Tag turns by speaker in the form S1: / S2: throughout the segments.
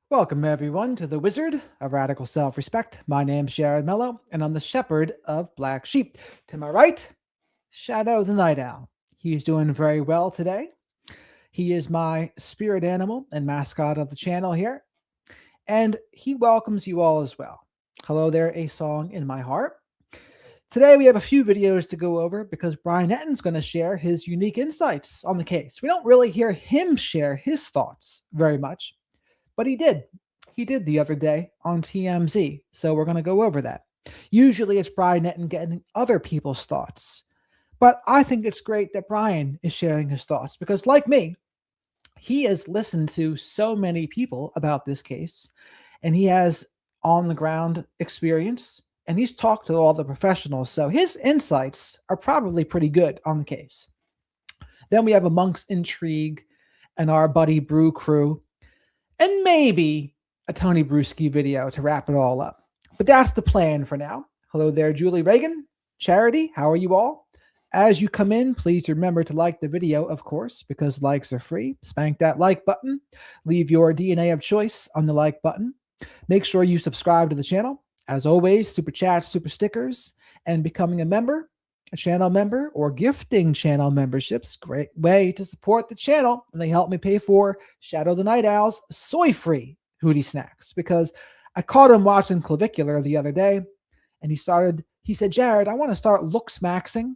S1: Welcome, everyone, to the Wizard of Radical Self-Respect. My name's Jared Mello, and I'm the Shepherd of Black Sheep. To my right, Shadow the Night Owl. He's doing very well today. He is my spirit animal and mascot of the channel here, and he welcomes you all as well. Hello there, a song in my heart. Today we have a few videos to go over because Brian Entin's going to share his unique insights on the case. We don't really hear him share his thoughts very much, but he did. He did the other day on TMZ, so we're going to go over that. Usually it's Brian Entin getting other people's thoughts, but I think it's great that Brian is sharing his thoughts because, like me, he has listened to so many people about this case, and he has on-the-ground experience, and he's talked to all the professionals, so his insights are probably pretty good on the case. Then we have Amongst Intrigue and our buddy Brew Crew, and maybe a Tony Bruschi video to wrap it all up. But that's the plan for now. Hello there, Julie Reagan, Charity, how are you all? As you come in, please remember to like the video, of course, because likes are free. Spank that like button. Leave your DNA of choice on the like button. Make sure you subscribe to the channel. As always, super chats, super stickers, and becoming a member, a channel member, or gifting channel memberships. Great way to support the channel. And they help me pay for Shadow the Night Owl's soy-free Hootie snacks, because I caught him watching Clavicular the other day, and he said, Jared, I want to start looksmaxing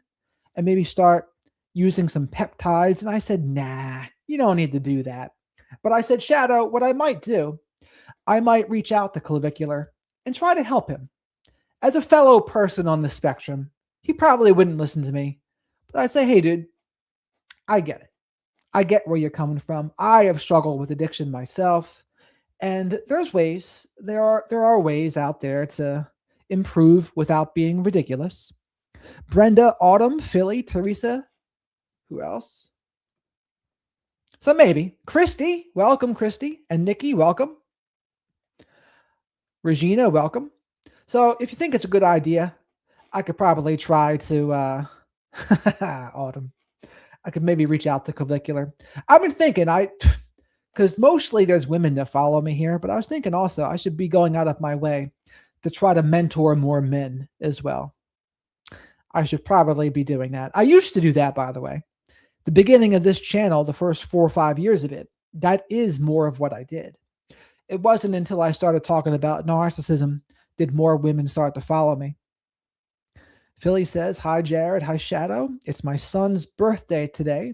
S1: and maybe start using some peptides. And I said, nah, you don't need to do that. But I said, Shadow, what I might do, I might reach out to Clavicular and try to help him. As a fellow person on the spectrum, he probably wouldn't listen to me, but I'd say, hey, dude, I get it. I get where you're coming from. I have struggled with addiction myself, and there's ways. There are ways out there to improve without being ridiculous. Brenda, Autumn, Philly, Teresa, who else? So maybe Christy, welcome, Christy, and Nikki, welcome. Regina, welcome. So if you think it's a good idea, I could probably try to Autumn. I could maybe reach out to Clavicular. I've been thinking because mostly there's women that follow me here, but I was thinking also I should be going out of my way to try to mentor more men as well. I should probably be doing that. I used to do that, by the way. The beginning of this channel, the first 4 or 5 years of it, that is more of what I did. It wasn't until I started talking about narcissism did more women start to follow me. Philly says, hi, Jared. Hi, Shadow. It's my son's birthday today.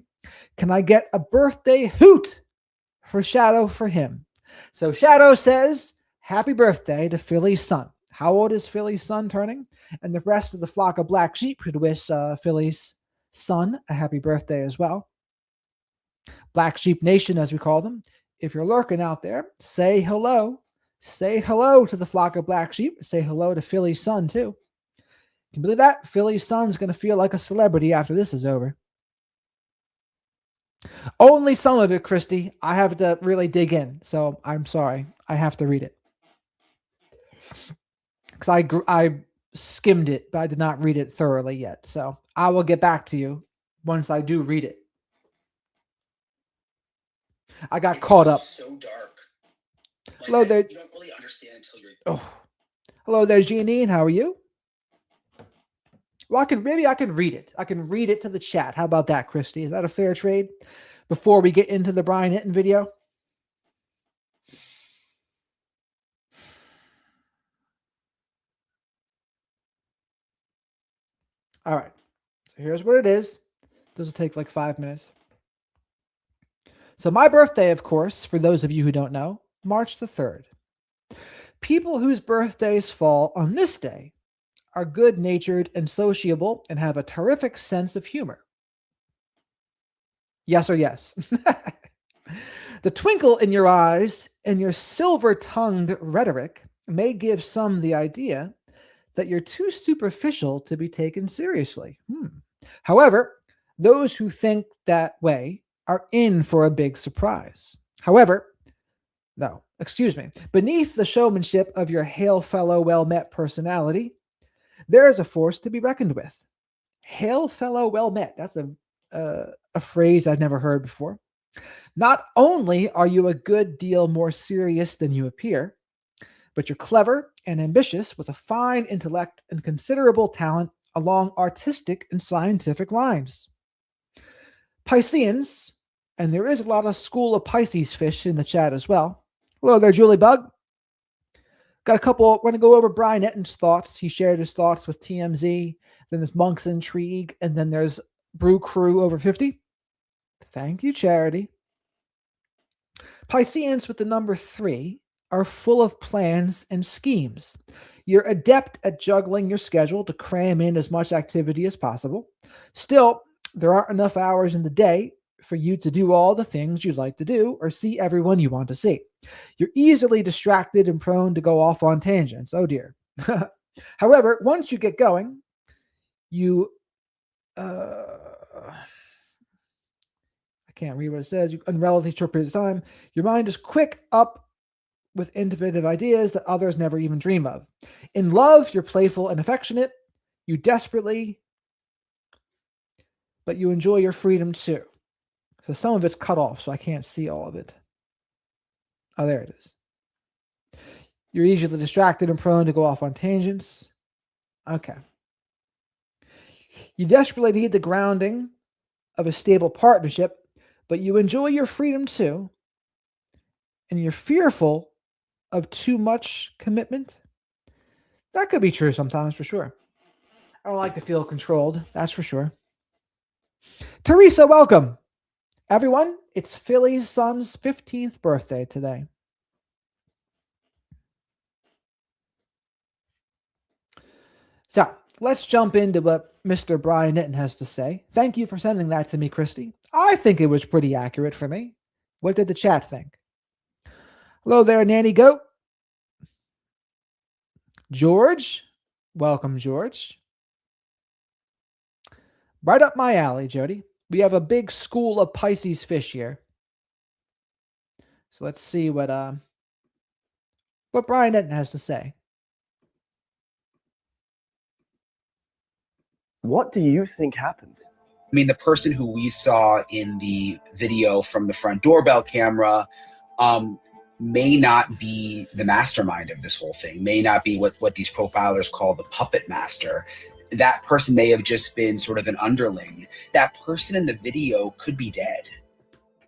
S1: Can I get a birthday hoot for Shadow for him? So Shadow says, happy birthday to Philly's son. How old is Philly's son turning? And the rest of the flock of black sheep could wish Philly's son a happy birthday as well. Black Sheep Nation, as we call them. If you're lurking out there, say hello. Say hello to the flock of black sheep. Say hello to Philly's son, too. Can you believe that? Philly's son's going to feel like a celebrity after this is over. Only some of it, Christy. I have to really dig in, so I'm sorry. I have to read it. Because I skimmed it, but I did not read it thoroughly yet. So I will get back to you once I do read it. I got caught up.
S2: So dark. Like,
S1: hello there.
S2: You don't really understand until you're.
S1: Oh, hello there, Jeanine. How are you? Well, maybe I can read it. I can read it to the chat. How about that, Christy? Is that a fair trade? Before we get into the Brian Entin video. All right. So here's what it is. This will take like 5 minutes. So my birthday, of course, for those of you who don't know, March the 3rd. People whose birthdays fall on this day are good-natured and sociable and have a terrific sense of humor. Yes or yes? The twinkle in your eyes and your silver-tongued rhetoric may give some the idea that you're too superficial to be taken seriously. However, those who think that way are in for a big surprise. Beneath the showmanship of your hail fellow well-met personality, there is a force to be reckoned with. Hail fellow well-met. That's a phrase I've never heard before. Not only are you a good deal more serious than you appear, but you're clever and ambitious with a fine intellect and considerable talent along artistic and scientific lines. Pisceans, and there is a lot of School of Pisces fish in the chat as well. Hello there, Julie Bug. Got a couple. We're going to go over Brian Entin's thoughts. He shared his thoughts with TMZ. Then there's Monk's Intrigue. And then there's Brew Crew over 50. Thank you, Charity. Pisceans with the number 3 are full of plans and schemes. You're adept at juggling your schedule to cram in as much activity as possible. Still, there aren't enough hours in the day for you to do all the things you'd like to do or see everyone you want to see. You're easily distracted and prone to go off on tangents. Oh dear. However, once you get going, you I can't read what it says. In relatively short periods of time, your mind is quick up with innovative ideas that others never even dream of. In love, you're playful and affectionate. You desperately, but you enjoy your freedom too. So some of it's cut off, so I can't see all of it. Oh, there it is. You're easily distracted and prone to go off on tangents. Okay. You desperately need the grounding of a stable partnership, but you enjoy your freedom too. And you're fearful of too much commitment. That could be true sometimes, for sure. I don't like to feel controlled, that's for sure. Teresa, welcome. Everyone, it's Philly's son's 15th birthday today. So let's jump into what Mr. Brian Entin has to say. Thank you for sending that to me, Christy. I think it was pretty accurate for me. What did the chat think? Hello there, Nanny Goat. George, welcome, George. Right up my alley, Jody. We have a big School of Pisces fish here. So let's see what Brian Entin has to say.
S3: What do you think happened?
S2: I mean, the person who we saw in the video from the front doorbell camera may not be the mastermind of this whole thing, may not be what these profilers call the puppet master. That person may have just been sort of an underling. That person in the video could be dead.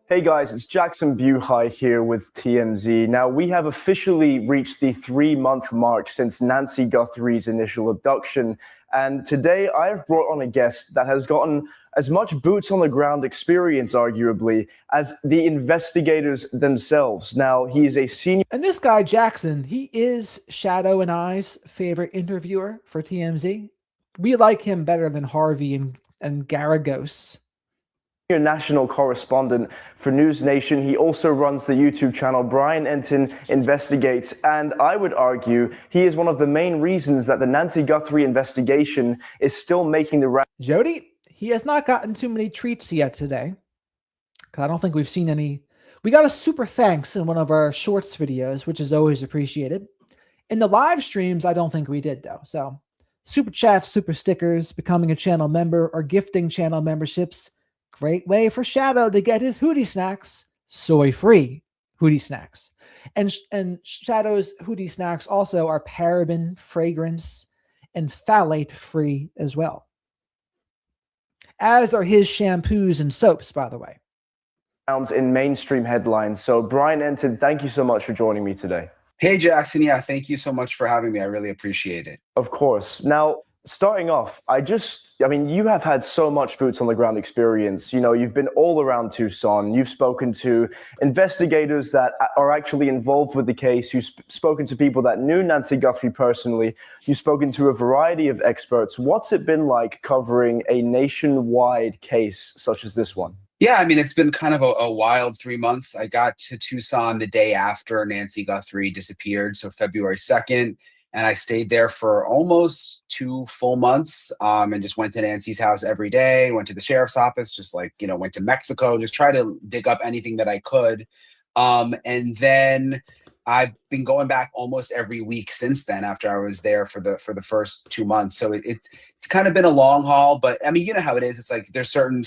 S3: Hey guys, it's Jackson Buhai here with TMZ. Now, we have officially reached the 3-month mark since Nancy Guthrie's initial abduction. And today I have brought on a guest that has gotten as much boots on the ground experience, arguably, as the investigators themselves. Now, he is a senior.
S1: And this guy, Jackson, he is Shadow and I's favorite interviewer for TMZ. We like him better than Harvey and Garagos.
S3: National correspondent for News Nation. He also runs the YouTube channel Brian Entin Investigates, and I would argue he is one of the main reasons that the Nancy Guthrie investigation is still making the round.
S1: Jody, he has not gotten too many treats yet today, because I don't think we've seen any. We got a super thanks in one of our shorts videos, which is always appreciated. In the live streams, I don't think we did, though. So super chats, super stickers, becoming a channel member, or gifting channel memberships. Great way for Shadow to get his Hootie Snacks, soy-free Hootie Snacks. And Shadow's Hootie Snacks also are paraben, fragrance, and phthalate-free as well. As are his shampoos and soaps, by the way.
S3: In mainstream headlines. So, Brian Entin, thank you so much for joining me today.
S2: Hey, Jackson. Yeah, thank you so much for having me. I really appreciate it.
S3: Of course. Now, starting off, I mean, you have had so much boots on the ground experience. You know, you've been all around Tucson. You've spoken to investigators that are actually involved with the case. You've spoken to people that knew Nancy Guthrie personally. You've spoken to a variety of experts. What's it been like covering a nationwide case such as this one?
S2: Yeah, I mean, it's been kind of a wild 3 months. I got to Tucson the day after Nancy Guthrie disappeared, so February 2nd. And I stayed there for almost 2 full months and just went to Nancy's house every day, went to the sheriff's office, just like, you know, went to Mexico, just try to dig up anything that I could. And then I've been going back almost every week since then after I was there for the first 2 months. So it's kind of been a long haul. But I mean, you know how it is. It's like there's certain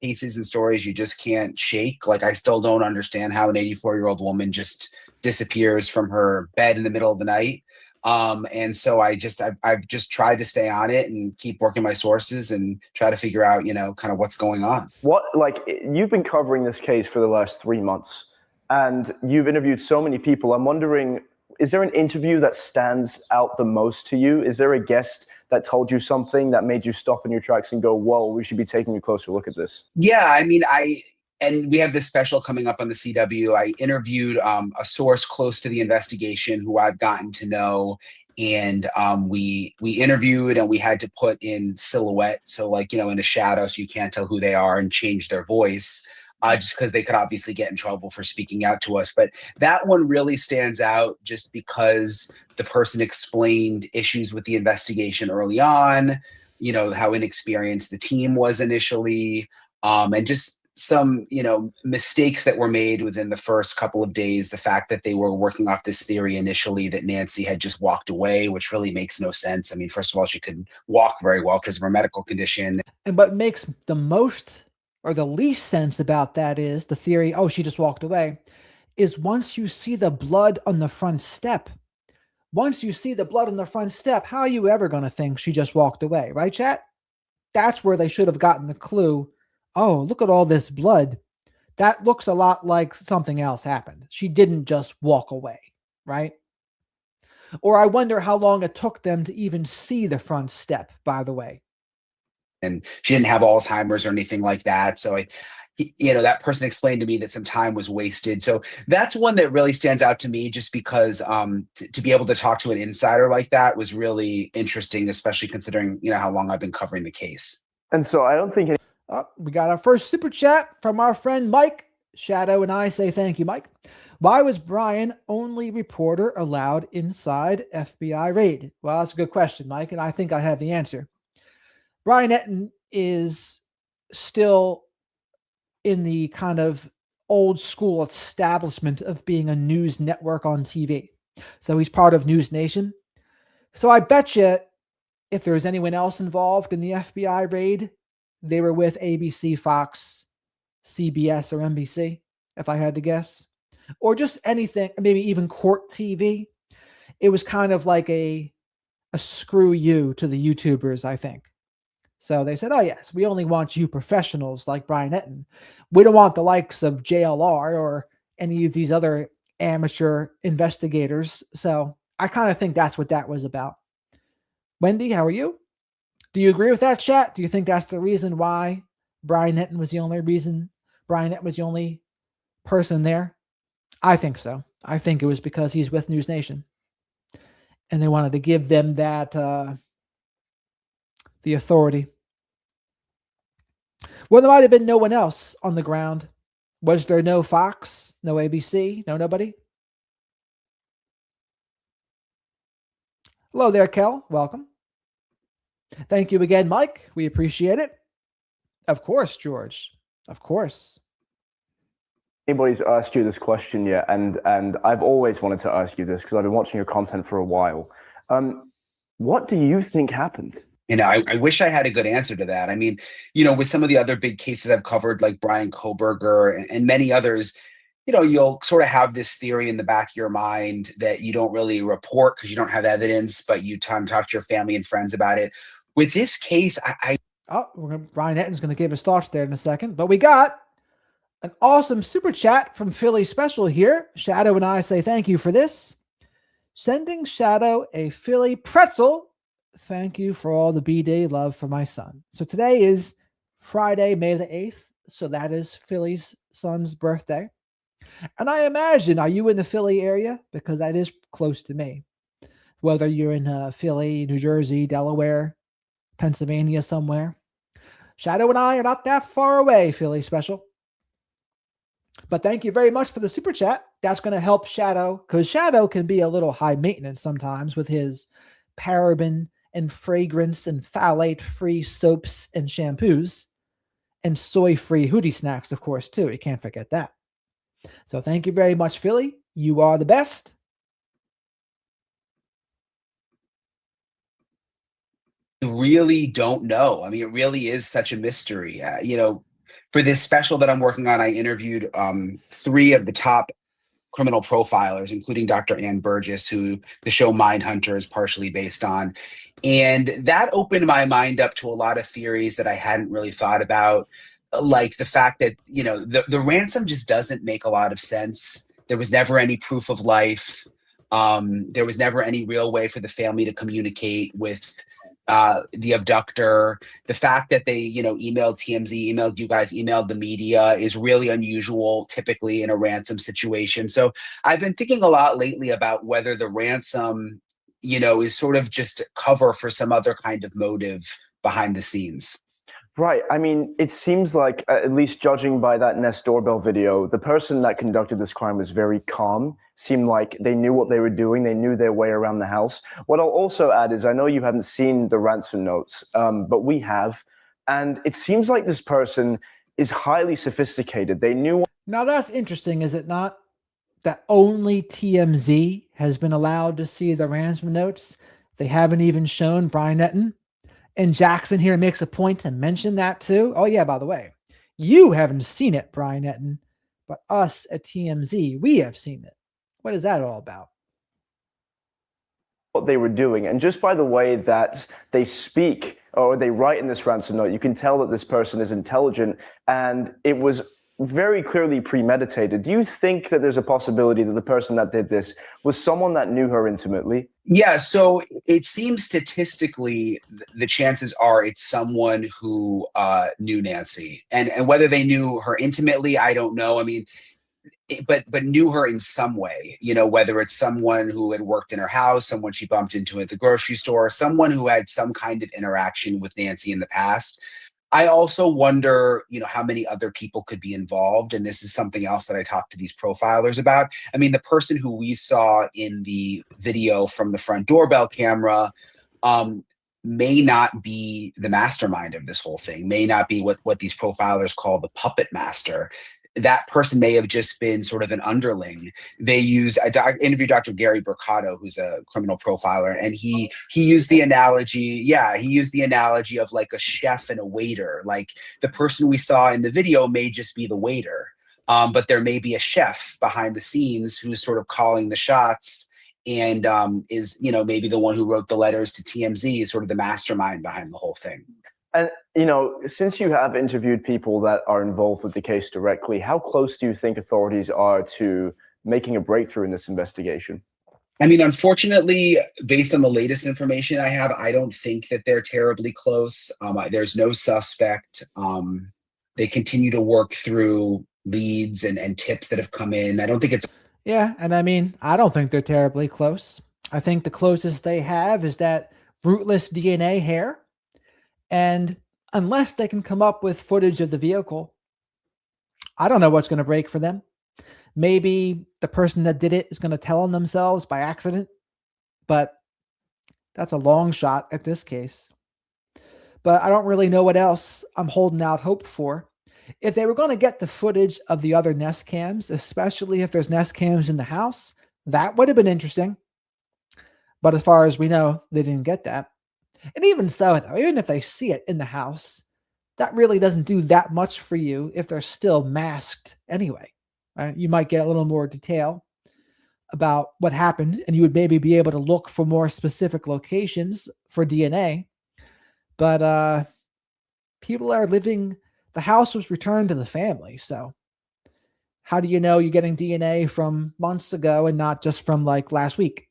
S2: cases and stories you just can't shake. Like, I still don't understand how an 84-year-old woman just disappears from her bed in the middle of the night. And so I've just tried to stay on it and keep working my sources and try to figure out, kind of what's going on.
S3: You've been covering this case for the last 3 months, and you've interviewed so many people. I'm wondering, is there an interview that stands out the most to you? Is there a guest that told you something that made you stop in your tracks and go, whoa, we should be taking a closer look at this?
S2: Yeah, I mean, and we have this special coming up on the CW. I interviewed a source close to the investigation who I've gotten to know, and we interviewed, and we had to put in silhouette, so like, in a shadow, so you can't tell who they are, and change their voice. Just because they could obviously get in trouble for speaking out to us. But that one really stands out just because the person explained issues with the investigation early on, how inexperienced the team was initially, and just some, mistakes that were made within the first couple of days. The fact that they were working off this theory initially that Nancy had just walked away, which really makes no sense. I mean, first of all, she couldn't walk very well because of her medical condition.
S1: And what makes the most or the least sense about that is the theory, oh, she just walked away, is once you see the blood on the front step. Once you see the blood on the front step, how are you ever going to think she just walked away, right, chat? That's where they should have gotten the clue. Oh, look at all this blood. That looks a lot like something else happened. She didn't just walk away, right? Or I wonder how long it took them to even see the front step, by the way.
S2: And she didn't have Alzheimer's or anything like that. So that person explained to me that some time was wasted. So that's one that really stands out to me, just because to be able to talk to an insider like that was really interesting, especially considering, how long I've been covering the case.
S3: And so I don't think
S1: we got our first super chat from our friend Mike. Shadow and I say thank you, Mike. Why was Brian only reporter allowed inside FBI raid? Well, that's a good question, Mike, and I think I have the answer. Brian Entin is still in the kind of old school establishment of being a news network on TV. So he's part of News Nation. So I bet you if there was anyone else involved in the FBI raid, they were with ABC, Fox, CBS, or NBC, if I had to guess. Or just anything, maybe even Court TV. It was kind of like a screw you to the YouTubers, I think. So they said, oh, yes, we only want you professionals like Brian Entin. We don't want the likes of JLR or any of these other amateur investigators. So I kind of think that's what that was about. Wendy, how are you? Do you agree with that, chat? Do you think that's the reason why Brian Entin was the only person there? I think so. I think it was because he's with News Nation. And they wanted to give them that the authority. Well, there might have been no one else on the ground. Was there no Fox, no ABC, nobody? Hello there, Kel. Welcome. Thank you again, Mike. We appreciate it. Of course, George. Of course.
S3: Anybody's asked you this question yet, and I've always wanted to ask you this because I've been watching your content for a while. What do you think happened?
S2: I wish I had a good answer to that. I mean, with some of the other big cases I've covered, like Brian Koberger and many others, you'll sort of have this theory in the back of your mind that you don't really report because you don't have evidence, but you talk to your family and friends about it. With this case,
S1: Brian Entin's going to give his thoughts there in a second, but we got an awesome super chat from Philly Special here. Shadow and I say thank you for this. Sending Shadow a Philly pretzel. Thank you for all the B-Day love for my son. So today is Friday, May the 8th. So that is Philly's son's birthday. And I imagine, are you in the Philly area? Because that is close to me. Whether you're in Philly, New Jersey, Delaware, Pennsylvania somewhere. Shadow and I are not that far away, Philly Special. But thank you very much for the super chat. That's going to help Shadow, because Shadow can be a little high maintenance sometimes with his paraben and fragrance and phthalate-free soaps and shampoos, and soy-free Hootie snacks, of course, too. You can't forget that. So thank you very much, Philly. You are the best.
S2: I really don't know. I mean, it really is such a mystery. for this special that I'm working on, I interviewed 3 of the top criminal profilers, including Dr. Ann Burgess, who the show Mindhunter is partially based on. And that opened my mind up to a lot of theories that I hadn't really thought about, like the fact that, the ransom just doesn't make a lot of sense. There was never any proof of life. There was never any real way for the family to communicate with the abductor. The fact that they, emailed TMZ, emailed you guys, emailed the media is really unusual, typically in a ransom situation. So I've been thinking a lot lately about whether the ransom, is sort of just cover for some other kind of motive behind the scenes.
S3: Right. I mean, it seems like, at least judging by that Nest doorbell video, the person that conducted this crime was very calm, seemed like they knew what they were doing. They knew their way around the house. What I'll also add is I know you haven't seen the ransom notes, but we have. And it seems like this person is highly sophisticated. They knew.
S1: Now that's interesting, is it not? That only TMZ has been allowed to see the ransom notes. They haven't even shown Brian Entin. And Jackson here makes a point to mention that too. Oh yeah, by the way, you haven't seen it, Brian Entin, but us at TMZ, we have seen it. What is that all about?
S3: What they were doing. And just by the way that they speak or they write in this ransom note, you can tell that this person is intelligent, and it was very clearly premeditated. Do you think that there's a possibility that the person that did this was someone that knew her intimately?
S2: Yeah, so it seems statistically the chances are it's someone who knew Nancy, and whether they knew her intimately, I don't know. I mean, but knew her in some way, whether it's someone who had worked in her house, someone she bumped into at the grocery store, someone who had some kind of interaction with Nancy in the past. I also wonder, how many other people could be involved. And this is something else that I talked to these profilers about. I mean, the person who we saw in the video from the front doorbell camera may not be the mastermind of this whole thing, may not be what these profilers call the puppet master. That person may have just been sort of an underling. I interviewed Dr. Gary Burcato, who's a criminal profiler, and he used the analogy. Yeah, he used the analogy of like a chef and a waiter. Like the person we saw in the video may just be the waiter, but there may be a chef behind the scenes who's sort of calling the shots and is, maybe the one who wrote the letters to TMZ, is sort of the mastermind behind the whole thing.
S3: And, since you have interviewed people that are involved with the case directly, how close do you think authorities are to making a breakthrough in this investigation?
S2: I mean, unfortunately, based on the latest information I have, I don't think that they're terribly close. There's no suspect. They continue to work through leads and tips that have come in. I don't think it's...
S1: Yeah, and I mean, I don't think they're terribly close. I think the closest they have is that rootless DNA hair. And unless they can come up with footage of the vehicle, I don't know what's going to break for them. Maybe the person that did it is going to tell on themselves by accident, but that's a long shot at this case. But I don't really know what else I'm holding out hope for. If they were going to get the footage of the other Nest cams, especially if there's Nest cams in the house, that would have been interesting. But as far as we know, they didn't get that. And even so, though, even if they see it in the house, that really doesn't do that much for you if they're still masked anyway. Right? You might get a little more detail about what happened, and you would maybe be able to look for more specific locations for DNA. But people are living, the house was returned to the family, so how do you know you're getting DNA from months ago and not just from like last week?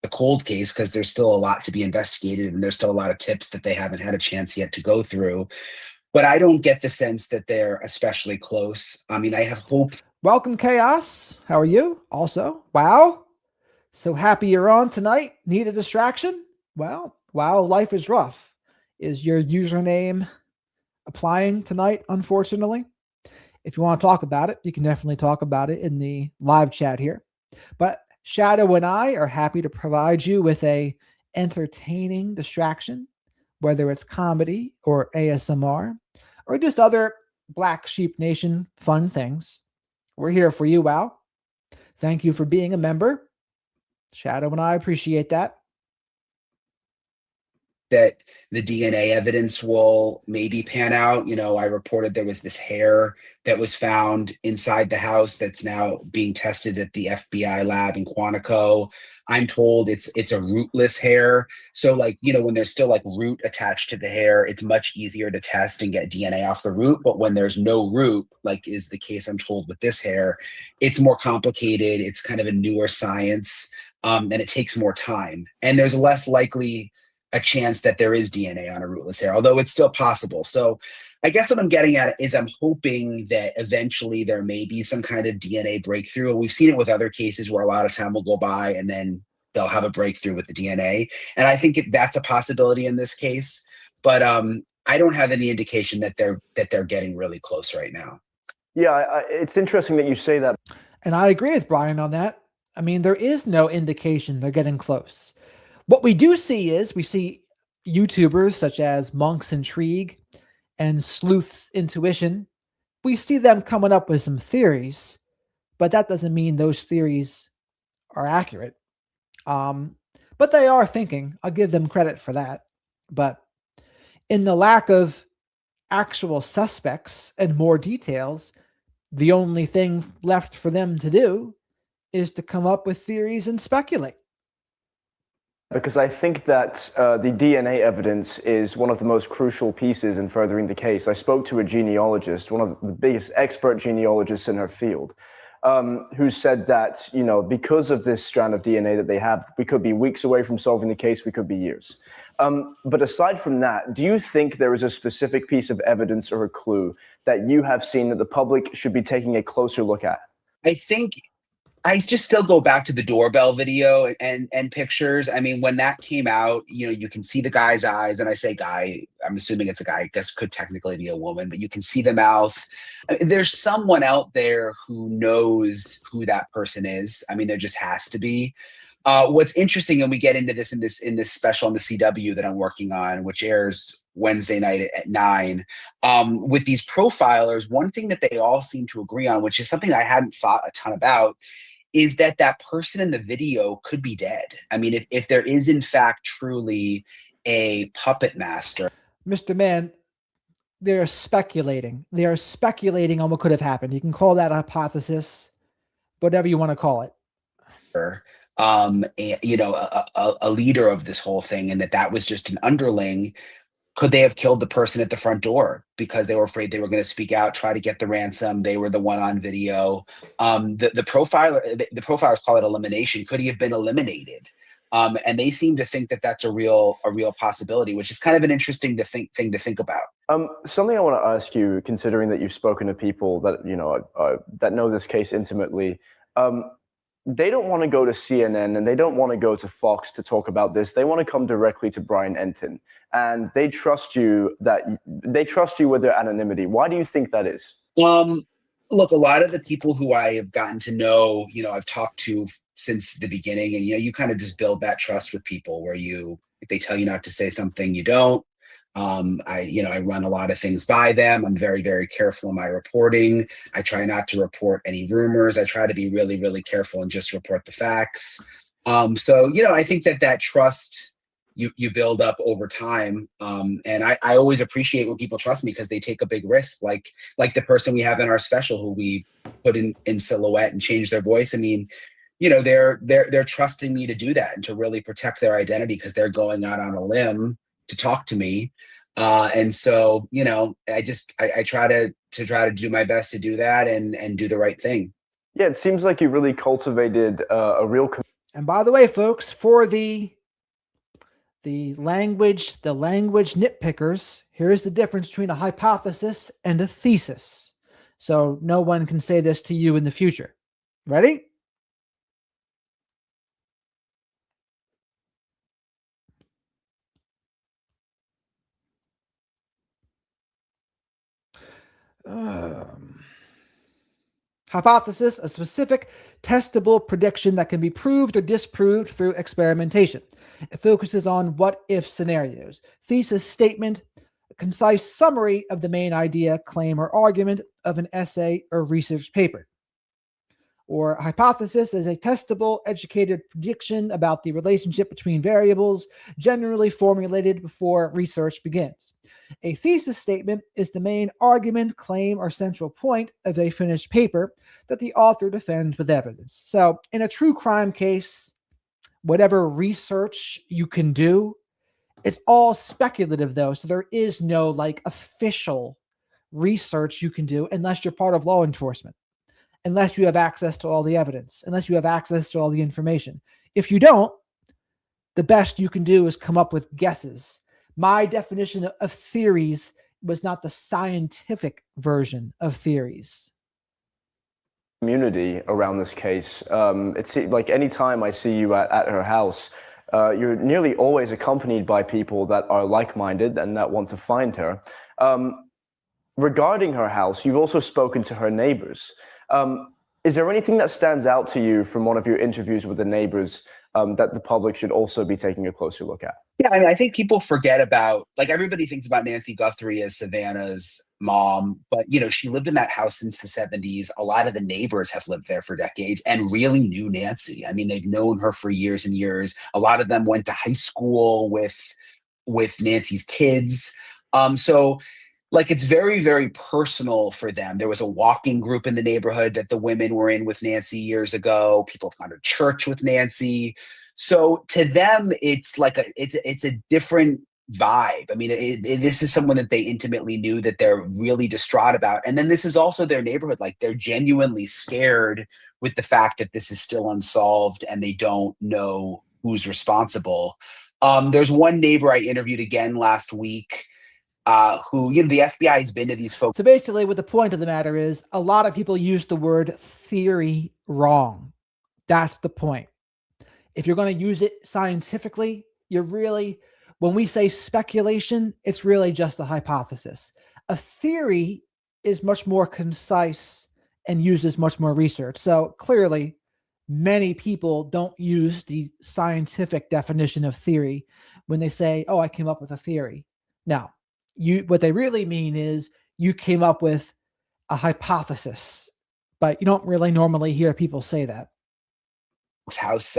S2: A cold case, because there's still a lot to be investigated and there's still a lot of tips that they haven't had a chance yet to go through. But I don't get the sense that they're especially close. I mean, I have hope.
S1: Welcome, Chaos. How are you? Also, wow. So happy you're on tonight. Need a distraction? Well, wow, life is rough. Is your username applying tonight, unfortunately? If you want to talk about it, you can definitely talk about it in the live chat here. But Shadow and I are happy to provide you with a entertaining distraction, whether it's comedy or ASMR or just other Black Sheep Nation fun things. We're here for you, WoW. Thank you for being a member. Shadow and I appreciate that.
S2: that the DNA evidence will maybe pan out. I reported there was this hair that was found inside the house that's now being tested at the FBI lab in Quantico. I'm told it's a rootless hair. So when there's still root attached to the hair, it's much easier to test and get DNA off the root. But when there's no root, like is the case I'm told with this hair, it's more complicated. It's kind of a newer science, and it takes more time. And there's less likely a chance that there is DNA on a rootless hair, although it's still possible. So I guess what I'm getting at is I'm hoping that eventually there may be some kind of DNA breakthrough. And we've seen it with other cases where a lot of time will go by and then they'll have a breakthrough with the DNA. And I think that's a possibility in this case. But I don't have any indication that they're getting really close right now.
S3: Yeah, it's interesting that you say that.
S1: And I agree with Brian on that. I mean, there is no indication they're getting close. What we do see is we see YouTubers such as Monk's Intrigue and Sleuth's Intuition. We see them coming up with some theories, but that doesn't mean those theories are accurate. But they are thinking. I'll give them credit for that. But in the lack of actual suspects and more details, the only thing left for them to do is to come up with theories and speculate.
S3: Because I think that the DNA evidence is one of the most crucial pieces in furthering the case. I spoke to a genealogist, one of the biggest expert genealogists in her field, who said that, because of this strand of DNA that they have, we could be weeks away from solving the case, we could be years. But aside from that, do you think there is a specific piece of evidence or a clue that you have seen that the public should be taking a closer look at?
S2: I think I just still go back to the doorbell video and pictures. I mean, when that came out, you can see the guy's eyes, and I say guy, I'm assuming it's a guy. I guess could technically be a woman, but you can see the mouth. I mean, there's someone out there who knows who that person is. I mean, there just has to be. What's interesting, and we get into this in this special on the CW that I'm working on, which airs Wednesday night at 9, with these profilers, one thing that they all seem to agree on, which is something I hadn't thought a ton about, is that person in the video could be dead. I mean, if there is in fact truly a puppet master.
S1: Mr. Mann, they're speculating. They are speculating on what could have happened. You can call that a hypothesis, whatever you want to call it.
S2: A leader of this whole thing, and that was just an underling. Could they have killed the person at the front door because they were afraid they were going to speak out, try to get the ransom? They were the one on video. The profilers call it elimination. Could he have been eliminated? And they seem to think that that's a real possibility, which is kind of an interesting thing to think about.
S3: Something I want to ask you, considering that you've spoken to people that that know this case intimately. They don't want to go to CNN and they don't want to go to Fox to talk about this. They want to come directly to Brian Entin, and they trust you with their anonymity. Why do you think that is?
S2: Look, a lot of the people who I have gotten to know, I've talked to since the beginning, and you kind of just build that trust with people where if they tell you not to say something, you don't. I run a lot of things by them. I'm very, very careful in my reporting. I try not to report any rumors. I try to be really, really careful and just report the facts. So I think that trust you build up over time. And I always appreciate when people trust me because they take a big risk, like the person we have in our special who we put in silhouette and change their voice. I mean, they're trusting me to do that and to really protect their identity because they're going out on a limb to talk to me. And so, I try to do my best to do that and do the right thing.
S3: Yeah, it seems like you really cultivated a real.
S1: And by the way, folks, for the language nitpickers, here's the difference between a hypothesis and a thesis. So no one can say this to you in the future. Ready? Hypothesis, a specific testable prediction that can be proved or disproved through experimentation. It focuses on what-if scenarios. Thesis statement, a concise summary of the main idea, claim, or argument of an essay or research paper. or hypothesis is a testable, educated prediction about the relationship between variables, generally formulated before research begins. A thesis statement is the main argument, claim, or central point of a finished paper that the author defends with evidence. So, in a true crime case, whatever research you can do, it's all speculative though. So there is no like official research you can do unless you're part of law enforcement, unless you have access to all the evidence, unless you have access to all the information. If you don't, the best you can do is come up with guesses. My definition of theories was not the scientific version of theories.
S3: Community around this case. It's like anytime I see you at her house, you're nearly always accompanied by people that are like-minded and that want to find her. Regarding her house, you've also spoken to her neighbors. Is there anything that stands out to you from one of your interviews with the neighbors that the public should also be taking a closer look at?
S2: Yeah, I mean, I think people forget about, like, everybody thinks about Nancy Guthrie as Savannah's mom, but, you know, she lived in that house since the 70s. A lot of the neighbors have lived there for decades and really knew Nancy. I mean, they've known her for years and years. A lot of them went to high school with Nancy's kids. So, like, it's very, very personal for them. There was a walking group in the neighborhood that the women were in with Nancy years ago. People have gone to church with Nancy. So to them, it's like it's a different vibe. I mean, this is someone that they intimately knew, that they're really distraught about. And then this is also their neighborhood. Like, they're genuinely scared with the fact that this is still unsolved and they don't know who's responsible. There's one neighbor I interviewed again last week who, you know, the FBI has been to these folks.
S1: So basically what the point of the matter is, a lot of people use the word theory wrong. That's the point. If you're going to use it scientifically, when we say speculation, it's really just a hypothesis. A theory is much more concise and uses much more research. So clearly, many people don't use the scientific definition of theory when they say, oh, I came up with a theory. Now, what they really mean is you came up with a hypothesis, but you don't really normally hear people say that.
S2: House,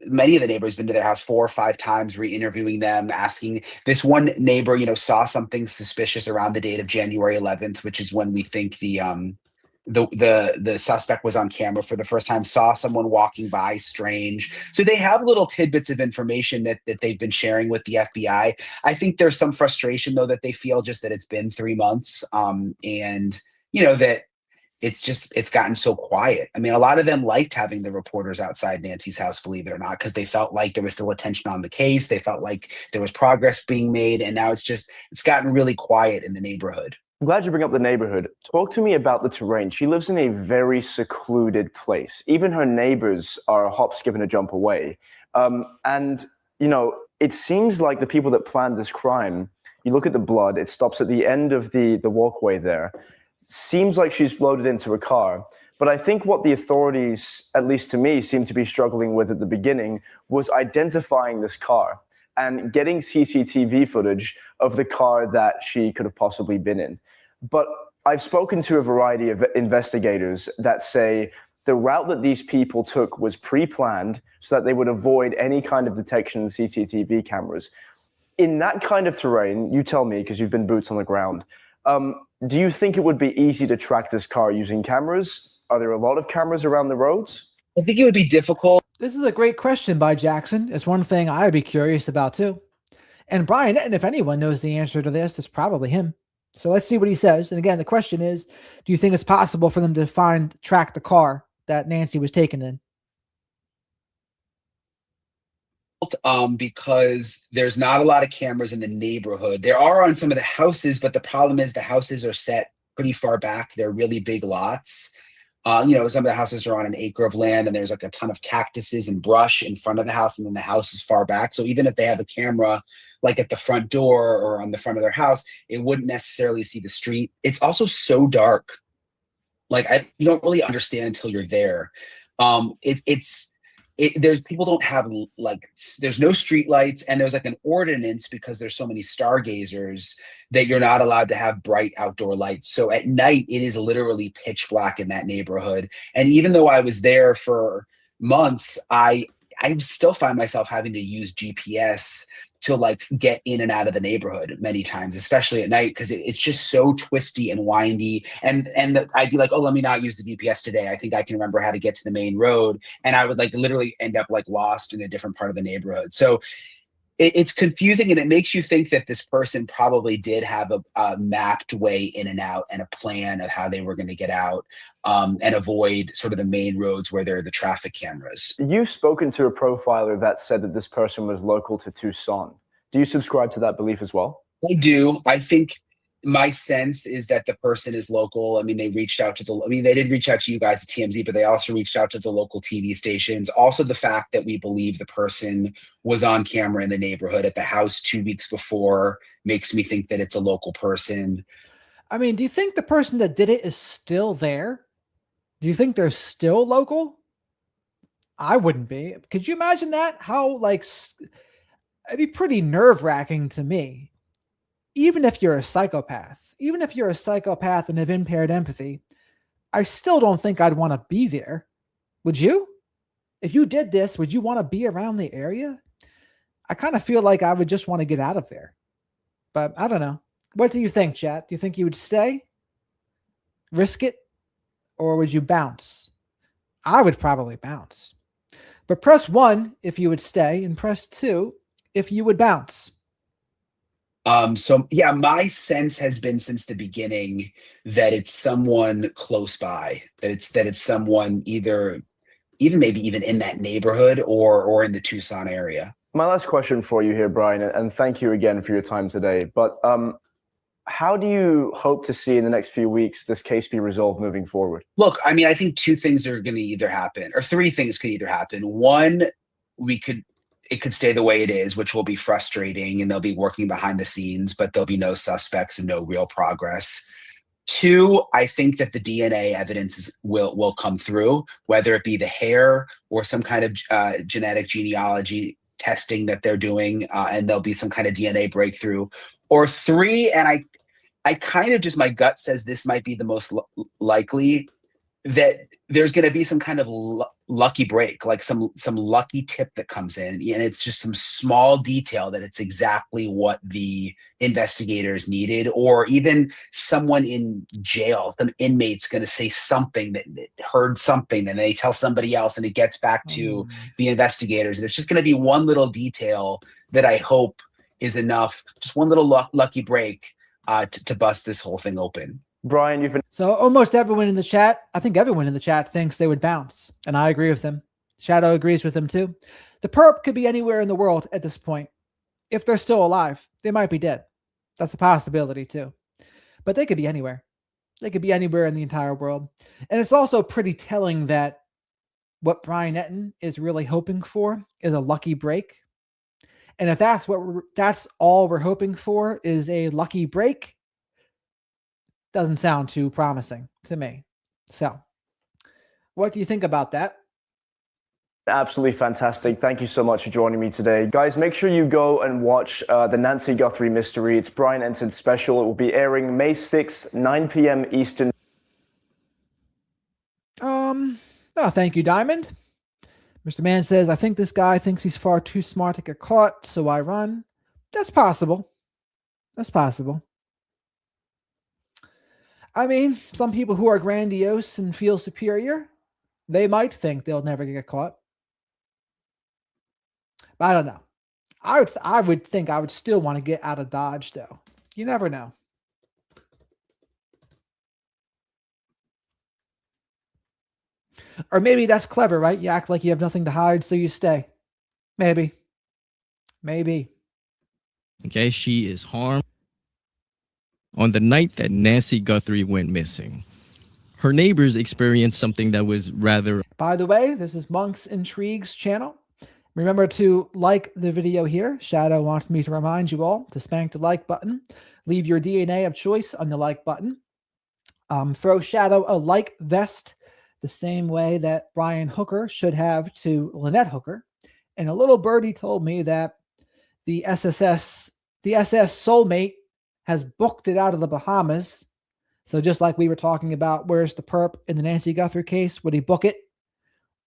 S2: many of the neighbors been to their house 4 or 5 times, re-interviewing them, asking. This one neighbor, you know, saw something suspicious around the date of January 11th, which is when we think the suspect was on camera for the first time, saw someone walking by strange. So they have little tidbits of information that they've been sharing with the FBI. I think there's some frustration though, that they feel just that it's been 3 months, and you know, that it's gotten so quiet. I mean, a lot of them liked having the reporters outside Nancy's house, believe it or not, because they felt like there was still attention on the case. They felt like there was progress being made. And now it's gotten really quiet in the neighborhood.
S3: I'm glad you bring up the neighborhood. Talk to me about the terrain. She lives in a very secluded place. Even her neighbors are a hop, skip, and a jump away. And, you know, it seems like the people that planned this crime, you look at the blood, it stops at the end of the walkway there. Seems like she's loaded into a car. But I think what the authorities, at least to me, seem to be struggling with at the beginning was identifying this car and getting CCTV footage of the car that she could have possibly been in. But I've spoken to a variety of investigators that say the route that these people took was pre-planned so that they would avoid any kind of detection in CCTV cameras. In that kind of terrain, you tell me, because you've been boots on the ground, do you think it would be easy to track this car using cameras? Are there a lot of cameras around the roads?
S2: I think it would be difficult.
S1: This is a great question by Jackson. It's one thing I'd be curious about too. And Brian Entin, if anyone knows the answer to this, it's probably him. So let's see what he says. And again, the question is, do you think it's possible for them to track the car that Nancy was taken in?
S2: Because there's not a lot of cameras in the neighborhood. There are on some of the houses, but the problem is the houses are set pretty far back. They're really big lots. You know, some of the houses are on an acre of land and there's like a ton of cactuses and brush in front of the house, and then the house is far back. So even if they have a camera like at the front door or on the front of their house, it wouldn't necessarily see the street. It's also so dark. Like, you don't really understand until you're there. It's there's people don't have there's no street lights, and there's like an ordinance because there's so many stargazers that you're not allowed to have bright outdoor lights. So at night it is literally pitch black in that neighborhood. And even though I was there for months, I still find myself having to use GPS to like get in and out of the neighborhood many times, especially at night, because it's just so twisty and windy. And I'd be like, oh, let me not use the GPS today. I think I can remember how to get to the main road. And I would like literally end up like lost in a different part of the neighborhood. So it's confusing, and it makes you think that this person probably did have a mapped way in and out and a plan of how they were going to get out and avoid sort of the main roads where there are the traffic cameras.
S3: You've spoken to a profiler that said that this person was local to Tucson. Do you subscribe to that belief as well?
S2: I do. I think my sense is that the person is local. I mean, they did reach out to you guys at TMZ, but they also reached out to the local TV stations. Also, the fact that we believe the person was on camera in the neighborhood at the house 2 weeks before makes me think that it's a local person.
S1: I mean, do you think the person that did it is still there? Do you think they're still local? I wouldn't be. Could you imagine that? How, like, it'd be pretty nerve-wracking to me. Even if you're a psychopath and have impaired empathy, I still don't think I'd want to be there. Would you? If you did this, would you want to be around the area? I kind of feel like I would just want to get out of there. But I don't know. What do you think, chat? Do you think you would stay? Risk it? Or would you bounce? I would probably bounce. But press 1 if you would stay, and press 2 if you would bounce.
S2: So yeah, my sense has been since the beginning that it's someone close by, that it's someone even in that neighborhood or in the Tucson area.
S3: My last question for you here, Brian, and thank you again for your time today. But how do you hope to see in the next few weeks this case be resolved moving forward?
S2: Look, I mean, I think 2 things are going to either happen, or 3 things could either happen. One, it could stay the way it is, which will be frustrating, and they'll be working behind the scenes, but there'll be no suspects and no real progress. 2, I think that the DNA evidence will come through, whether it be the hair or some kind of genetic genealogy testing that they're doing, and there'll be some kind of DNA breakthrough. Or 3, and I kind of just, my gut says this might be the most likely, that there's going to be some kind of lucky break, like some lucky tip that comes in, and it's just some small detail that it's exactly what the investigators needed, or even someone in jail, some inmate's going to say something that heard something, and they tell somebody else, and it gets back to the investigators, and it's just going to be one little detail that I hope is enough, just one little lucky break to bust this whole thing open.
S3: Brian, you've been...
S1: So almost everyone in the chat, I think everyone in the chat thinks they would bounce, and I agree with them. Shadow agrees with them too. The perp could be anywhere in the world at this point. If they're still alive, they might be dead. That's a possibility too. But they could be anywhere. They could be anywhere in the entire world. And it's also pretty telling that what Brian Entin is really hoping for is a lucky break. And if that's that's all we're hoping for is a lucky break, doesn't sound too promising to me. So, what do you think about that?
S3: Absolutely fantastic. Thank you so much for joining me today. Guys, make sure you go and watch the Nancy Guthrie mystery. It's Brian Entin special. It will be airing May 6th, 9 p.m. Eastern.
S1: Oh, thank you, Diamond. Mr. Man says, I think this guy thinks he's far too smart to get caught, so I run. That's possible. That's possible. I mean, some people who are grandiose and feel superior, they might think they'll never get caught. But I don't know. I would think I would still want to get out of Dodge, though. You never know. Or maybe that's clever, right? You act like you have nothing to hide, so you stay. Maybe. Maybe.
S4: Okay, she is harmed. On the night that Nancy Guthrie went missing, her neighbors experienced something that was rather...
S1: By the way, this is Monk's Intrigues channel. Remember to like the video here. Shadow wants me to remind you all to spank the like button. Leave your DNA of choice on the like button. Throw Shadow a like vest the same way that Brian Hooker should have to Lynette Hooker. And a little birdie told me that the SS Soulmate has booked it out of the Bahamas. So just like we were talking about, where's the perp in the Nancy Guthrie case? Would he book it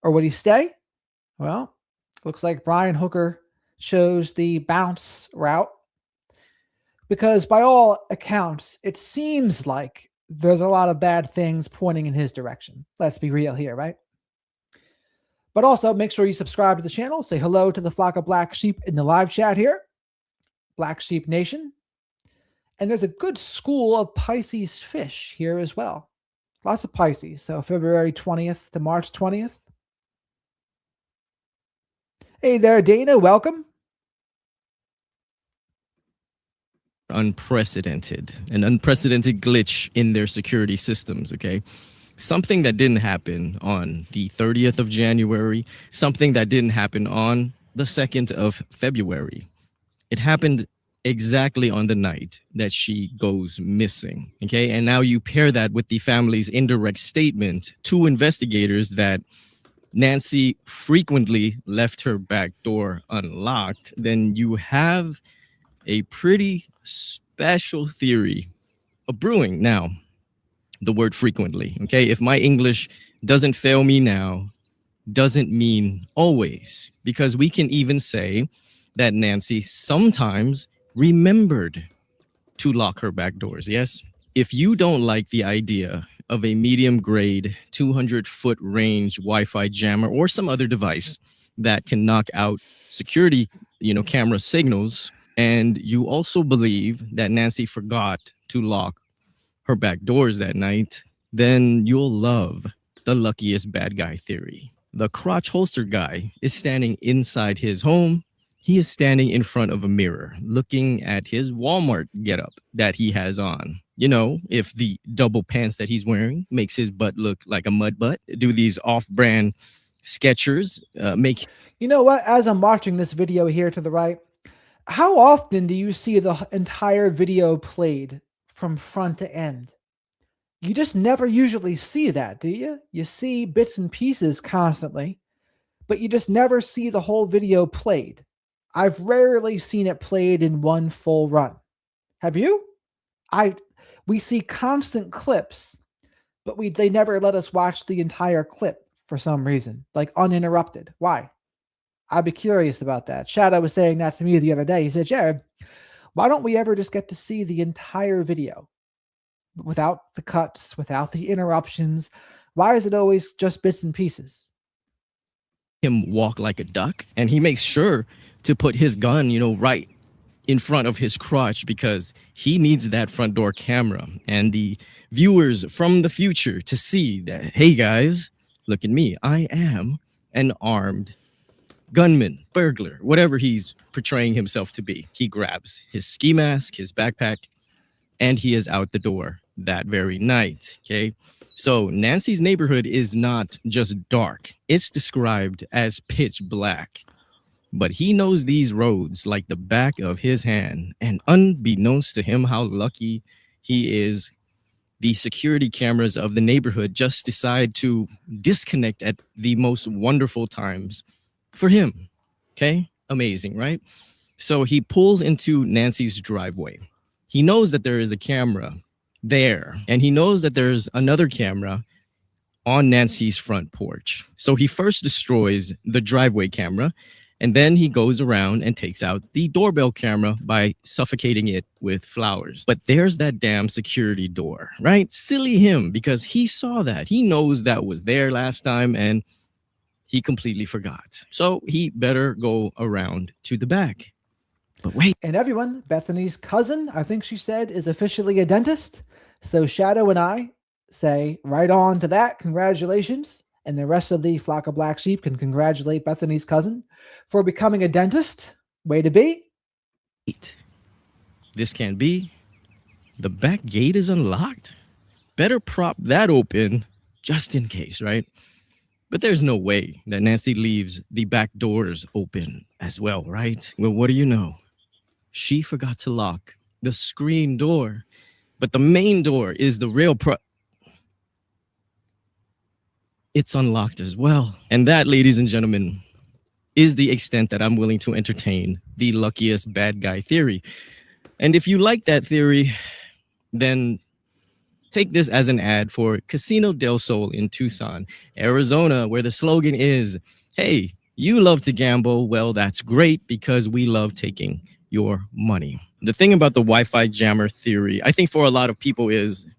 S1: or would he stay? Well, looks like Brian Hooker chose the bounce route because by all accounts, it seems like there's a lot of bad things pointing in his direction. Let's be real here, right? But also make sure you subscribe to the channel. Say hello to the flock of black sheep in the live chat here. Black Sheep Nation. And there's a good school of Pisces fish here as well. Lots of Pisces. So February 20th to March 20th. Hey there, Dana. Welcome.
S4: An unprecedented glitch in their security systems, okay? Something that didn't happen on the 30th of January, something that didn't happen on the 2nd of February. It happened exactly on the night that she goes missing, okay? And now you pair that with the family's indirect statement to investigators that Nancy frequently left her back door unlocked, then you have a pretty special theory of brewing. Now, the word frequently, okay? If my English doesn't fail me now, doesn't mean always, because we can even say that Nancy sometimes remembered to lock her back doors, yes? If you don't like the idea of a medium grade 200-foot range Wi-Fi jammer or some other device that can knock out security, camera signals, and you also believe that Nancy forgot to lock her back doors that night, then you'll love the luckiest bad guy theory. The crotch holster guy is standing inside his home. He is standing in front of a mirror, looking at his Walmart getup that he has on. If the double pants that he's wearing makes his butt look like a mud butt, do these off-brand Skechers make...
S1: You know what? As I'm watching this video here to the right, how often do you see the entire video played from front to end? You just never usually see that, do you? You see bits and pieces constantly, but you just never see the whole video played. I've rarely seen it played in one full run. Have you? We see constant clips, but they never let us watch the entire clip for some reason, like uninterrupted. Why? I'd be curious about that. Shadow was saying that to me the other day. He said, Jared, why don't we ever just get to see the entire video without the cuts, without the interruptions? Why is it always just bits and pieces?
S4: Him walk like a duck, and he makes sure to put his gun, right in front of his crotch because he needs that front door camera and the viewers from the future to see that, hey guys, look at me. I am an armed gunman, burglar, whatever he's portraying himself to be. He grabs his ski mask, his backpack, and he is out the door that very night, okay? So Nancy's neighborhood is not just dark. It's described as pitch black. But he knows these roads like the back of his hand. And unbeknownst to him how lucky he is, the security cameras of the neighborhood just decide to disconnect at the most wonderful times for him. Okay? Amazing, right? So he pulls into Nancy's driveway. He knows that there is a camera there, and he knows that there's another camera on Nancy's front porch. So he first destroys the driveway camera, and then he goes around and takes out the doorbell camera by suffocating it with flowers. But there's that damn security door, right? Silly him, because he saw that. He knows that was there last time, and he completely forgot. So he better go around to the back. But wait.
S1: And everyone, Bethany's cousin, I think she said, is officially a dentist. So Shadow and I say right on to that. Congratulations. And the rest of the flock of black sheep can congratulate Bethany's cousin for becoming a dentist. Way to be.
S4: This can't be. The back gate is unlocked. Better prop that open just in case, right? But there's no way that Nancy leaves the back doors open as well, right? Well, what do you know? She forgot to lock the screen door, but the main door is the real it's unlocked as well. And that, ladies and gentlemen, is the extent that I'm willing to entertain the luckiest bad guy theory. And if you like that theory, then take this as an ad for Casino del Sol in Tucson, Arizona, where the slogan is, hey, you love to gamble. Well, that's great because we love taking your money. The thing about the Wi-Fi jammer theory, I think for a lot of people is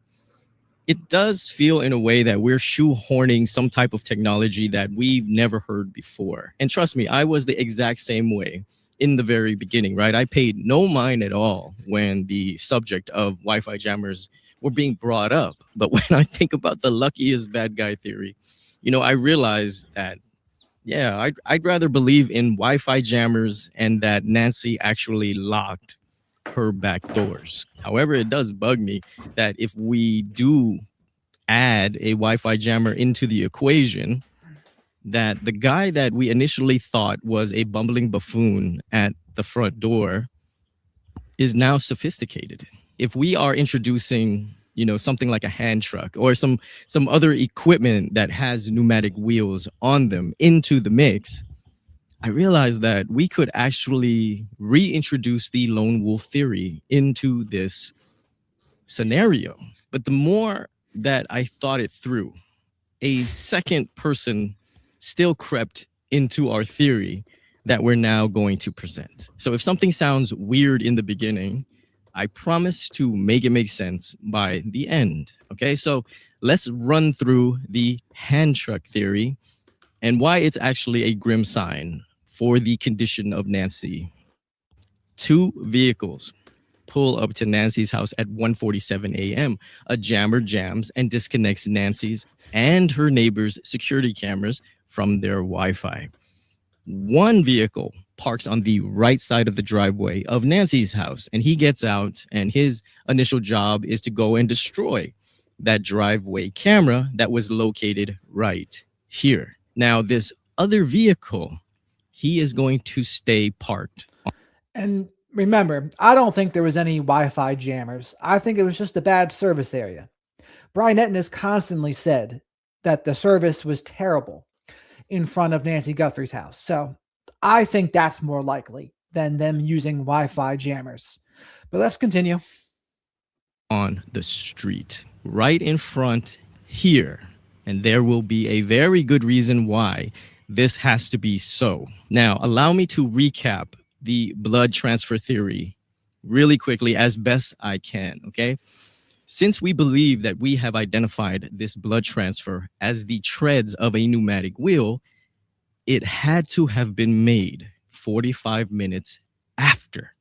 S4: it does feel in a way that we're shoehorning some type of technology that we've never heard before. And trust me, I was the exact same way in the very beginning, right? I paid no mind at all when the subject of Wi-Fi jammers were being brought up. But when I think about the luckiest bad guy theory, I realized that, yeah, I'd rather believe in Wi-Fi jammers and that Nancy actually locked her back doors. However, it does bug me that if we do add a Wi-Fi jammer into the equation, that the guy that we initially thought was a bumbling buffoon at the front door is now sophisticated. If we are introducing, something like a hand truck or some other equipment that has pneumatic wheels on them into the mix, I realized that we could actually reintroduce the lone wolf theory into this scenario. But the more that I thought it through, a second person still crept into our theory that we're now going to present. So if something sounds weird in the beginning, I promise to make it make sense by the end. Okay, so let's run through the hand truck theory and why it's actually a grim sign for the condition of Nancy. 2 vehicles pull up to Nancy's house at 1:47 a.m. A jammer jams and disconnects Nancy's and her neighbor's security cameras from their Wi-Fi. 1 vehicle parks on the right side of the driveway of Nancy's house, and he gets out, and his initial job is to go and destroy that driveway camera that was located right here. Now, this other vehicle, he is going to stay parked.
S1: And remember, I don't think there was any Wi-Fi jammers. I think it was just a bad service area. Brian Entin has constantly said that the service was terrible in front of Nancy Guthrie's house. So I think that's more likely than them using Wi-Fi jammers. But let's continue.
S4: On the street, right in front here. And there will be a very good reason why this has to be so. Now, allow me to recap the blood transfer theory really quickly as best I can, okay? Since we believe that we have identified this blood transfer as the treads of a pneumatic wheel, it had to have been made 45 minutes after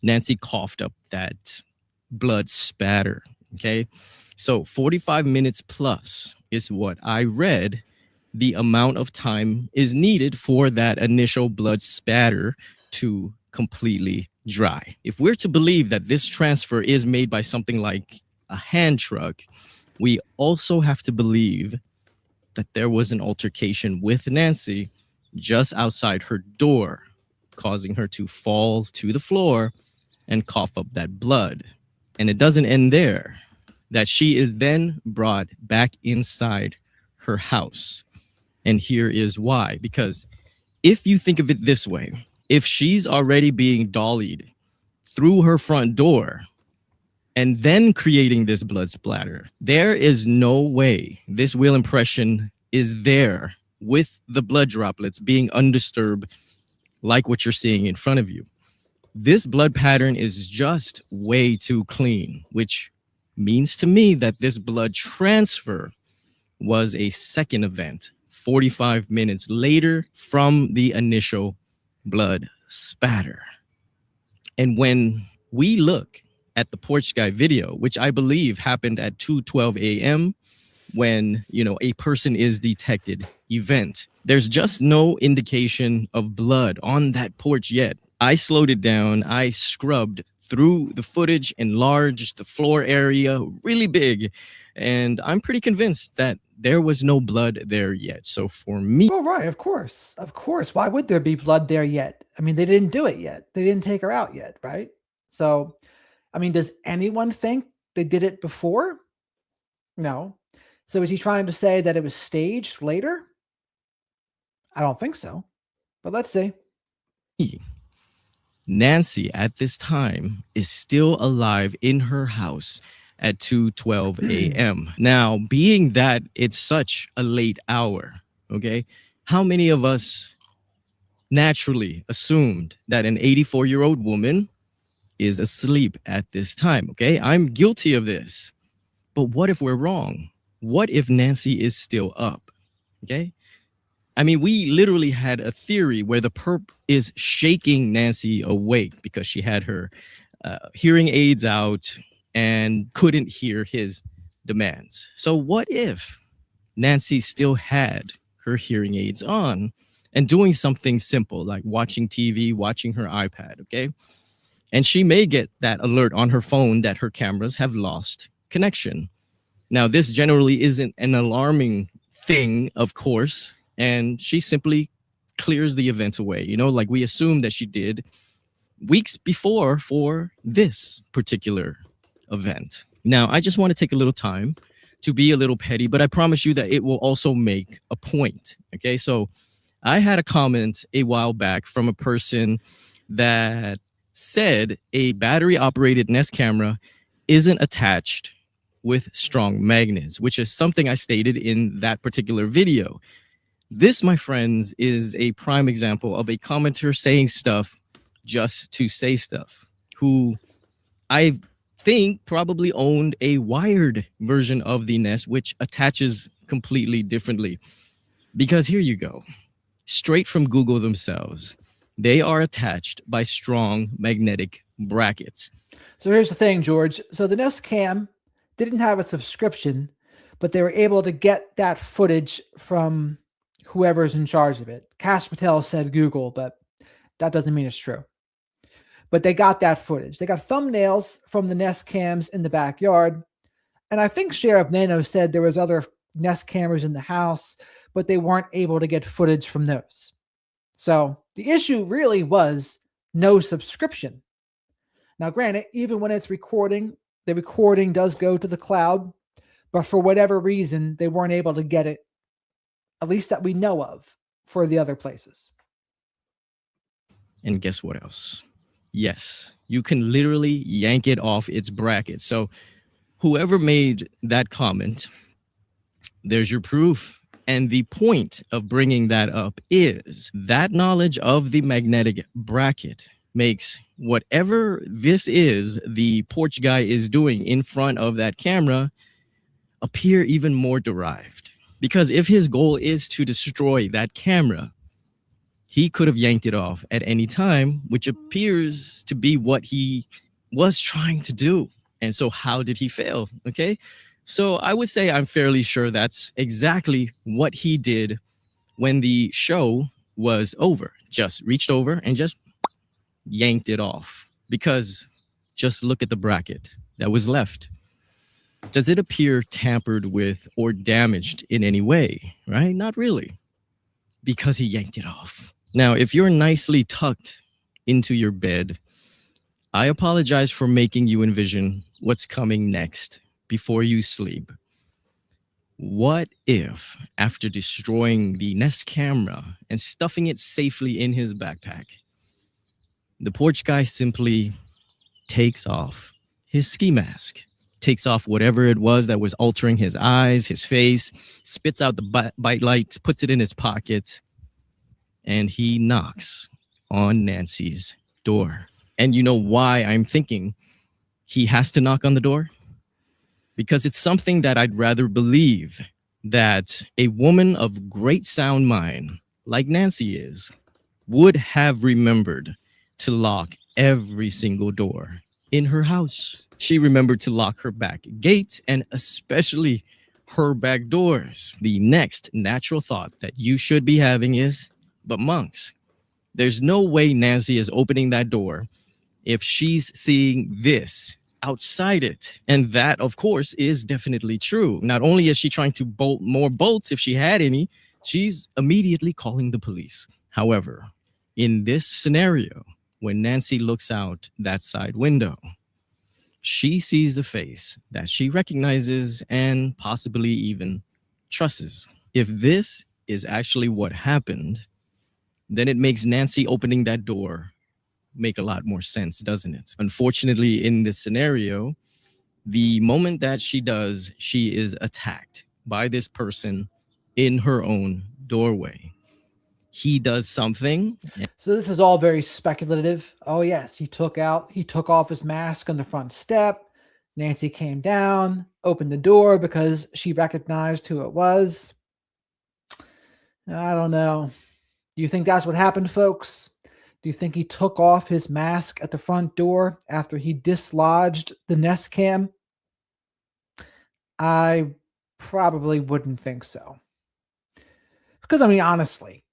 S4: Nancy coughed up that blood spatter, okay? So 45 minutes plus is what I read the amount of time is needed for that initial blood spatter to completely dry. If we're to believe that this transfer is made by something like a hand truck, we also have to believe that there was an altercation with Nancy just outside her door, causing her to fall to the floor and cough up that blood. And it doesn't end there, that she is then brought back inside her house. And here is why. Because if you think of it this way, if she's already being dollied through her front door and then creating this blood splatter, there is no way this wheel impression is there with the blood droplets being undisturbed like what you're seeing in front of you. This blood pattern is just way too clean, which means to me that this blood transfer was a second event, 45 minutes later from the initial blood spatter. And when we look at the porch guy video, which I believe happened at 2:12 a.m. when, a person is detected event, there's just no indication of blood on that porch yet. I slowed it down. I scrubbed through the footage, enlarged the floor area really big, and I'm pretty convinced that there was no blood there yet. So for me,
S1: Well, right, of course. Of course. Why would there be blood there yet? I mean, they didn't do it yet. They didn't take her out yet, right? So, I mean, does anyone think they did it before? No. So is he trying to say that it was staged later? I don't think so, but let's see.
S4: Nancy at this time is still alive in her house at 2:12 a.m. Now, being that it's such a late hour, okay, how many of us naturally assumed that an 84-year-old woman is asleep at this time? Okay, I'm guilty of this. But what if we're wrong? What if Nancy is still up? Okay. I mean, we literally had a theory where the perp is shaking Nancy awake because she had her hearing aids out and couldn't hear his demands. So what if Nancy still had her hearing aids on and doing something simple like watching TV, watching her iPad, okay? And she may get that alert on her phone that her cameras have lost connection. Now, this generally isn't an alarming thing, of course, and she simply clears the event away, like we assumed that she did weeks before for this particular event. Now, I just want to take a little time to be a little petty, but I promise you that it will also make a point, okay? So I had a comment a while back from a person that said a battery-operated Nest camera isn't attached with strong magnets, which is something I stated in that particular video. This, my friends, is a prime example of a commenter saying stuff just to say stuff, who I think probably owned a wired version of the Nest, which attaches completely differently. Because here you go, straight from Google themselves, they are attached by strong magnetic brackets.
S1: So here's the thing, George. So the Nest Cam didn't have a subscription, but they were able to get that footage from whoever's in charge of it. Kash Patel said Google, but that doesn't mean it's true. But they got that footage. They got thumbnails from the Nest cams in the backyard. And I think Sheriff Nano said there was other Nest cameras in the house, but they weren't able to get footage from those. So the issue really was no subscription. Now, granted, even when it's recording, the recording does go to the cloud, but for whatever reason, they weren't able to get it, at least that we know of, for the other places.
S4: And guess what else? Yes, you can literally yank it off its bracket. So whoever made that comment, there's your proof. And the point of bringing that up is that knowledge of the magnetic bracket makes whatever this is the porch guy is doing in front of that camera appear even more derived. Because if his goal is to destroy that camera, he could have yanked it off at any time, which appears to be what he was trying to do. And so how did he fail? Okay. So I would say I'm fairly sure that's exactly what he did when the show was over. Just reached over and just yanked it off, because just look at the bracket that was left. Does it appear tampered with or damaged in any way? Right? Not really, because he yanked it off. Now, if you're nicely tucked into your bed, I apologize for making you envision what's coming next before you sleep. What if, after destroying the Nest camera and stuffing it safely in his backpack, the porch guy simply takes off his ski mask, takes off whatever it was that was altering his eyes, his face, spits out the bite light, puts it in his pocket, and he knocks on Nancy's door. And you know why I'm thinking he has to knock on the door? Because it's something that I'd rather believe that a woman of great sound mind, like Nancy is, would have remembered to lock every single door in her house. She remembered to lock her back gate and especially her back doors. The next natural thought that you should be having is, but monks, there's no way Nancy is opening that door if she's seeing this outside it. And that, of course, is definitely true. Not only is she trying to bolt more bolts if she had any, she's immediately calling the police. However, in this scenario, when Nancy looks out that side window, She sees a face that she recognizes and possibly even trusts. If this is actually what happened, then it makes Nancy opening that door make a lot more sense, doesn't it? Unfortunately, in this scenario, the moment that she does, she is attacked by this person in her own doorway. He does something.
S1: So this is all very speculative. Oh yes, he took off his mask on the front step. Nancy came down, opened the door because she recognized who it was. I don't know. Do you think that's what happened, folks? Do you think he took off his mask at the front door after he dislodged the Nest Cam? I probably wouldn't think so. Because, I mean, honestly,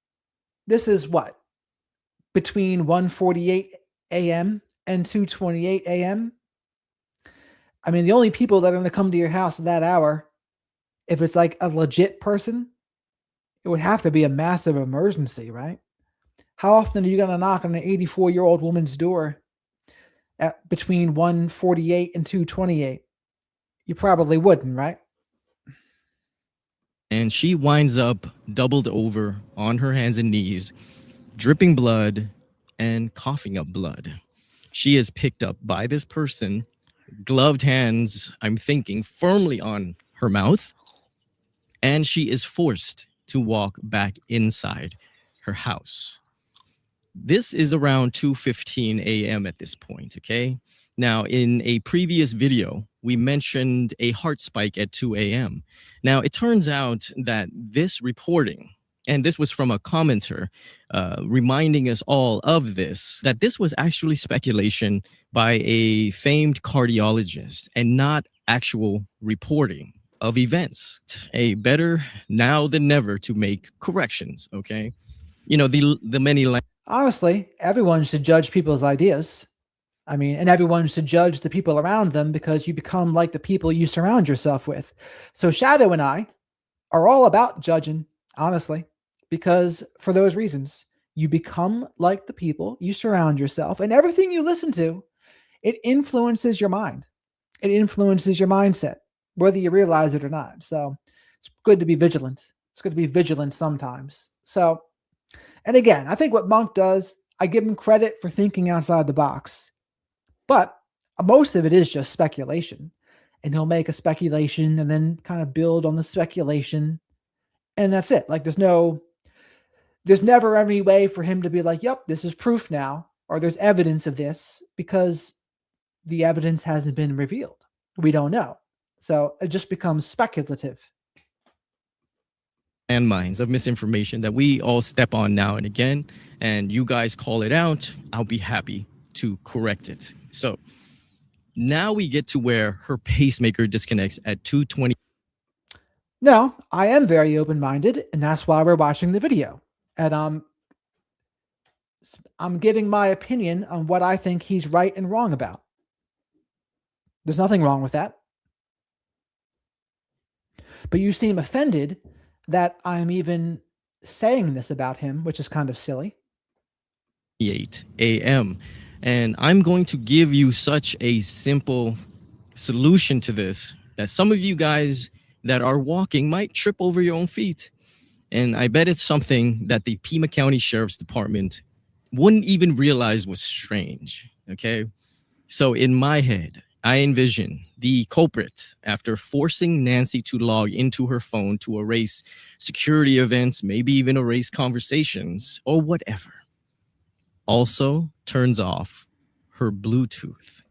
S1: this is what? Between 1:48 a.m. and 2:28 a.m.? I mean, the only people that are going to come to your house at that hour, if it's like a legit person, it would have to be a massive emergency, right? How often are you going to knock on an 84-year-old woman's door at between 1:48 and 2:28? You probably wouldn't, right?
S4: And she winds up doubled over on her hands and knees, dripping blood and coughing up blood. She is picked up by this person, gloved hands, I'm thinking, firmly on her mouth, and she is forced to walk back inside her house. This is around 2:15 a.m. at this point, okay? Now, in a previous video, we mentioned a heart spike at 2 a.m. Now, it turns out that this reporting, and this was from a commenter reminding us all of this, that this was actually speculation by a famed cardiologist and not actual reporting of events. Hey, better now than never to make corrections, okay? You know, the many...
S1: Honestly, everyone should judge people's ideas. I mean, and everyone should judge the people around them because you become like the people you surround yourself with. So Shadow and I are all about judging, honestly, because for those reasons, you become like the people you surround yourself, and everything you listen to, it influences your mind. It influences your mindset, whether you realize it or not. So it's good to be vigilant. It's good to be vigilant sometimes. So, and again, I think what Monk does, I give him credit for thinking outside the box. But most of it is just speculation. And he'll make a speculation and then kind of build on the speculation. And that's it. Like there's never any way for him to be like, yep, this is proof now, or there's evidence of this, because the evidence hasn't been revealed. We don't know. So it just becomes speculative.
S4: Landmines of misinformation that we all step on now and again, and you guys call it out, I'll be happy to correct it. So now we get to where her pacemaker disconnects at 2:20.
S1: No, I am very open-minded, and that's why we're watching the video. And I'm giving my opinion on what I think he's right and wrong about. There's nothing wrong with that. But you seem offended that I'm even saying this about him, which is kind of silly.
S4: 8 a.m. And I'm going to give you such a simple solution to this that some of you guys that are walking might trip over your own feet. And I bet it's something that the Pima County Sheriff's Department wouldn't even realize was strange, okay? So in my head, I envision the culprit, after forcing Nancy to log into her phone to erase security events, maybe even erase conversations or whatever, also turns off her Bluetooth.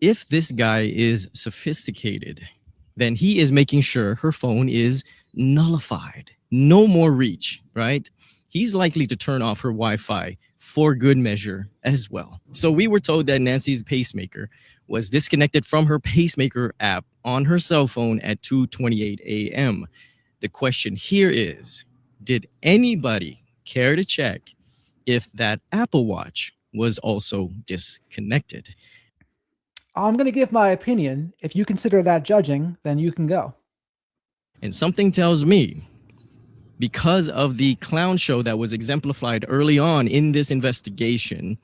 S4: If this guy is sophisticated, then he is making sure her phone is nullified. No more reach, right? He's likely to turn off her Wi-Fi for good measure as well. So we were told that Nancy's pacemaker was disconnected from her pacemaker app on her cell phone at 2:28 a.m. The question here is, did anybody care to check if that Apple Watch was also disconnected?
S1: I'm going to give my opinion. If you consider that judging, then you can go.
S4: And something tells me, because of the clown show that was exemplified early on in this investigation,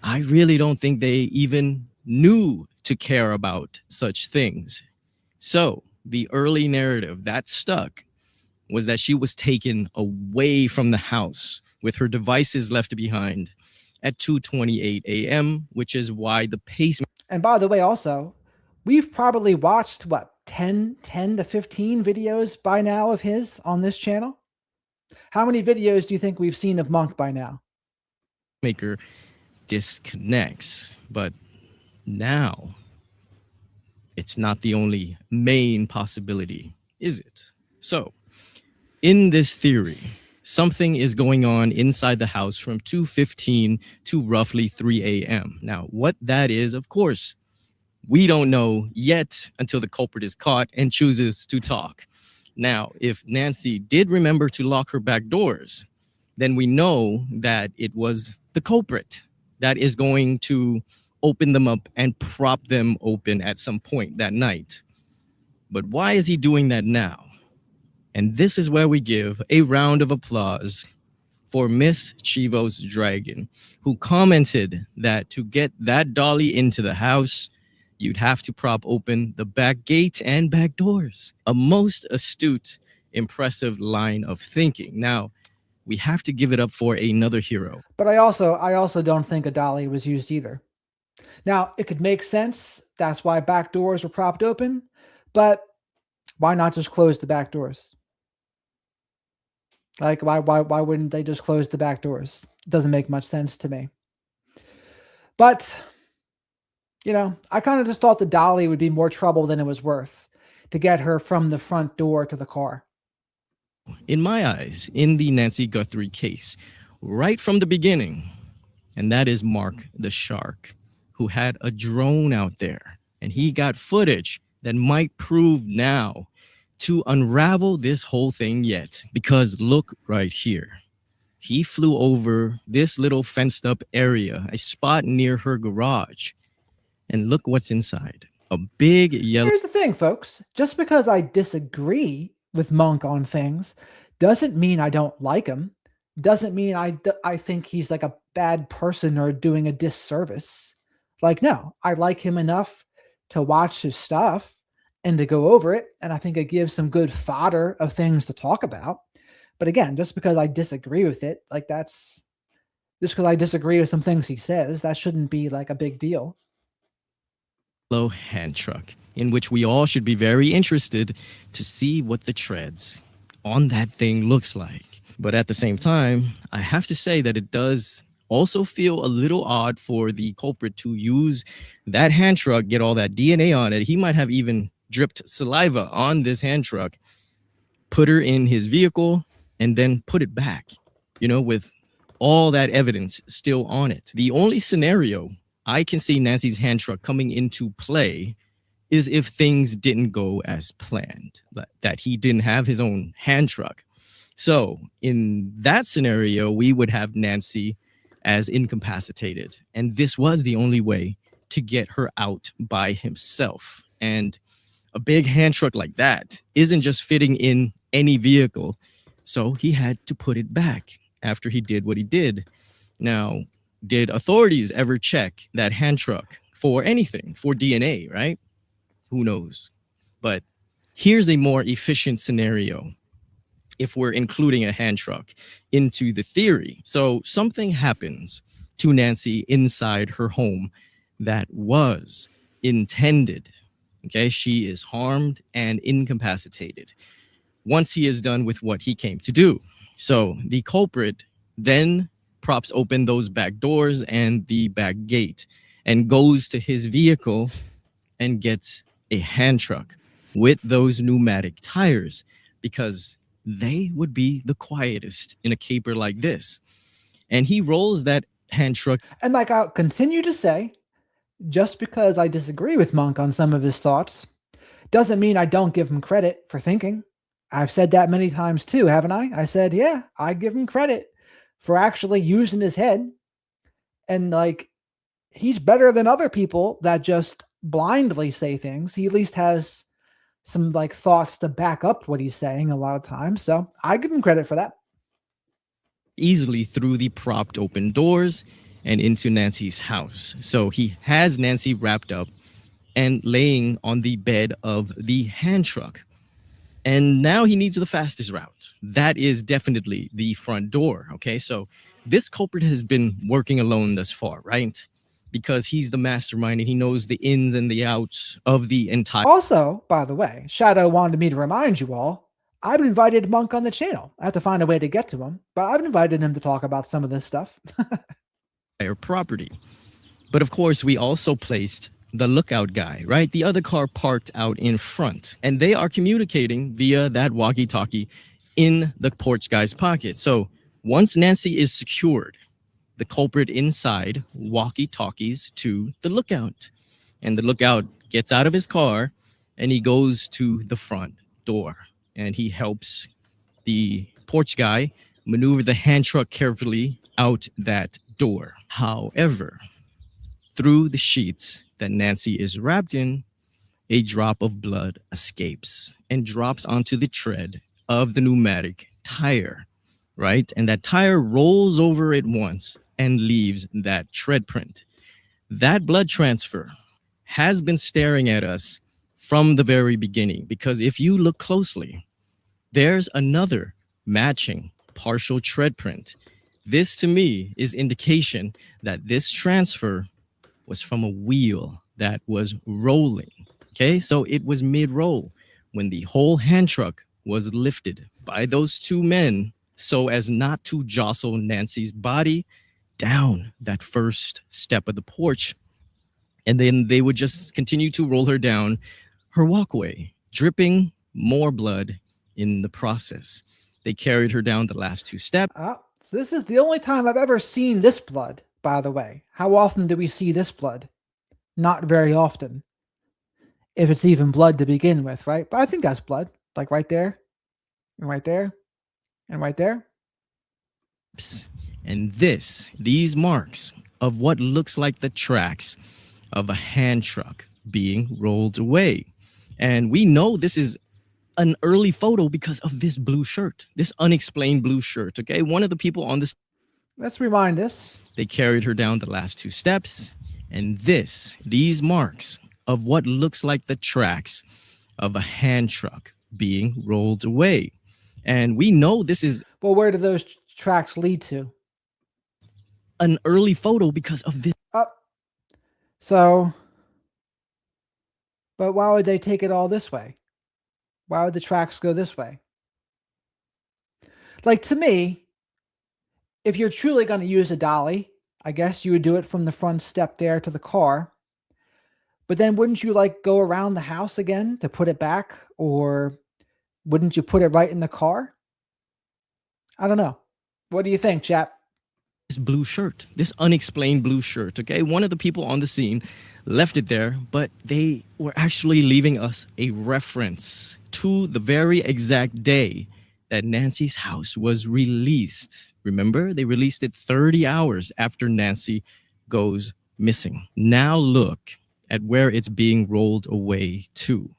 S4: I really don't think they even knew to care about such things. So the early narrative that stuck was that she was taken away from the house with her devices left behind at 2:28 a.m., which is why the pacemaker.
S1: And by the way, also, we've probably watched, what, 10 to 15 videos by now of his on this channel? How many videos do you think we've seen of Monk by now?
S4: Maker disconnects, but now it's not the only main possibility, is it? So, in this theory, something is going on inside the house from 2:15 to roughly 3 a.m. Now, what that is, of course, we don't know yet until the culprit is caught and chooses to talk. Now, if Nancy did remember to lock her back doors, then we know that it was the culprit that is going to open them up and prop them open at some point that night. But why is he doing that now? And this is where we give a round of applause for Miss Chivo's Dragon, who commented that to get that dolly into the house, you'd have to prop open the back gate and back doors. A most astute, impressive line of thinking. Now, we have to give it up for another hero.
S1: But I also don't think a dolly was used either. Now, it could make sense. That's why back doors were propped open. But why not just close the back doors? Like, why wouldn't they just close the back doors? It doesn't make much sense to me. But, you know, I kind of just thought the dolly would be more trouble than it was worth to get her from the front door to the car.
S4: In my eyes, in the Nancy Guthrie case, right from the beginning, and that is Mark the Shark, who had a drone out there, and he got footage that might prove now to unravel this whole thing yet. Because look right here. He flew over this little fenced up area, a spot near her garage, and look what's inside. A big yellow...
S1: Here's the thing, folks. Just because I disagree with Monk on things doesn't mean I don't like him. Doesn't mean I think he's like a bad person or doing a disservice. Like, no, I like him enough to watch his stuff and to go over it. And I think it gives some good fodder of things to talk about. But again, just because I disagree with it, like just because I disagree with some things he says, that shouldn't be like a big deal.
S4: Hand truck, in which we all should be very interested to see what the treads on that thing looks like. But at the same time, I have to say that it does also feel a little odd for the culprit to use that hand truck, get all that DNA on it. He might have even dripped saliva on this hand truck, put her in his vehicle, and then put it back, you know, with all that evidence still on it. The only scenario I can see Nancy's hand truck coming into play is if things didn't go as planned, that he didn't have his own hand truck. So in that scenario, we would have Nancy as incapacitated. And this was the only way to get her out by himself. And a big hand truck like that isn't just fitting in any vehicle. So he had to put it back after he did what he did. Now, did authorities ever check that hand truck for anything, for DNA, right? Who knows? But here's a more efficient scenario if we're including a hand truck into the theory. So something happens to Nancy inside her home that was intended. Okay, she is harmed and incapacitated once he is done with what he came to do. So the culprit then props open those back doors and the back gate and goes to his vehicle and gets a hand truck with those pneumatic tires, because they would be the quietest in a caper like this. And he rolls that hand truck.
S1: And like I'll continue to say, just because I disagree with Monk on some of his thoughts doesn't mean I don't give him credit for thinking. I've said that many times too, haven't I? I said, yeah, I give him credit for actually using his head. And like, he's better than other people that just blindly say things. He at least has some like thoughts to back up what he's saying a lot of times. So I give him credit for that.
S4: Easily through the propped open doors and into Nancy's house. So he has Nancy wrapped up and laying on the bed of the hand truck. And now he needs the fastest route. That is definitely the front door. Okay, so this culprit has been working alone thus far, right? Because he's the mastermind and he knows the ins and the outs of the entire.
S1: Also, by the way, Shadow wanted me to remind you all, I've invited Monk on the channel. I have to find a way to get to him, but I've invited him to talk about some of this stuff.
S4: Property. But of course, we also placed the lookout guy, right? The other car parked out in front, and they are communicating via that walkie-talkie in the porch guy's pocket. So once Nancy is secured, the culprit inside walkie-talkies to the lookout, and the lookout gets out of his car and he goes to the front door and he helps the porch guy maneuver the hand truck carefully out that door. However, through the sheets that Nancy is wrapped in, a drop of blood escapes and drops onto the tread of the pneumatic tire, right? And that tire rolls over it once and leaves that tread print. That blood transfer has been staring at us from the very beginning, because if you look closely, there's another matching partial tread print. This to me is indication that this transfer was from a wheel that was rolling. Okay, so it was mid-roll when the whole hand truck was lifted by those two men so as not to jostle Nancy's body down that first step of the porch. And then they would just continue to roll her down her walkway, dripping more blood in the process. They carried her down the last two steps.
S1: So this is the only time I've ever seen this blood, by the way. How often do we see this blood? Not very often. If it's even blood to begin with, right? But I think that's blood. Like right there, and right there, and right there.
S4: And these marks of what looks like the tracks of a hand truck being rolled away. And we know this is an early photo because of this blue shirt, this unexplained blue shirt. Okay, one of the people on this.
S1: Let's rewind this.
S4: They carried her down the last two steps. And these marks of what looks like the tracks of a hand truck being rolled away. And we know this is.
S1: Well, where do those tracks lead to?
S4: An early photo because of this.
S1: So, but why would they take it all this way? Why would the tracks go this way? Like, to me, if you're truly going to use a dolly, I guess you would do it from the front step there to the car. But then wouldn't you like go around the house again to put it back? Or wouldn't you put it right in the car? I don't know. What do you think, chap?
S4: This blue shirt, this unexplained blue shirt, okay? One of the people on the scene left it there, but they were actually leaving us a reference to the very exact day that Nancy's house was released. Remember, they released it 30 hours after Nancy goes missing. Now look at where it's being rolled away to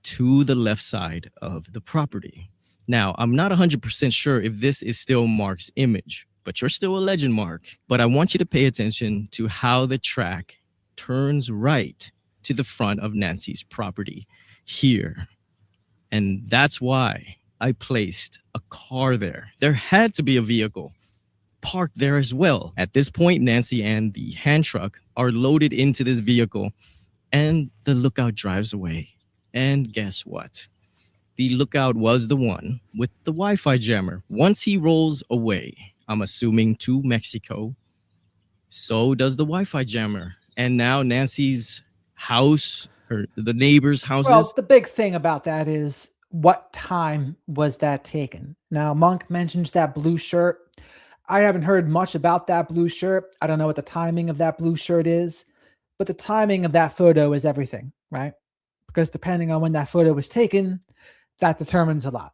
S4: the left side of the property. Now, I'm not 100% sure if this is still Mark's image, but you're still a legend, Mark. But I want you to pay attention to how the track turns right to the front of Nancy's property here. And that's why I placed a car there. There had to be a vehicle parked there as well. At this point, Nancy and the hand truck are loaded into this vehicle and the lookout drives away. And guess what? The lookout was the one with the Wi-Fi jammer. Once he rolls away, I'm assuming to Mexico, so does the Wi-Fi jammer. And now Nancy's house, or the neighbors' houses.
S1: Well, the big thing about that is, what time was that taken? Now, Monk mentions that blue shirt. I haven't heard much about that blue shirt. I don't know what the timing of that blue shirt is, but the timing of that photo is everything, right? Because depending on when that photo was taken, that determines a lot.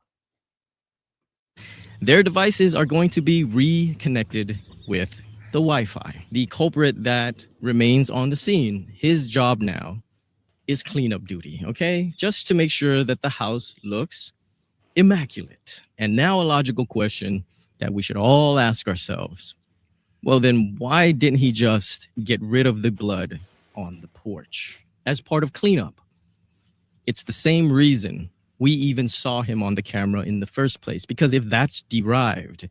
S4: Their devices are going to be reconnected with the Wi-Fi. The culprit that remains on the scene, his job now is cleanup duty, okay? Just to make sure that the house looks immaculate. And now a logical question that we should all ask ourselves. Well, then why didn't he just get rid of the blood on the porch as part of cleanup? It's the same reason we even saw him on the camera in the first place, because if that's derived,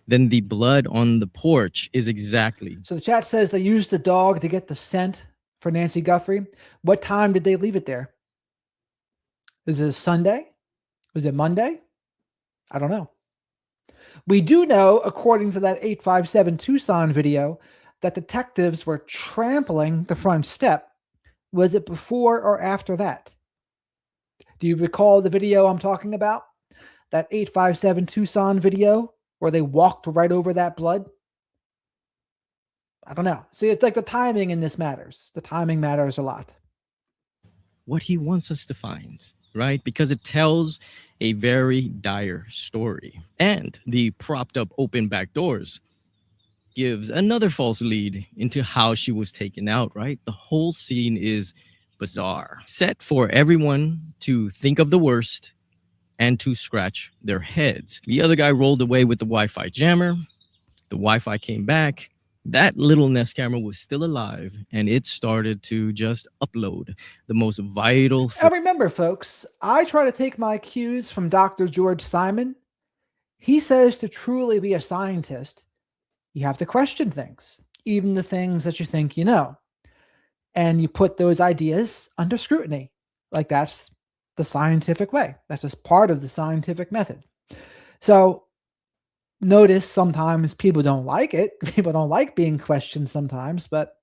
S4: then the blood on the porch is exactly.
S1: So the chat says they used the dog to get the scent for Nancy Guthrie. What time did they leave it there? Was it Sunday? Was it Monday? I don't know. We do know, according to that 857 Tucson video, that detectives were trampling the front step. Was it before or after that? Do you recall the video I'm talking about? That 857 Tucson video where they walked right over that blood? I don't know. See, it's like the timing in this matters. The timing matters a lot.
S4: What he wants us to find, right? Because it tells a very dire story. And the propped up open back doors gives another false lead into how she was taken out, right? The whole scene is bizarre, set for everyone to think of the worst and to scratch their heads. The other guy rolled away with the Wi-Fi jammer. The Wi-Fi came back. That little Nest camera was still alive, and it started to just upload the most vital.
S1: And remember, folks, I try to take my cues from Dr. George Simon. He says to truly be a scientist, you have to question things, even the things that you think you know. And you put those ideas under scrutiny. Like that's the scientific way. That's just part of the scientific method. So notice sometimes people don't like it. People don't like being questioned sometimes, but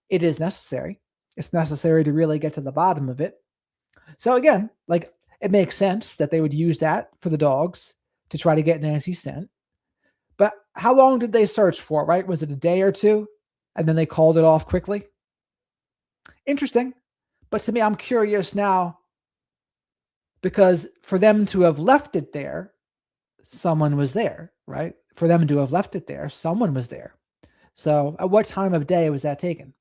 S1: it is necessary. It's necessary to really get to the bottom of it. So again, like it makes sense that they would use that for the dogs to try to get Nancy's scent. But how long did they search for, right? Was it a day or two? And then they called it off quickly? Interesting. But to me, I'm curious now because for them to have left it there, someone was there, right? For them to have left it there, someone was there. So at what time of day was that taken?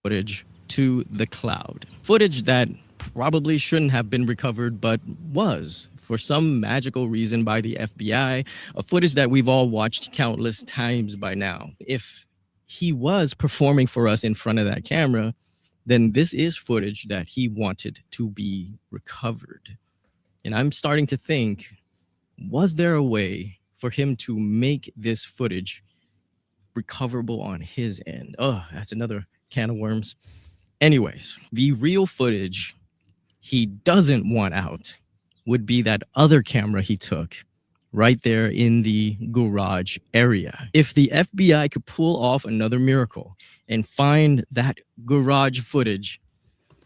S4: Footage to the cloud. Footage that probably shouldn't have been recovered, but was for some magical reason by the FBI, a footage that we've all watched countless times by now. If he was performing for us in front of that camera, then this is footage that he wanted to be recovered. And I'm starting to think, was there a way for him to make this footage recoverable on his end? Oh, that's another can of worms. Anyways, the real footage he doesn't want out would be that other camera he took right there in the garage area. If the FBI could pull off another miracle and find that garage footage,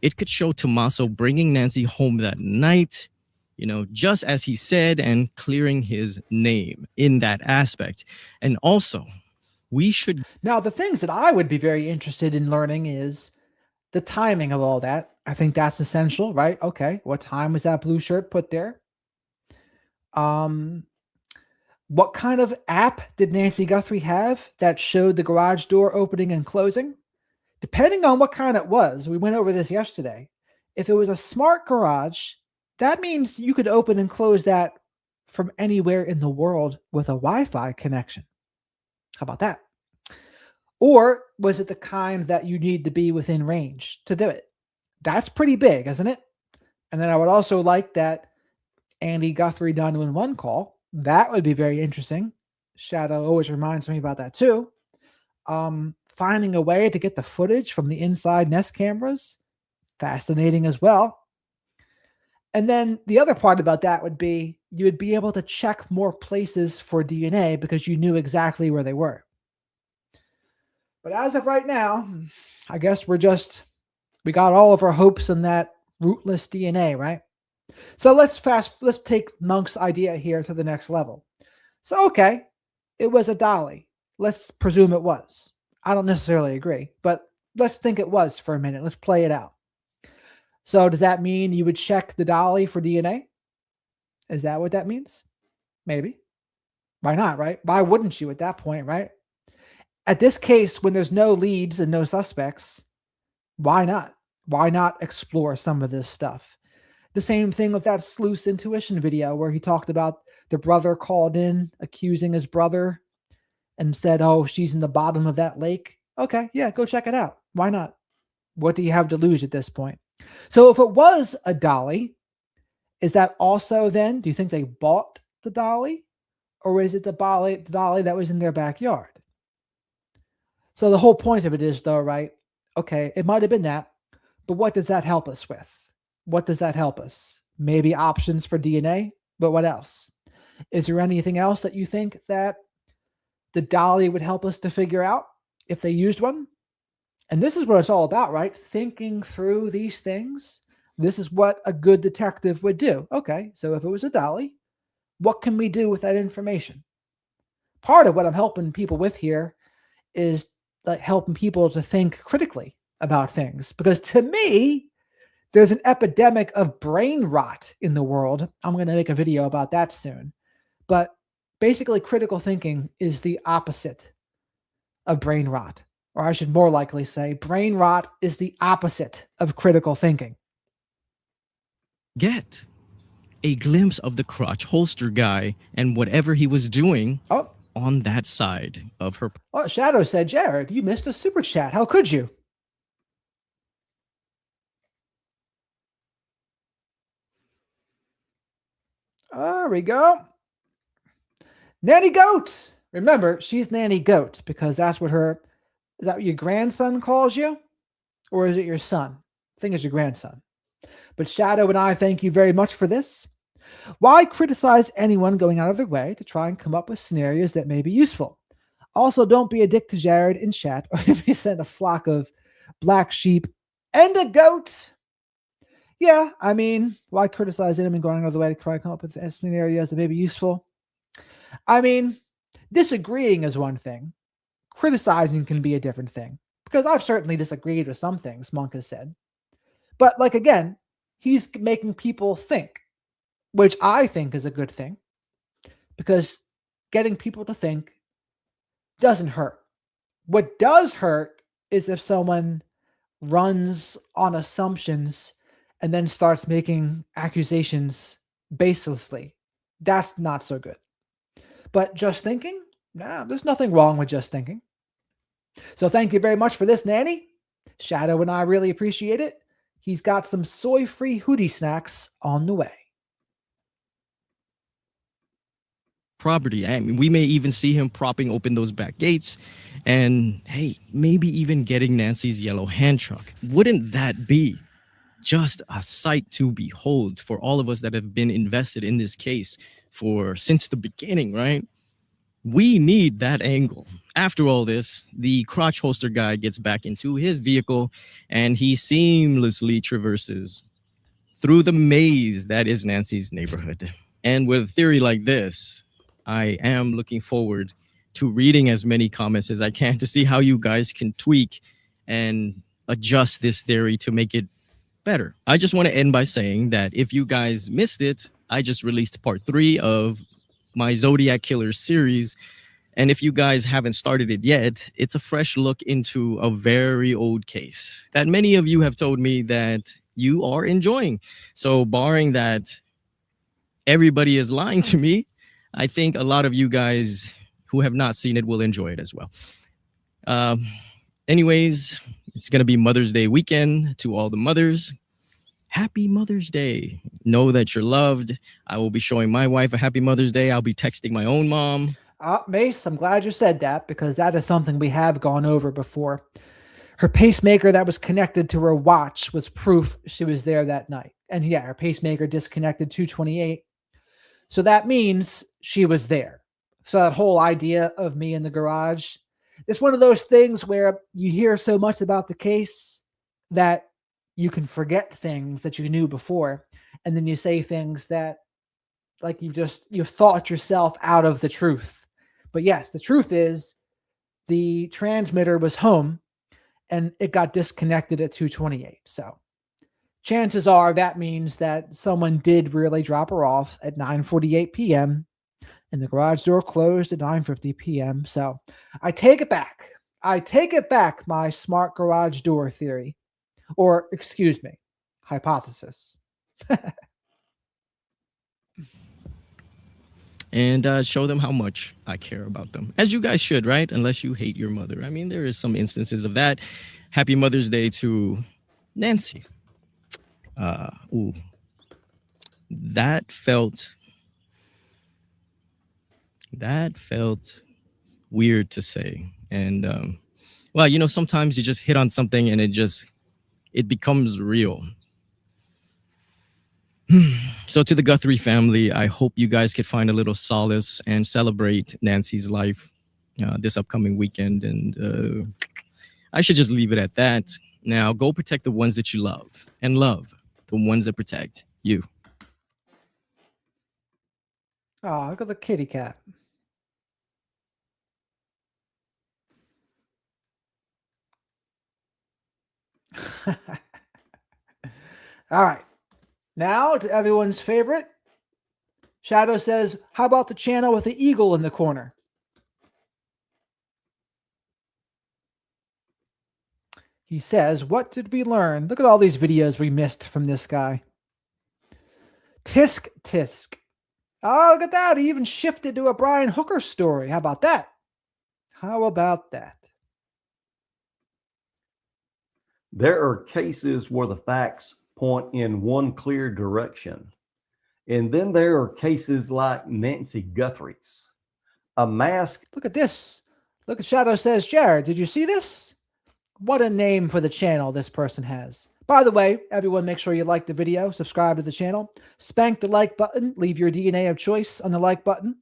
S4: it could show Tommaso bringing Nancy home that night, you know, just as he said, and clearing his name in that aspect. And also, we should...
S1: Now, the things that I would be very interested in learning is the timing of all that. I think that's essential, right? Okay, what time was that blue shirt put there? What kind of app did Nancy Guthrie have that showed the garage door opening and closing? Depending on what kind it was, we went over this yesterday. If it was a smart garage, that means you could open and close that from anywhere in the world with a Wi-Fi connection. How about that? Or was it the kind that you need to be within range to do it? That's pretty big, isn't it? And then I would also like that Andy Guthrie 911 call. That would be very interesting. Shadow always reminds me about that too. Finding a way to get the footage from the inside Nest cameras, fascinating as well. And then the other part about that would be you would be able to check more places for DNA because you knew exactly where they were. But as of right now, I guess we got all of our hopes in that rootless DNA, right? So let's take Monk's idea here to the next level. So, okay, it was a dolly. Let's presume it was. I don't necessarily agree, but let's think it was for a minute. Let's play it out. So does that mean you would check the dolly for DNA? Is that what that means? Maybe. Why not, right? Why wouldn't you at that point, right? At this case, when there's no leads and no suspects, why not? Why not explore some of this stuff? The same thing with that Sleuth's Intuition video where he talked about the brother called in accusing his brother and said, oh, she's in the bottom of that lake, okay, yeah, go check it out. Why not? What do you have to lose at this point? So if it was a dolly, is that also then, do you think they bought the dolly? Or is it the dolly that was in their backyard? So the whole point of it is, though, right? Okay, it might have been that, but what does that help us with? What does that help us? Maybe options for DNA, but what else? Is there anything else that you think that the dolly would help us to figure out if they used one? And this is what it's all about, right? Thinking through these things. This is what a good detective would do. Okay, so if it was a dolly, what can we do with that information? Part of what I'm helping people with here is like helping people to think critically about things. Because to me, there's an epidemic of brain rot in the world. I'm going to make a video about that soon. But basically, critical thinking is the opposite of brain rot. Or I should more likely say, brain rot is the opposite of critical thinking.
S4: Get a glimpse of the crotch holster guy and whatever he was doing on that side of her.
S1: Oh, Shadow said, Jared, you missed a super chat. How could you? There we go. Nanny Goat. Remember, she's Nanny Goat because that's what is that what your grandson calls you? Or is it your son? I think it's your grandson. But Shadow and I thank you very much for this. Why criticize anyone going out of their way to try and come up with scenarios that may be useful? Also, don't be a dick to Jared in chat or if you send a flock of black sheep and a goat. Yeah, I mean, why criticize anyone going out of the way to try and come up with scenarios that may be useful? I mean, disagreeing is one thing. Criticizing can be a different thing. Because I've certainly disagreed with some things Monk has said. But like, again, he's making people think, which I think is a good thing. Because getting people to think doesn't hurt. What does hurt is if someone runs on assumptions and then starts making accusations baselessly. That's not so good. But just thinking? Nah, there's nothing wrong with just thinking. So thank you very much for this, Nanny. Shadow and I really appreciate it. He's got some soy-free hootie snacks on the way.
S4: Property. I mean, we may even see him propping open those back gates and, hey, maybe even getting Nancy's yellow hand truck. Wouldn't that be just a sight to behold for all of us that have been invested in this case since the beginning, right? We need that angle. After all this, the crotch holster guy gets back into his vehicle and he seamlessly traverses through the maze that is Nancy's neighborhood. And with a theory like this, I am looking forward to reading as many comments as I can to see how you guys can tweak and adjust this theory to make it better. I just want to end by saying that if you guys missed it, I just released part 3 of my Zodiac Killers series. And if you guys haven't started it yet, it's a fresh look into a very old case that many of you have told me that you are enjoying. So barring that everybody is lying to me, I think a lot of you guys who have not seen it will enjoy it as well. Anyways, it's going to be Mother's Day weekend to all the mothers. Happy Mother's Day. Know that you're loved. I will be showing my wife a happy Mother's Day. I'll be texting my own mom.
S1: Mace, I'm glad you said that because that is something we have gone over before. Her pacemaker that was connected to her watch was proof she was there that night. And yeah, her pacemaker disconnected 228. So that means she was there. So that whole idea of me in the garage, it's one of those things where you hear so much about the case that you can forget things that you knew before. And then you say things that like you've thought yourself out of the truth. But yes, the truth is the transmitter was home and it got disconnected at 228. So chances are that means that someone did really drop her off at 9:48 p.m. and the garage door closed at 9:50 p.m. So I take it back. I take it back, my smart garage door theory. Or, excuse me, hypothesis.
S4: and show them how much I care about them, as you guys should, right? Unless you hate your mother. I mean, there is some instances of that. Happy Mother's Day to Nancy. Ooh, that felt weird to say. And well, you know, sometimes you just hit on something and it becomes real. So to the Guthrie family, I hope you guys could find a little solace and celebrate Nancy's life this upcoming weekend. And I should just leave it at that. Now go protect the ones that you love, and love the ones that protect you.
S1: Oh, look at the kitty cat. All right. Now to everyone's favorite. Shadow says, how about the channel with the eagle in the corner? He says, what did we learn? Look at all these videos we missed from this guy. Tisk tisk. Oh, look at that. He even shifted to a Brian Hooker story. How about that? How about that?
S5: There are cases where the facts point in one clear direction. And then there are cases like Nancy Guthrie's. A mask.
S1: Look at this. Look at Shadow says, Jared, did you see this? What a name for the channel this person has. By the way, everyone make sure you like the video, subscribe to the channel, spank the like button, leave your DNA of choice on the like button.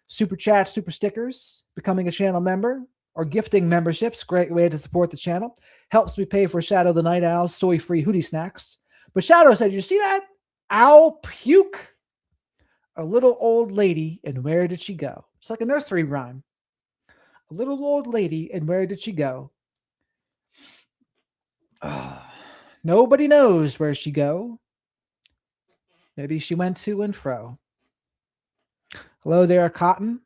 S1: Super chat, super stickers, becoming a channel member, or gifting memberships, great way to support the channel. Helps me pay for Shadow the Night Owl's soy-free hoodie snacks. But Shadow said, you see that? Owl puke. A little old lady, and where did she go? It's like a nursery rhyme. A little old lady, and where did she go? Nobody knows where she go. Maybe she went to and fro. Hello there, Cotton.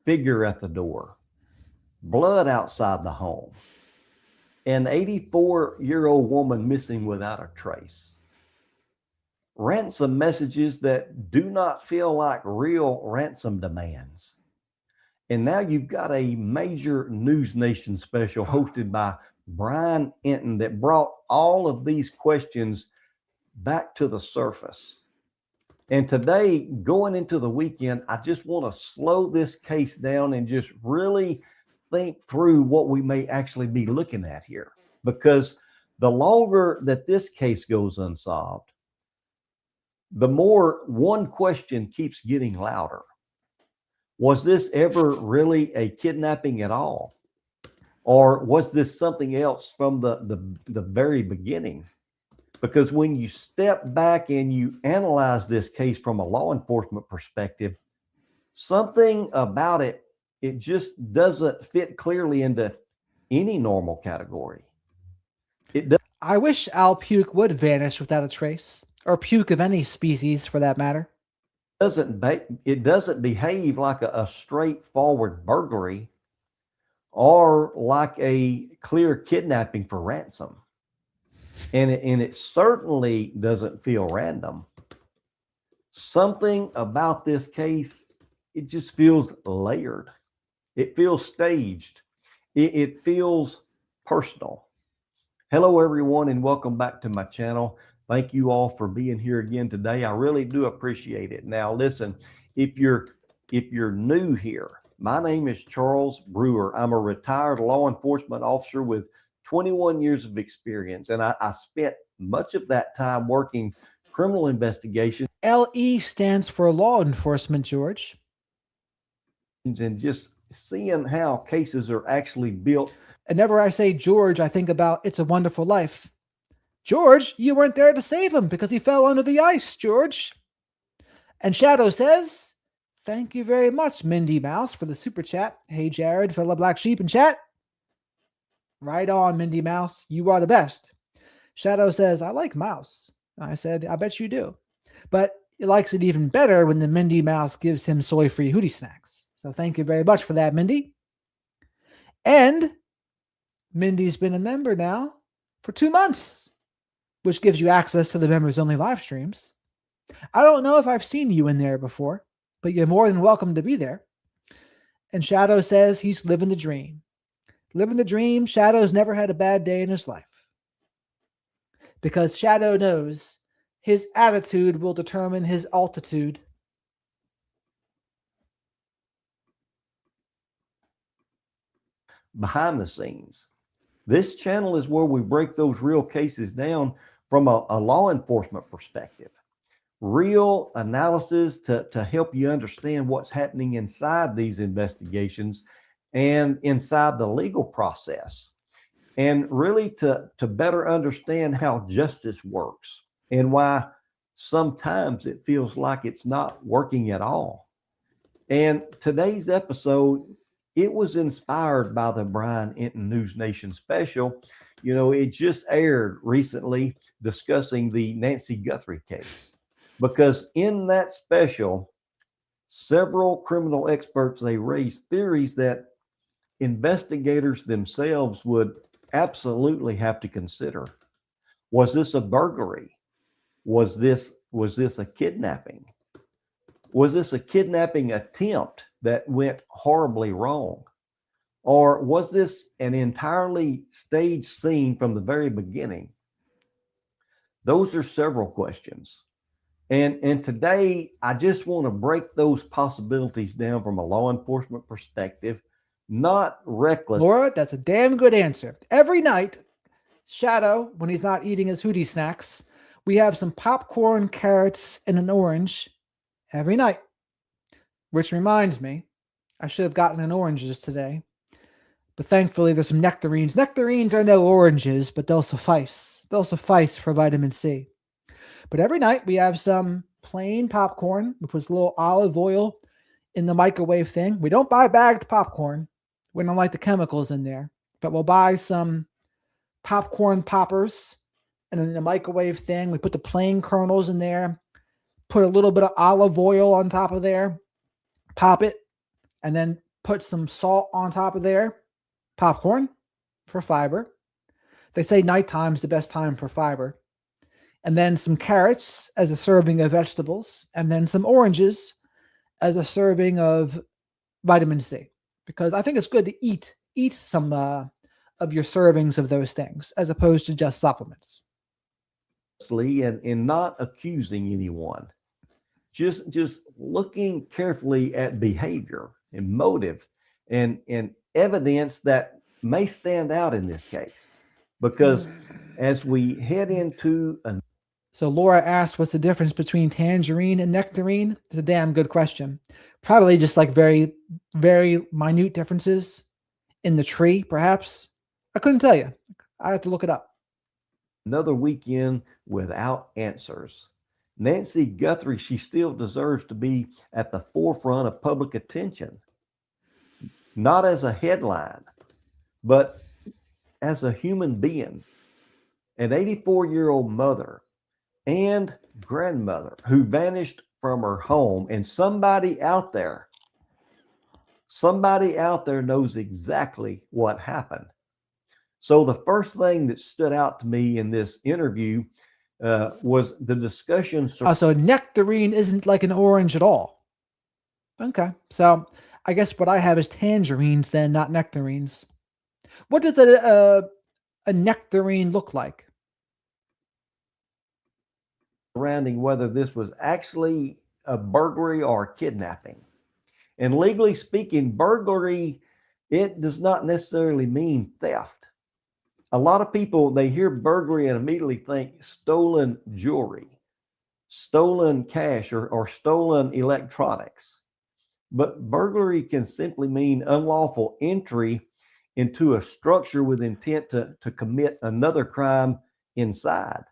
S5: Figure at the door. Blood outside the home. An 84-year-old woman missing without a trace. Ransom messages that do not feel like real ransom demands. And now you've got a major News Nation special hosted by Brian Entin that brought all of these questions back to the surface. And today, going into the weekend, I just want to slow this case down and just really think through what we may actually be looking at here. Because the longer that this case goes unsolved, the more one question keeps getting louder. Was this ever really a kidnapping at all? Or was this something else from the very beginning? Because when you step back and you analyze this case from a law enforcement perspective, something about it, it just doesn't fit clearly into any normal category.
S1: I wish owl puke would vanish without a trace, or puke of any species for that matter.
S5: It doesn't behave like a straightforward burglary or like a clear kidnapping for ransom. And it certainly doesn't feel random. Something about this case, it just feels layered. It feels staged. It feels personal. Hello, everyone, and welcome back to my channel. Thank you all for being here again today. I really do appreciate it. Now, listen, if you're new here, my name is Charles Brewer. I'm a retired law enforcement officer with 21 years of experience, and I spent much of that time working criminal investigation.
S1: LE stands for law enforcement, George.
S5: And just seeing how cases are actually built.
S1: And whenever I say George, I think about It's a Wonderful Life. George, you weren't there to save him because he fell under the ice, George. And Shadow says, thank you very much, Mindy Mouse, for the super chat. Hey, Jared, fellow black sheep in chat. Right on, Mindy Mouse. You are the best. Shadow says, I like Mouse. I said, I bet you do. But he likes it even better when the Mindy Mouse gives him soy-free hoodie snacks. So thank you very much for that, Mindy. And Mindy's been a member now for 2 months, which gives you access to the members-only live streams. I don't know if I've seen you in there before, but you're more than welcome to be there. And Shadow says he's living the dream. Living the dream, Shadow's never had a bad day in his life. Because Shadow knows his attitude will determine his altitude.
S5: Behind the scenes. This channel is where we break those real cases down from a law enforcement perspective. Real analysis to help you understand what's happening inside these investigations and inside the legal process. And really to better understand how justice works and why sometimes it feels like it's not working at all. And today's episode, it was inspired by the Brian Entin News Nation special. You know, it just aired recently discussing the Nancy Guthrie case. Because in that special, several criminal experts, they raised theories that investigators themselves would absolutely have to consider. Was this a burglary? Was this a kidnapping? Was this a kidnapping attempt that went horribly wrong? Or was this an entirely staged scene from the very beginning? Those are several questions. And today, I just want to break those possibilities down from a law enforcement perspective, not reckless.
S1: Laura, that's a damn good answer. Every night, Shadow, when he's not eating his hootie snacks, we have some popcorn, carrots, and an orange every night. Which reminds me, I should have gotten an oranges today. But thankfully, there's some nectarines. Nectarines are no oranges, but they'll suffice. They'll suffice for vitamin C. But every night, we have some plain popcorn. We put a little olive oil in the microwave thing. We don't buy bagged popcorn. We don't like the chemicals in there. But we'll buy some popcorn poppers. And in the microwave thing, we put the plain kernels in there. Put a little bit of olive oil on top of there. Pop it. And then put some salt on top of there. Popcorn for fiber. They say nighttime's the best time for fiber. And then some carrots as a serving of vegetables. And then some oranges as a serving of vitamin C. Because I think it's good to eat some of your servings of those things as opposed to just supplements.
S5: And not accusing anyone. Just looking carefully at behavior and motive and evidence that may stand out in this case. Because as we head into
S1: So Laura asked, what's the difference between tangerine and nectarine? It's a damn good question. Probably just like very, very minute differences in the tree, perhaps. I couldn't tell you. I have to look it up.
S5: another weekend without answers. Nancy Guthrie, she still deserves to be at the forefront of public attention, not as a headline, but as a human being, an 84-year-old mother and grandmother who vanished from her home. And somebody out there knows exactly what happened. So the first thing that stood out to me in this interview was the discussion.
S1: So nectarine isn't like an orange at all. Okay. So I guess what I have is tangerines then, not nectarines. What does a nectarine look like?
S5: Surrounding whether this was actually a burglary or a kidnapping. And legally speaking, burglary, it does not necessarily mean theft. A lot of people, they hear burglary and immediately think stolen jewelry, stolen cash, or stolen electronics. But burglary can simply mean unlawful entry into a structure with intent to commit another crime inside.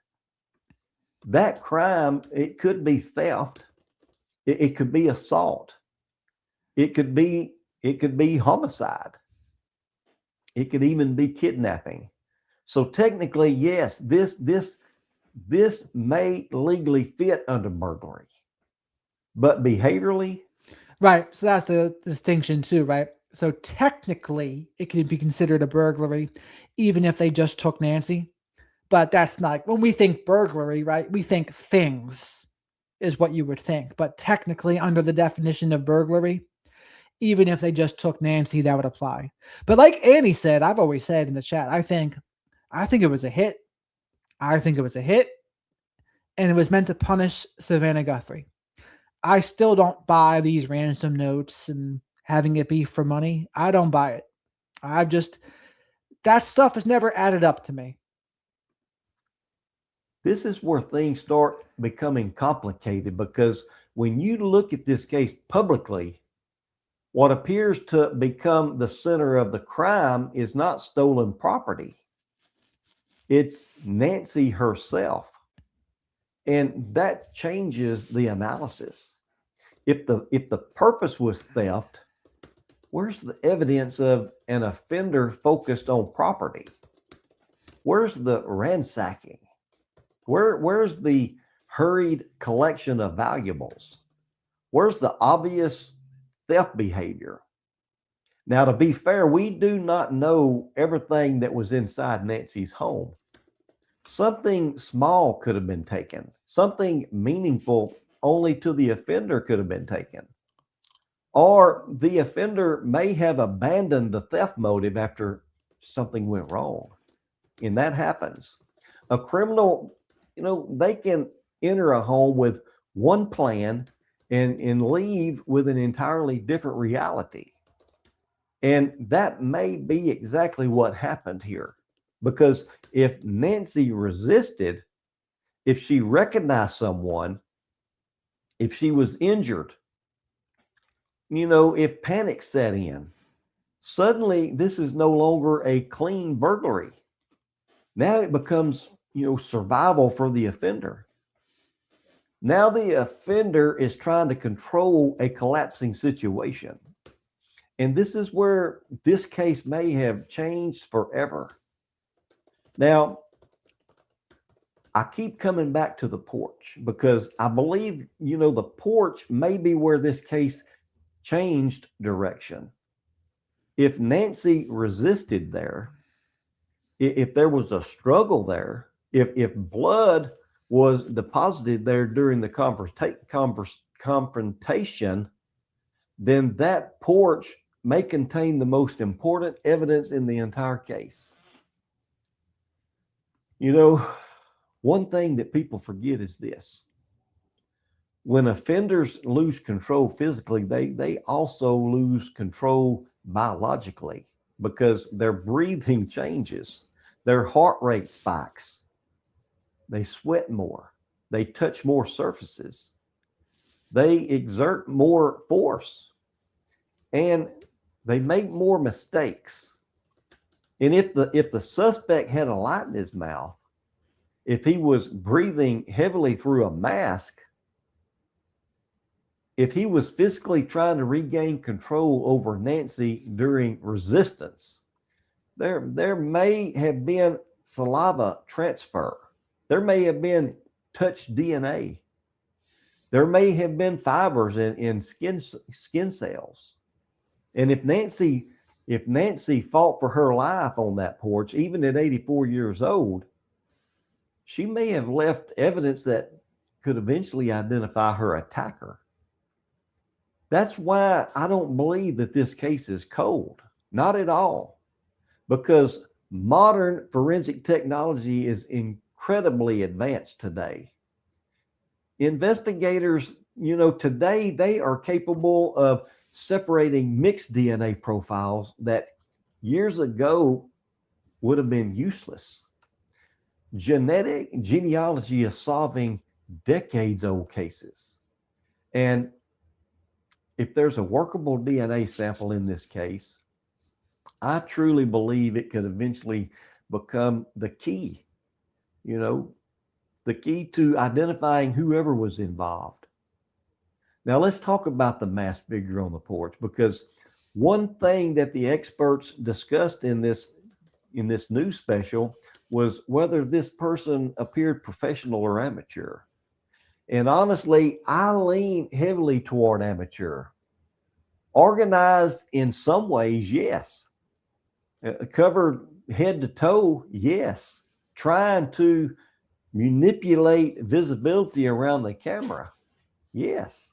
S5: That crime, it could be theft. It could be assault. It could be homicide. It could even be kidnapping. So technically, yes, this may legally fit under burglary, but behaviorally,
S1: right? So that's the distinction too, right? So technically, it can be considered a burglary, even if they just took Nancy. But that's not, when we think burglary, right? We think things is what you would think. But technically, under the definition of burglary, even if they just took Nancy, that would apply. But like Annie said, I've always said in the chat, I think it was a hit. I think it was a hit, and it was meant to punish Savannah Guthrie. I still don't buy these ransom notes and having it be for money. I don't buy it. That stuff has never added up to me.
S5: This is where things start becoming complicated, because when you look at this case publicly, what appears to become the center of the crime is not stolen property. It's Nancy herself. And that changes the analysis. If the purpose was theft, where's the evidence of an offender focused on property? Where's the ransacking? Where's the hurried collection of valuables? Where's the obvious theft behavior? Now, to be fair, we do not know everything that was inside Nancy's home. Something small could have been taken. Something meaningful only to the offender could have been taken. Or the offender may have abandoned the theft motive after something went wrong. And that happens. A criminal, they can enter a home with one plan and leave with an entirely different reality. And that may be exactly what happened here. Because if Nancy resisted, if she recognized someone, if she was injured, if panic set in, suddenly this is no longer a clean burglary. Now it becomes, survival for the offender. Now the offender is trying to control a collapsing situation. And this is where this case may have changed forever. Now, I keep coming back to the porch because I believe, the porch may be where this case changed direction. If Nancy resisted there, if there was a struggle there, if blood was deposited there during the confrontation, then that porch may contain the most important evidence in the entire case. One thing that people forget is this. When offenders lose control physically, they also lose control biologically because their breathing changes, their heart rate spikes, they sweat more, they touch more surfaces, they exert more force, and they make more mistakes. And if the suspect had a light in his mouth, if he was breathing heavily through a mask, if he was physically trying to regain control over Nancy during resistance, there may have been saliva transfer. There may have been touch DNA. There may have been fibers in skin cells. And if Nancy fought for her life on that porch, even at 84 years old, she may have left evidence that could eventually identify her attacker. That's why I don't believe that this case is cold. Not at all. Because modern forensic technology is incredibly advanced today. Investigators, today they are capable of separating mixed DNA profiles that years ago would have been useless. Genetic genealogy is solving decades-old cases. And if there's a workable DNA sample in this case, I truly believe it could eventually become the key, the key to identifying whoever was involved. Now let's talk about the masked figure on the porch, because one thing that the experts discussed in this news special was whether this person appeared professional or amateur. And honestly, I lean heavily toward amateur. Organized in some ways, yes. Covered head to toe, yes. Trying to manipulate visibility around the camera, yes.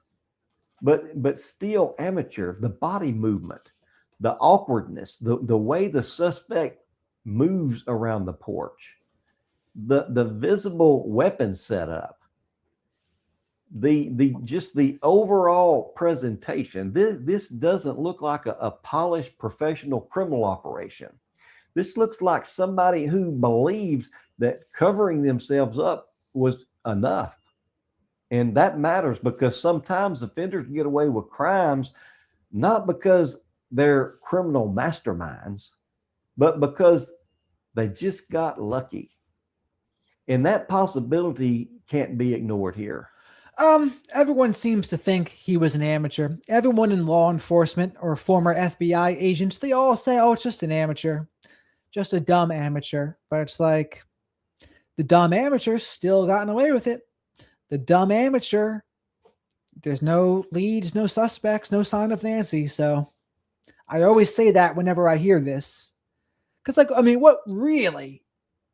S5: But still amateur. The body movement, the awkwardness, the way the suspect moves around the porch, the visible weapon setup, just the overall presentation. This doesn't look like a polished professional criminal operation. This looks like somebody who believes that covering themselves up was enough. And that matters because sometimes offenders get away with crimes not because they're criminal masterminds, but because they just got lucky. And that possibility can't be ignored here.
S1: Everyone seems to think he was an amateur. Everyone in law enforcement or former FBI agents, they all say, oh, it's just an amateur, just a dumb amateur. But it's like the dumb amateur still gotten away with it. The dumb amateur, there's no leads, no suspects, no sign of Nancy. So I always say that whenever I hear this. Because, like, I mean, what really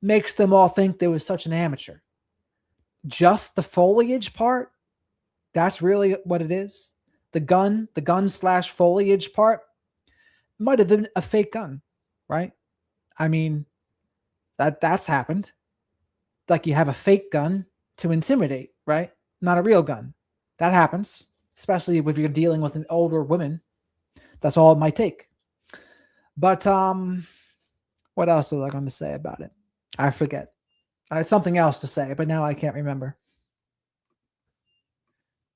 S1: makes them all think there was such an amateur? Just the foliage part? That's really what it is? The gun / foliage part might have been a fake gun, right? I mean, that's happened. Like, you have a fake gun to intimidate, right? Not a real gun. That happens, especially if you're dealing with an older woman. That's all it might take. But what else was I going to say about it? I forget. I had something else to say, but now I can't remember.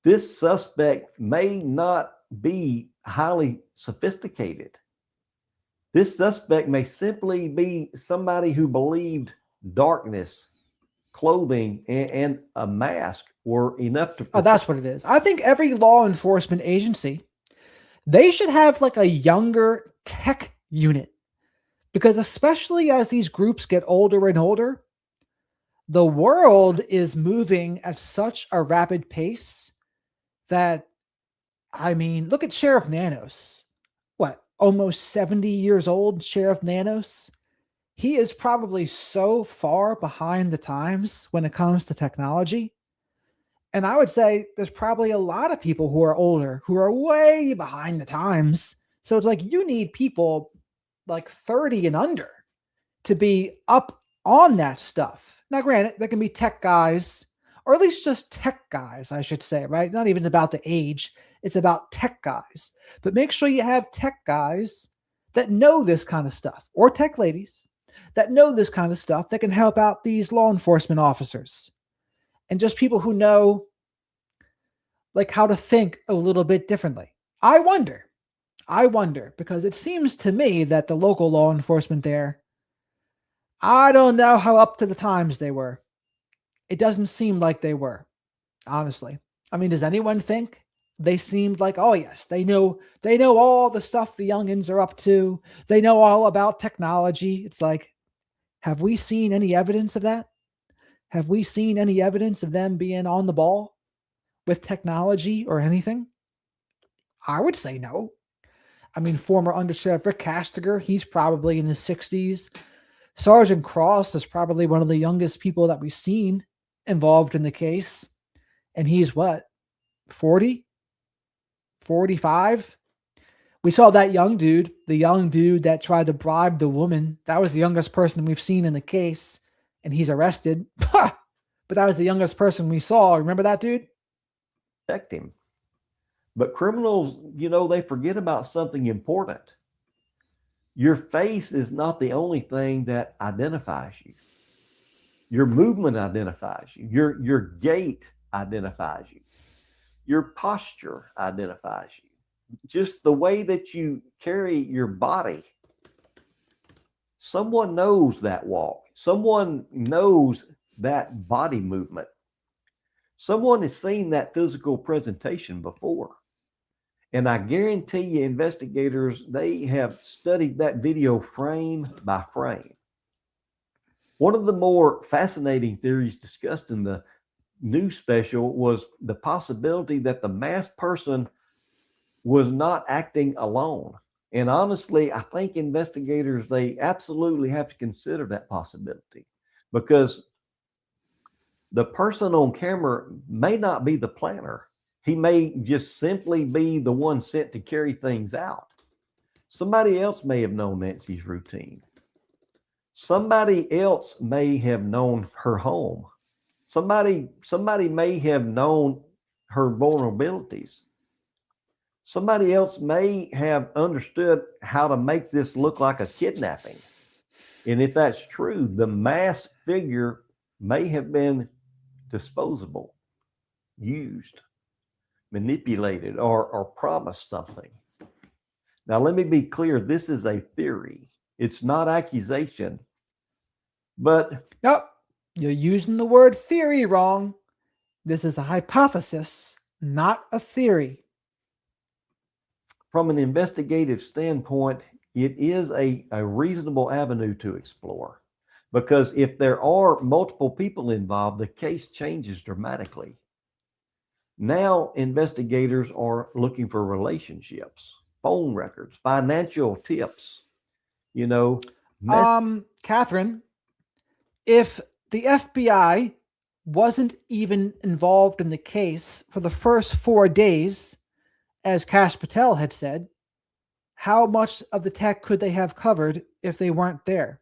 S5: This suspect may not be highly sophisticated. This suspect may simply be somebody who believed darkness, clothing, and a mask were enough to...
S1: Oh, that's what it is. I think every law enforcement agency, they should have like a younger tech unit. Because especially as these groups get older and older, the world is moving at such a rapid pace that, I mean, look at Sheriff Nanos. What, almost 70 years old, Sheriff Nanos? He is probably so far behind the times when it comes to technology. And I would say there's probably a lot of people who are older, who are way behind the times. So it's like you need people like 30 and under to be up on that stuff. Now, granted, there can be tech guys, or at least just tech guys, I should say, right? Not even about the age. It's about tech guys. But make sure you have tech guys that know this kind of stuff, or tech ladies that know this kind of stuff that can help out these law enforcement officers. And just people who know like how to think a little bit differently. I wonder, because it seems to me that the local law enforcement there, I don't know how up to the times they were. It doesn't seem like they were, honestly. I mean, does anyone think they seemed like, oh yes, they know all the stuff the youngins are up to. They know all about technology. It's like, have we seen any evidence of that? Have we seen any evidence of them being on the ball with technology or anything? I would say no. I mean, former Undersheriff Rick Castiger, he's probably in his 60s. Sergeant Cross is probably one of the youngest people that we've seen involved in the case. And he's what, 40? 45? We saw that young dude, the young dude that tried to bribe the woman. That was the youngest person we've seen in the case. And he's arrested. But that was the youngest person we saw. Remember that dude?
S5: Protect him. But criminals, they forget about something important. Your face is not the only thing that identifies you. Your movement identifies you. Your gait identifies you. Your posture identifies you. Just the way that you carry your body. Someone knows that walk. Someone knows that body movement. Someone has seen that physical presentation before. And I guarantee you, investigators, they have studied that video frame by frame. One of the more fascinating theories discussed in the new special was the possibility that the masked person was not acting alone. And honestly, I think investigators, they absolutely have to consider that possibility, because the person on camera may not be the planner. He may just simply be the one sent to carry things out. Somebody else may have known Nancy's routine. Somebody else may have known her home. Somebody may have known her vulnerabilities. Somebody else may have understood how to make this look like a kidnapping. And if that's true, the masked figure may have been disposable, used, manipulated, or promised something. Now, let me be clear. This is a theory. It's not accusation. But
S1: Nope, you're using the word theory wrong. This is a hypothesis, not a theory.
S5: from an investigative standpoint, it is a reasonable avenue to explore, because if there are multiple people involved, the case changes dramatically. Now, investigators are looking for relationships, phone records, financial tips, you know.
S1: Catherine, if the FBI wasn't even involved in the case for the first 4 days, as Kash Patel had said, how much of the tech could they have covered if they weren't there?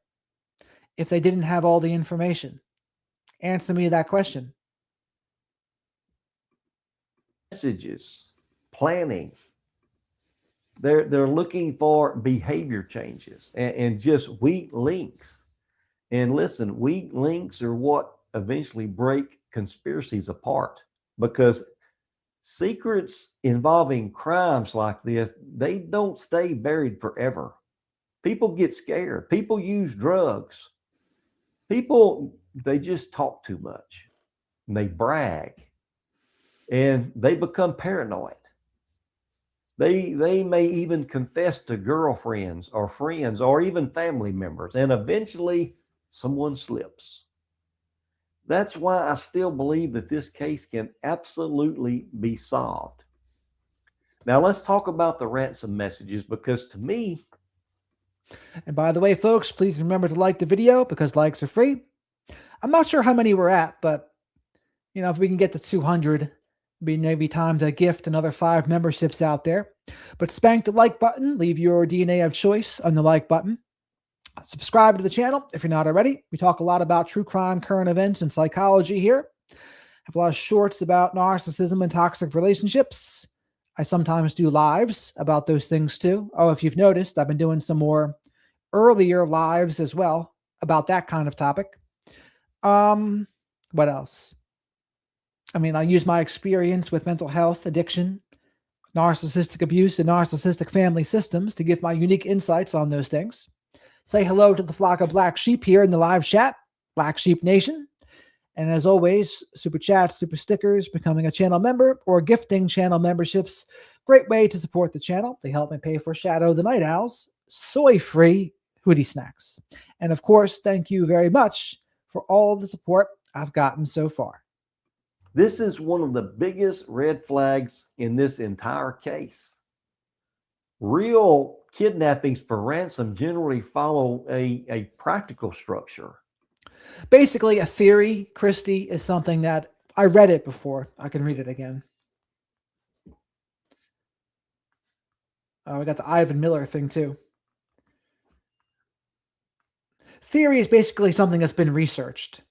S1: If they didn't have all the information? Answer me that question.
S5: Messages, planning. They're looking for behavior changes and just weak links. And listen, weak links are what eventually break conspiracies apart, because secrets involving crimes like this, they don't stay buried forever. People get scared. People use drugs. People, they just talk too much. And they brag. And they become paranoid. They may even confess to girlfriends or friends or even family members, and eventually someone slips. That's why I still believe that this case can absolutely be solved. Now, let's talk about the ransom messages, because to me,
S1: and by the way, folks, please remember to like the video, because likes are free. I'm not sure how many we're at, but if we can get to 200, be maybe time to gift another 5 memberships out there. But spank the like button, leave your DNA of choice on the like button. Subscribe to the channel if you're not already. We talk a lot about true crime, current events, and psychology here. Have a lot of shorts about narcissism and toxic relationships. I sometimes do lives about those things too. Oh, if you've noticed, I've been doing some more earlier lives as well about that kind of topic. What else? I use my experience with mental health, addiction, narcissistic abuse, and narcissistic family systems to give my unique insights on those things. Say hello to the flock of black sheep here in the live chat, Black Sheep Nation. And as always, super chats, super stickers, becoming a channel member, or gifting channel memberships. Great way to support the channel. They help me pay for Shadow the Night Owl's soy-free hoodie snacks. And of course, thank you very much for all of the support I've gotten so far.
S5: this is one of the biggest red flags in this entire case. Real kidnappings for ransom generally follow a practical structure.
S1: Basically, a theory, Christy, is something that I read it before. I can read it again. We got the Ivan Miller thing too. Theory is basically something that's been researched.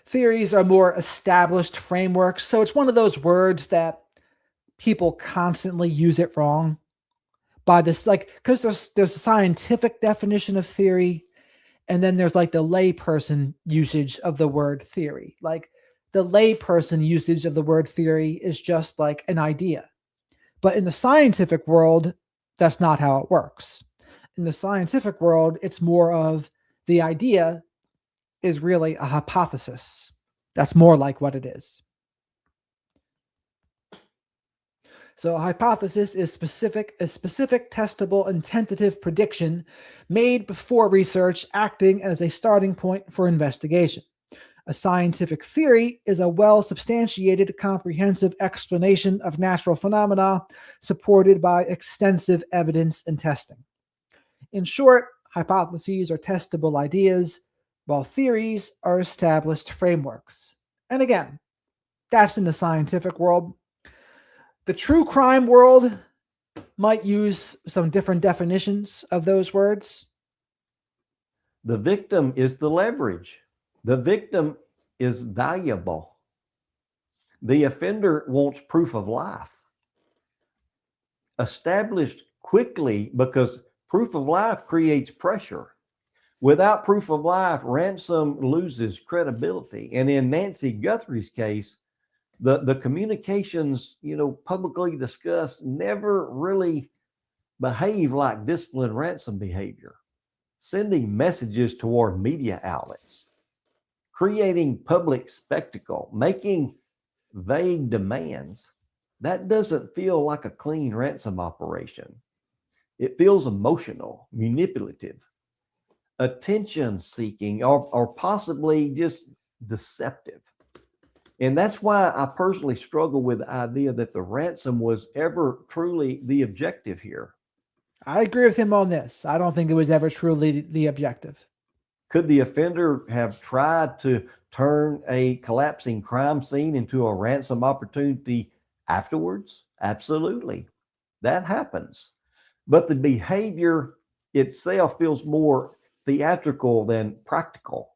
S1: Theories are more established frameworks, so it's one of those words that people constantly use it wrong. By this, because there's a scientific definition of theory, and then there's the layperson usage of the word theory. The layperson usage of the word theory is just an idea. But in the scientific world, that's not how it works. In the scientific world, it's more of the idea is really a hypothesis. That's more like what it is. So a hypothesis is a specific, testable, and tentative prediction made before research, acting as a starting point for investigation. A scientific theory is a well-substantiated, comprehensive explanation of natural phenomena supported by extensive evidence and testing. In short, hypotheses are testable ideas, while theories are established frameworks. And again, that's in the scientific world. The true crime world might use some different definitions of those words.
S5: The victim is the leverage. The victim is valuable. The offender wants proof of life. Established quickly, because proof of life creates pressure. Without proof of life, ransom loses credibility. And in Nancy Guthrie's case, the communications, publicly discussed never really behave like disciplined ransom behavior. Sending messages toward media outlets, creating public spectacle, making vague demands, that doesn't feel like a clean ransom operation. It feels emotional, manipulative, attention seeking, or possibly just deceptive. And that's why I personally struggle with the idea that the ransom was ever truly the objective here.
S1: I agree with him on this. I don't think it was ever truly the objective.
S5: Could the offender have tried to turn a collapsing crime scene into a ransom opportunity afterwards? Absolutely. That happens. But the behavior itself feels more theatrical than practical.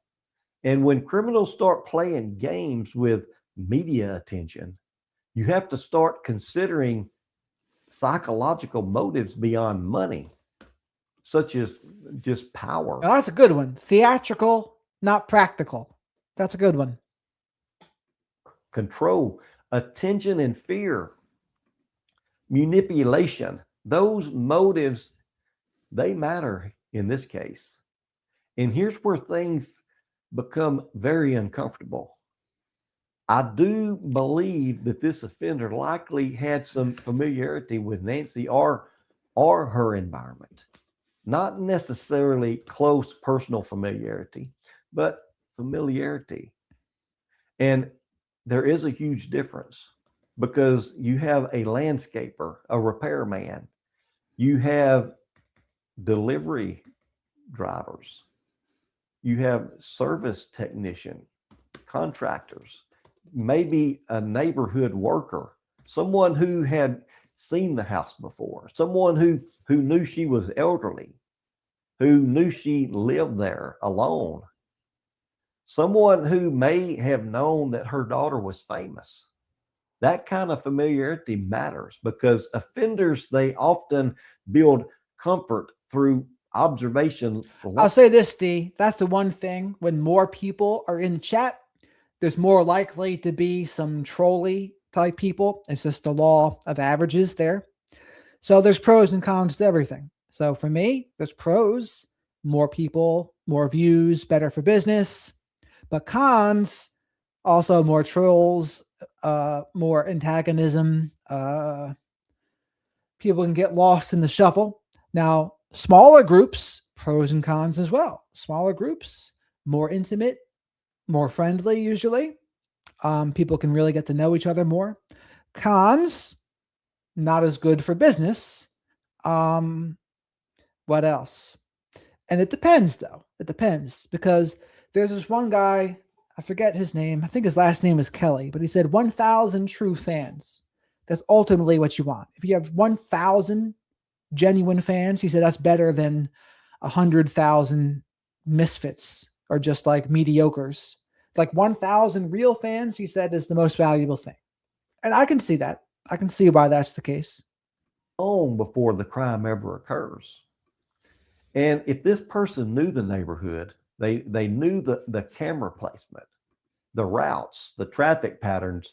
S5: And when criminals start playing games with media attention, you have to start considering psychological motives beyond money, such as just power.
S1: Now, that's a good one. Theatrical, not practical. That's a good one.
S5: Control, attention, and fear, manipulation. Those motives, they matter in this case. And here's where things become very uncomfortable. I do believe that this offender likely had some familiarity with Nancy or her environment. Not necessarily close personal familiarity, but familiarity. And there is a huge difference, because you have a landscaper, a repairman, you have delivery drivers, you have service technician, contractors, maybe a neighborhood worker, someone who had seen the house before, someone who knew she was elderly, who knew she lived there alone, someone who may have known that her daughter was famous. That kind of familiarity matters, because offenders, they often build comfort through observation.
S1: I'll say this, D. That's the one thing. When more people are in chat, there's more likely to be some trolley type people. It's just the law of averages there. So there's pros and cons to everything. So for me, there's pros: more people, more views, better for business. But cons, also more trolls, more antagonism. People can get lost in the shuffle. Now, smaller groups, pros and cons as well. Smaller groups, more intimate, more friendly usually. People can really get to know each other more. Cons, not as good for business. What else? And it depends, though. It depends, because there's this one guy, I forget his name. I think his last name is Kelly, but he said 1,000 true fans. That's ultimately what you want. If you have 1,000 genuine fans, he said that's better than 100,000 misfits or just like mediocres. Like 1,000 real fans, he said, is the most valuable thing. And I can see that. I can see why that's the case.
S5: Long before the crime ever occurs. And if this person knew the neighborhood, they knew the camera placement, the routes, the traffic patterns,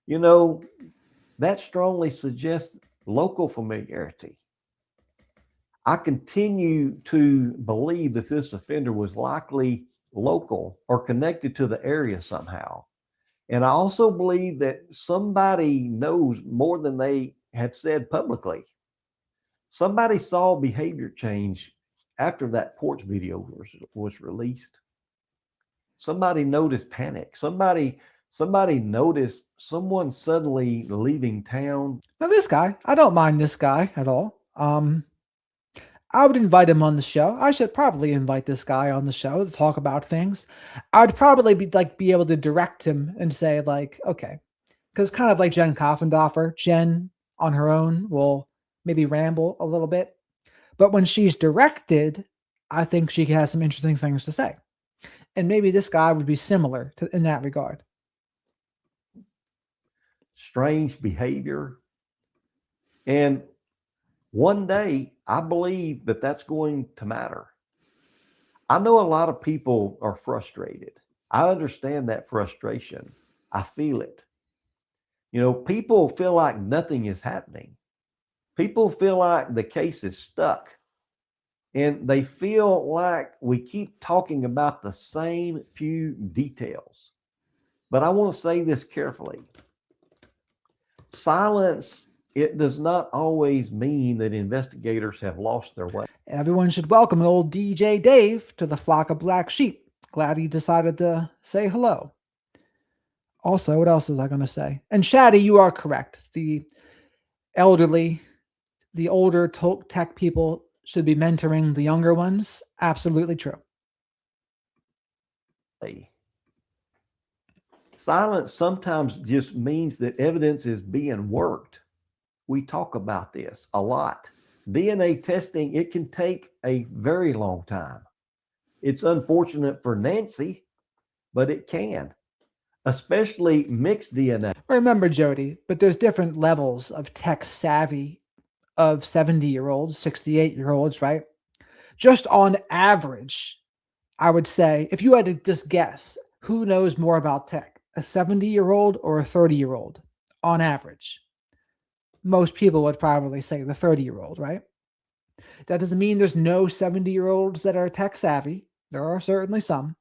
S5: that strongly suggests local familiarity. I continue to believe that this offender was likely local or connected to the area somehow. And I also believe that somebody knows more than they have said publicly. Somebody saw behavior change after that porch video was released. Somebody noticed panic. Somebody noticed someone suddenly leaving town.
S1: Now this guy, I don't mind this guy at all. I would invite him on the show. I should probably invite this guy on the show to talk about things. I'd probably be able to direct him and say like, okay, because kind of like Jen Koffendorfer, Jen on her own will maybe ramble a little bit, but when she's directed, I think she has some interesting things to say, and maybe this guy would be similar to in that regard.
S5: Strange behavior. And one day, I believe that that's going to matter. I know a lot of people are frustrated. I understand that frustration. I feel it. You know, people feel like nothing is happening. People feel like the case is stuck. And they feel like we keep talking about the same few details. But I want to say this carefully. Silence, it does not always mean that investigators have lost their way.
S1: Everyone should welcome old DJ Dave to the flock of black sheep. Glad he decided to say hello. Also, what else was I going to say? And Shaddy, you are correct. The elderly, the older tech people should be mentoring the younger ones. Absolutely true.
S5: Silence sometimes just means that evidence is being worked. We talk about this a lot. DNA testing, it can take a very long time. It's unfortunate for Nancy, but it can, especially mixed DNA.
S1: Remember, Jody, but there's different levels of tech savvy of 70-year-olds, 68-year-olds, right? Just on average, I would say, if you had to just guess, who knows more about tech, a 70-year-old or a 30-year-old on average? Most people would probably say the 30-year-old, right? That doesn't mean there's no 70-year-olds that are tech savvy. There are certainly some.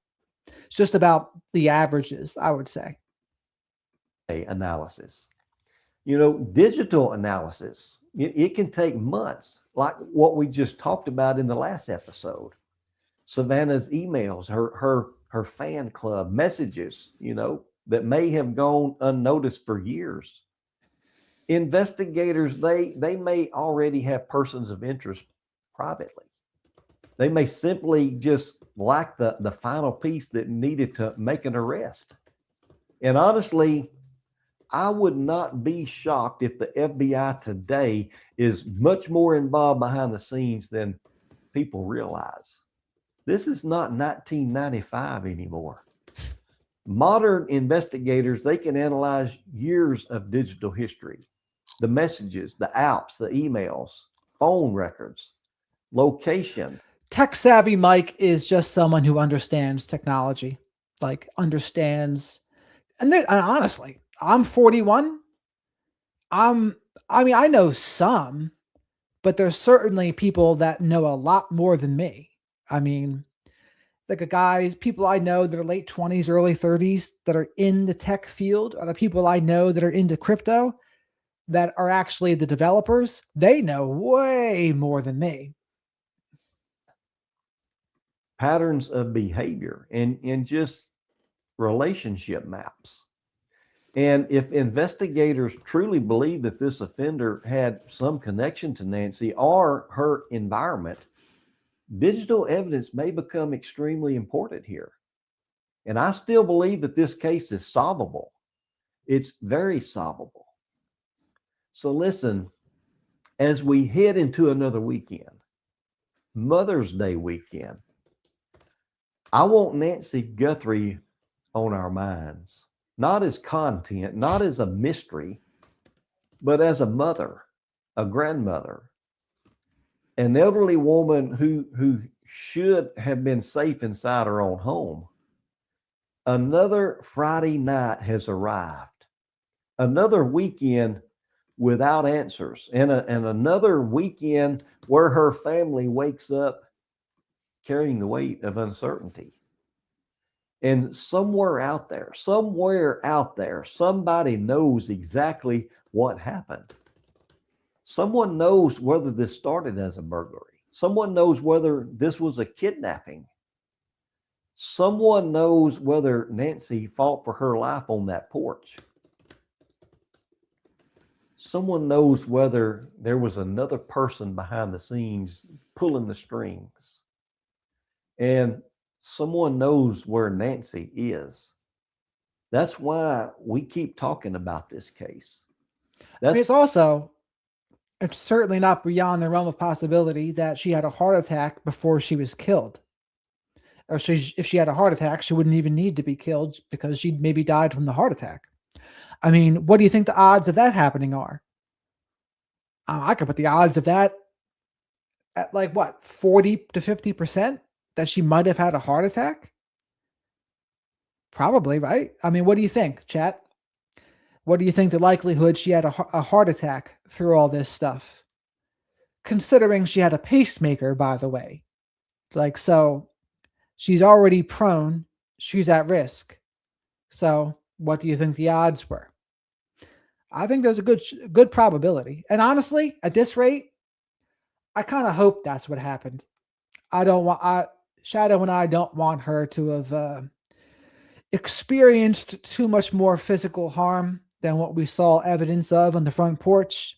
S1: It's just about the averages, I would say.
S5: Analysis. You know, digital analysis, it can take months, like what we just talked about in the last episode. Savannah's emails, her fan club messages, you know, that may have gone unnoticed for years. Investigators, they may already have persons of interest privately. They may simply just lack the final piece that needed to make an arrest. And honestly, I would not be shocked if the FBI today is much more involved behind the scenes than people realize. This is not 1995 anymore. Modern investigators, they can analyze years of digital history, the messages, the apps, the emails, phone records, location.
S1: Tech savvy Mike is just someone who understands technology, like understands. And honestly, I'm 41. I mean, I know some, but there's certainly people that know a lot more than me. I mean, like people I know that are late 20s, early 30s that are in the tech field, or the people I know that are into crypto that are actually the developers. They know way more than me.
S5: Patterns of behavior and just relationship maps. And if investigators truly believe that this offender had some connection to Nancy or her environment, digital evidence may become extremely important here. And I still believe that this case is solvable. It's very solvable. So listen, as we head into another weekend, Mother's Day weekend, I want Nancy Guthrie on our minds, not as content, not as a mystery, but as a mother, a grandmother, an elderly woman who should have been safe inside her own home. Another Friday night has arrived, another weekend without answers, and another weekend where her family wakes up carrying the weight of uncertainty. And somewhere out there, somebody knows exactly what happened. Someone knows whether this started as a burglary. Someone knows whether this was a kidnapping. Someone knows whether Nancy fought for her life on that porch. Someone knows whether there was another person behind the scenes pulling the strings. And someone knows where Nancy is. That's why we keep talking about this case.
S1: It's certainly not beyond the realm of possibility that she had a heart attack before she was killed. Or if she had a heart attack, she wouldn't even need to be killed because she'd maybe died from the heart attack. I mean, what do you think the odds of that happening are? I could put the odds of that at like what, 40 to 50% that she might have had a heart attack? Probably, right? I mean, what do you think, chat? What do you think the likelihood she had a heart attack through all this stuff? Considering she had a pacemaker, by the way. Like, so she's already prone. She's at risk. So what do you think the odds were? I think there's a good probability. And honestly, at this rate, I kind of hope that's what happened. Shadow and I don't want her to have experienced too much more physical harm than what we saw evidence of on the front porch.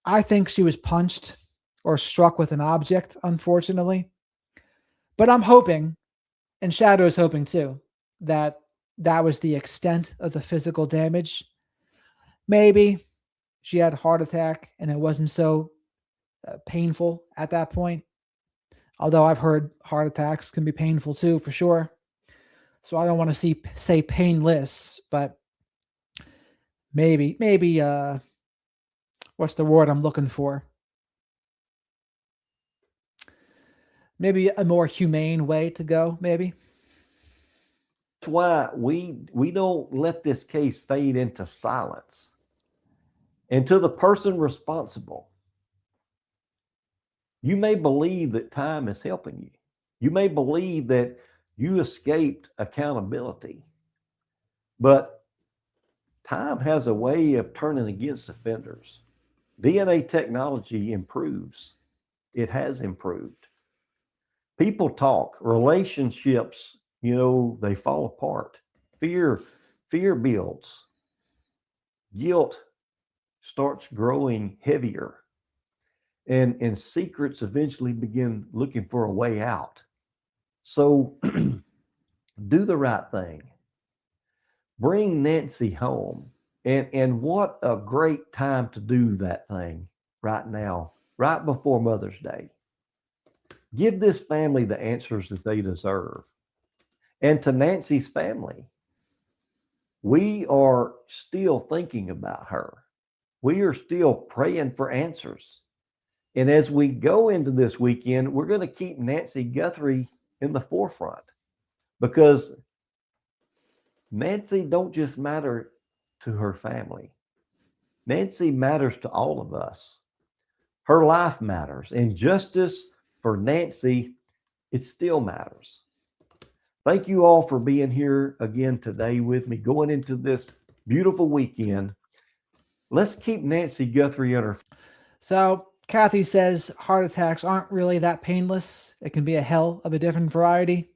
S1: I think she was punched or struck with an object, unfortunately. But I'm hoping, and Shadow is hoping too, that that was the extent of the physical damage. Maybe she had a heart attack and it wasn't so painful at that point. Although I've heard heart attacks can be painful too, for sure. So I don't want to say painless, but maybe, what's the word I'm looking for? Maybe a more humane way to go, maybe.
S5: That's why we don't let this case fade into silence. And to the person responsible, you may believe that time is helping you. You may believe that you escaped accountability. But time has a way of turning against offenders. DNA technology improves. It has improved. People talk, relationships, they fall apart. Fear builds. Guilt starts growing heavier. And secrets eventually begin looking for a way out. So do the right thing. Bring Nancy home. And what a great time to do that thing right now, right before Mother's Day. Give this family the answers that they deserve. And to Nancy's family, we are still thinking about her. We are still praying for answers. And as we go into this weekend, we're going to keep Nancy Guthrie in the forefront, because Nancy don't just matter to her family. Nancy matters to all of us. Her life matters, and justice for Nancy, it still matters. Thank you all for being here again today with me, going into this beautiful weekend. Let's keep Nancy Guthrie on her.
S1: So Kathy says heart attacks aren't really that painless. It can be a hell of a different variety.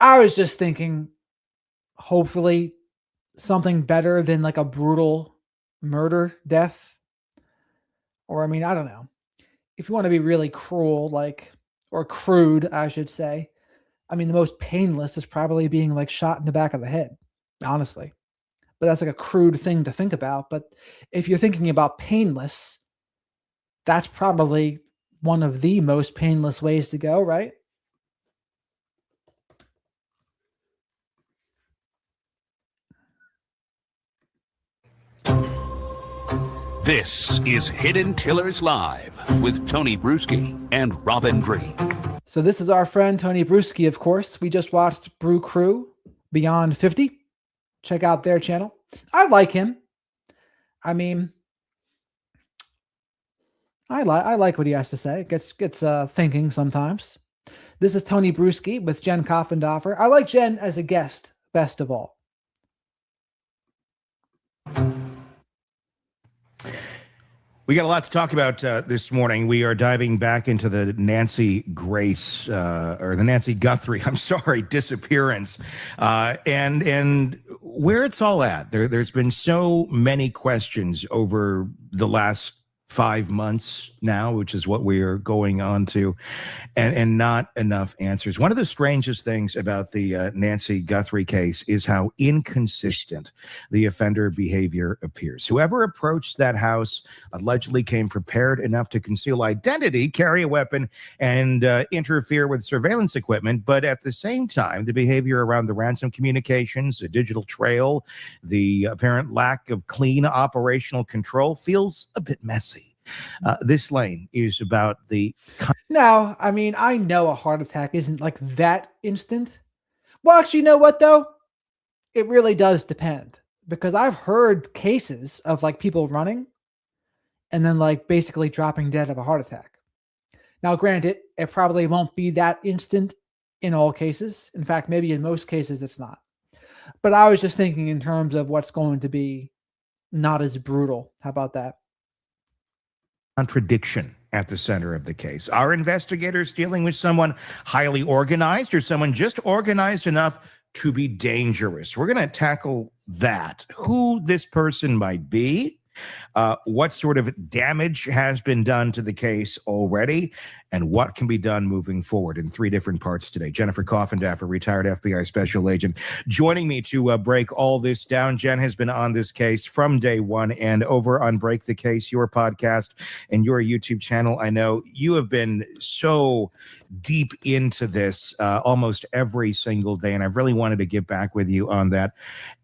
S1: I was just thinking, hopefully something better than like a brutal murder death. Or, I mean, I don't know. If you want to be really cruel, or crude, I should say. I mean, the most painless is probably being like shot in the back of the head, honestly. But that's like a crude thing to think about. But if you're thinking about painless, that's probably one of the most painless ways to go, right?
S6: This is Hidden Killers Live with Tony Bruschi and Robin Dream.
S1: So this is our friend Tony Bruschi, of course. We just watched Brew Crew Beyond 50. Check out their channel. I like him. I mean, I like what he has to say. It gets thinking sometimes. This is Tony Bruschi with Jen Koffendorfer. I like Jen as a guest, best of all.
S7: We got a lot to talk about this morning. We are diving back into the Nancy Guthrie, I'm sorry, disappearance, and where it's all at. There's been so many questions over the last 5 months now, which is what we are going on to, and not enough answers. One of the strangest things about the Nancy Guthrie case is how inconsistent the offender behavior appears. Whoever approached that house allegedly came prepared enough to conceal identity, carry a weapon, and interfere with surveillance equipment. But at the same time, the behavior around the ransom communications, the digital trail, the apparent lack of clean operational control feels a bit messy. This lane is about the...
S1: Now, I mean, I know a heart attack isn't like that instant. Well, actually, you know what, though? It really does depend. Because I've heard cases of like people running and then like basically dropping dead of a heart attack. Now, granted, it probably won't be that instant in all cases. In fact, maybe in most cases it's not. But I was just thinking in terms of what's going to be not as brutal. How about that?
S7: Contradiction at the center of the case. Are investigators dealing with someone highly organized or someone just organized enough to be dangerous? We're going to tackle that. Who this person might be, what sort of damage has been done to the case already, and what can be done moving forward in 3 different parts today. Jennifer Coffindaffer, retired FBI special agent, joining me to break all this down. Jen has been on this case from day one, and over on Break the Case, your podcast and your YouTube channel. I know you have been so deep into this almost every single day, and I've really wanted to get back with you on that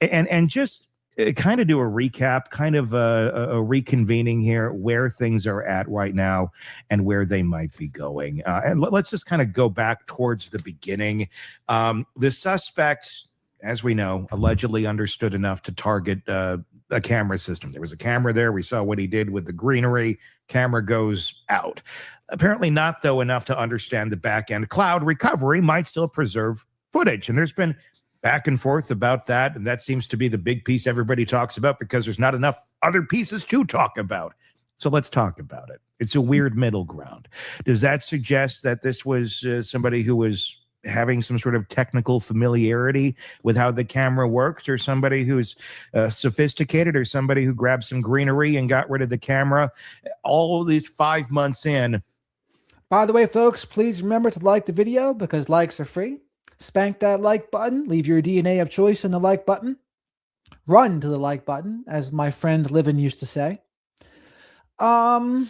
S7: and just kind of do a recap, kind of a reconvening here, where things are at right now and where they might be going. And let's just kind of go back towards the beginning. The suspect, as we know, allegedly understood enough to target a camera system. There was a camera there. We saw what he did with the greenery. Camera goes out. Apparently not, though, enough to understand the back end. Cloud recovery might still preserve footage. And there's been back and forth about that, and that seems to be the big piece everybody talks about because there's not enough other pieces to talk about. So let's talk about it. It's a weird middle ground. Does that suggest that this was somebody who was having some sort of technical familiarity with how the camera works, or somebody who's sophisticated, or somebody who grabbed some greenery and got rid of the camera? All of these 5 months in.
S1: By the way, folks, please remember to like the video because likes are free. Spank that like button. Leave your DNA of choice in the like button. Run to the like button, as my friend Livin used to say. Throw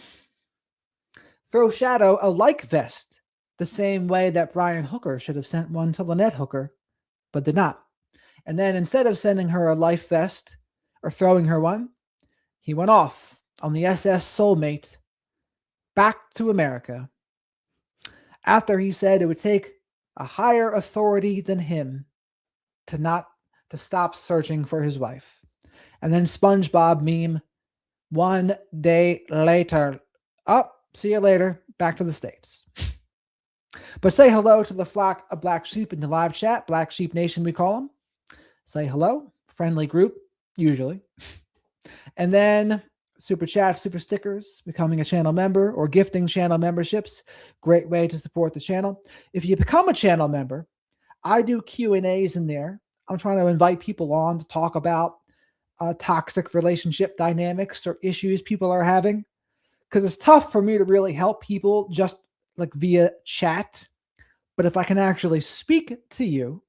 S1: Shadow a like vest, the same way that Brian Hooker should have sent one to Lynette Hooker, but did not. And then instead of sending her a life vest or throwing her one, he went off on the SS Soulmate back to America. After he said it would take a higher authority than him to stop searching for his wife. And then SpongeBob meme, 1 day later. Oh, see you later. Back to the States. But say hello to the flock of black sheep in the live chat. Black Sheep Nation, we call them. Say hello. Friendly group, usually. And then super chats, super stickers, becoming a channel member, or gifting channel memberships. Great way to support the channel. If you become a channel member, I do Q&As in there. I'm trying to invite people on to talk about toxic relationship dynamics or issues people are having, because it's tough for me to really help people just like via chat. But if I can actually speak to you,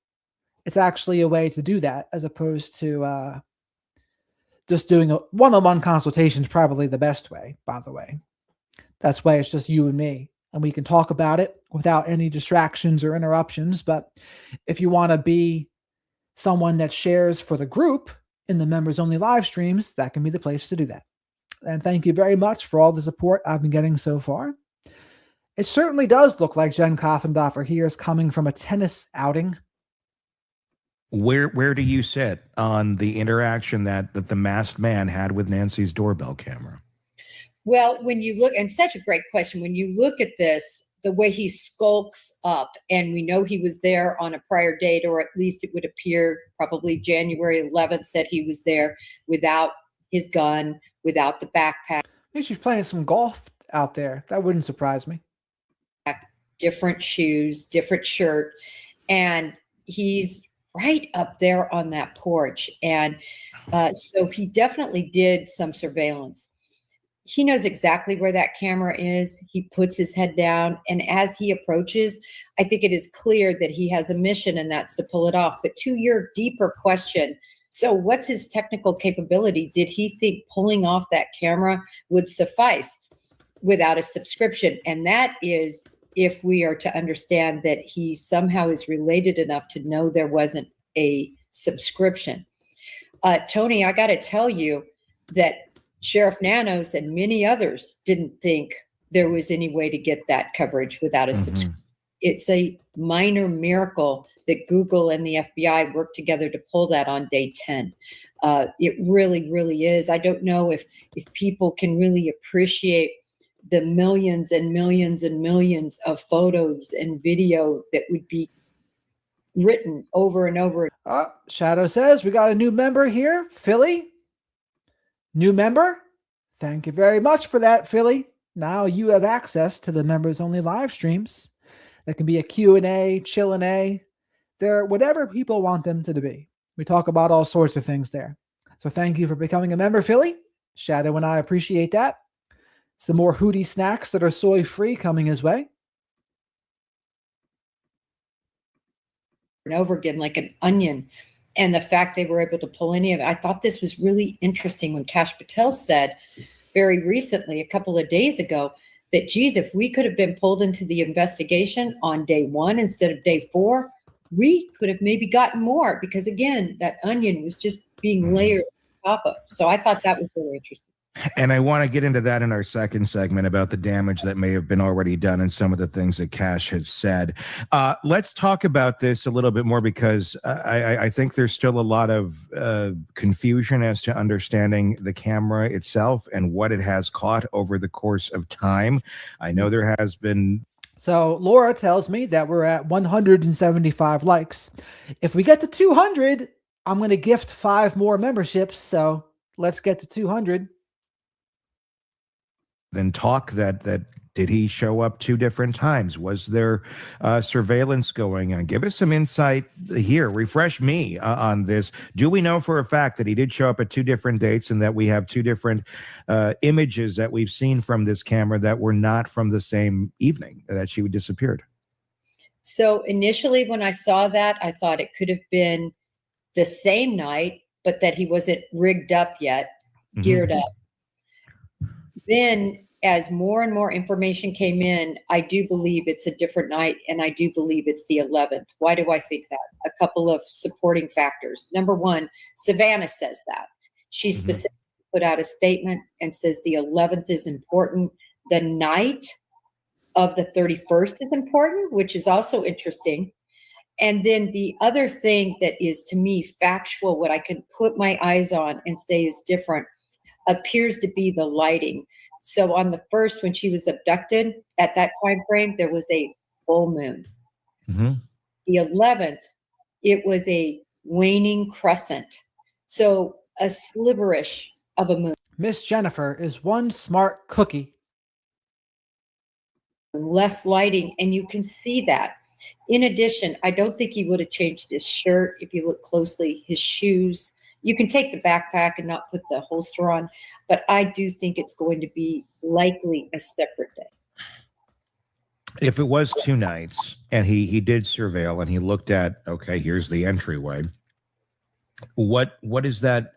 S1: it's actually a way to do that, as opposed to just doing a one-on-one consultation is probably the best way, by the way. That's why it's just you and me, and we can talk about it without any distractions or interruptions. But if you want to be someone that shares for the group in the members-only live streams, that can be the place to do that. And thank you very much for all the support I've been getting so far. It certainly does look like Jen Coffindaffer here is coming from a tennis outing.
S7: Where do you sit on the interaction that the masked man had with Nancy's doorbell camera?
S8: Well, when you look, and such a great question, when you look at this, the way he skulks up, and we know he was there on a prior date, or at least it would appear probably January 11th that he was there without his gun, without the backpack.
S1: think she's playing some golf out there. That wouldn't surprise me.
S8: Different shoes, different shirt, and he's right up there on that porch. And so he definitely did some surveillance. He knows exactly where that camera is. He puts his head down, and as he approaches, I think it is clear that he has a mission, and that's to pull it off. But to your deeper question, so what's his technical capability? Did he think pulling off that camera would suffice without a subscription? And that is, if we are to understand that he somehow is related enough to know there wasn't a subscription. Tony, I got to tell you that Sheriff Nanos and many others didn't think there was any way to get that coverage without a subscription. It's a minor miracle that Google and the FBI worked together to pull that on day 10. It really, really is. I don't know if people can really appreciate the millions and millions and millions of photos and video that would be written over and over.
S1: Shadow says we got a new member here, Philly. New member. Thank you very much for that, Philly. Now you have access to the members only live streams. That can be a Q&A, chill-and-A. They're whatever people want them to be. We talk about all sorts of things there. So thank you for becoming a member, Philly. Shadow and I appreciate that. Some more Hootie snacks that are soy-free coming his way.
S8: And over again, like an onion. And the fact they were able to pull any of it. I thought this was really interesting when Kash Patel said very recently, a couple of days ago, that, geez, if we could have been pulled into the investigation on day 1 instead of day 4, we could have maybe gotten more, because, again, that onion was just being layered on top of. So I thought that was really interesting.
S7: And I want to get into that in our second segment about the damage that may have been already done and some of the things that Kash has said. Let's talk about this a little bit more, because I think there's still a lot of confusion as to understanding the camera itself and what it has caught over the course of time. I know there has been...
S1: So Laura tells me that we're at 175 likes. If we get to 200, I'm going to gift 5 more memberships. So let's get to 200.
S7: Then talk that did he show up 2 different times? Was there surveillance going on? Give us some insight here. Refresh me on this. Do we know for a fact that he did show up at 2 different dates, and that we have 2 different images that we've seen from this camera that were not from the same evening that she disappeared?
S8: So initially when I saw that, I thought it could have been the same night, but that he wasn't rigged up yet, geared up. Then as more and more information came in, I do believe it's a different night, and I do believe it's the 11th. Why do I think that? A couple of supporting factors. Number one, Savannah says that. She specifically put out a statement and says the 11th is important. The night of the 31st is important, which is also interesting. And then the other thing that is, to me, factual, what I can put my eyes on and say is different, appears to be the lighting. So on the 1st, when she was abducted, at that time frame, there was a full moon. The 11th, it was a waning crescent. So a sliverish of a moon.
S1: Miss Jennifer is one smart cookie.
S8: Less lighting, and you can see that. In addition, I don't think he would have changed his shirt. If you look closely, his shoes. You can take the backpack and not put the holster on, but I do think it's going to be likely a separate day.
S7: If it was 2 nights and he did surveil and he looked at, okay, here's the entryway, what does that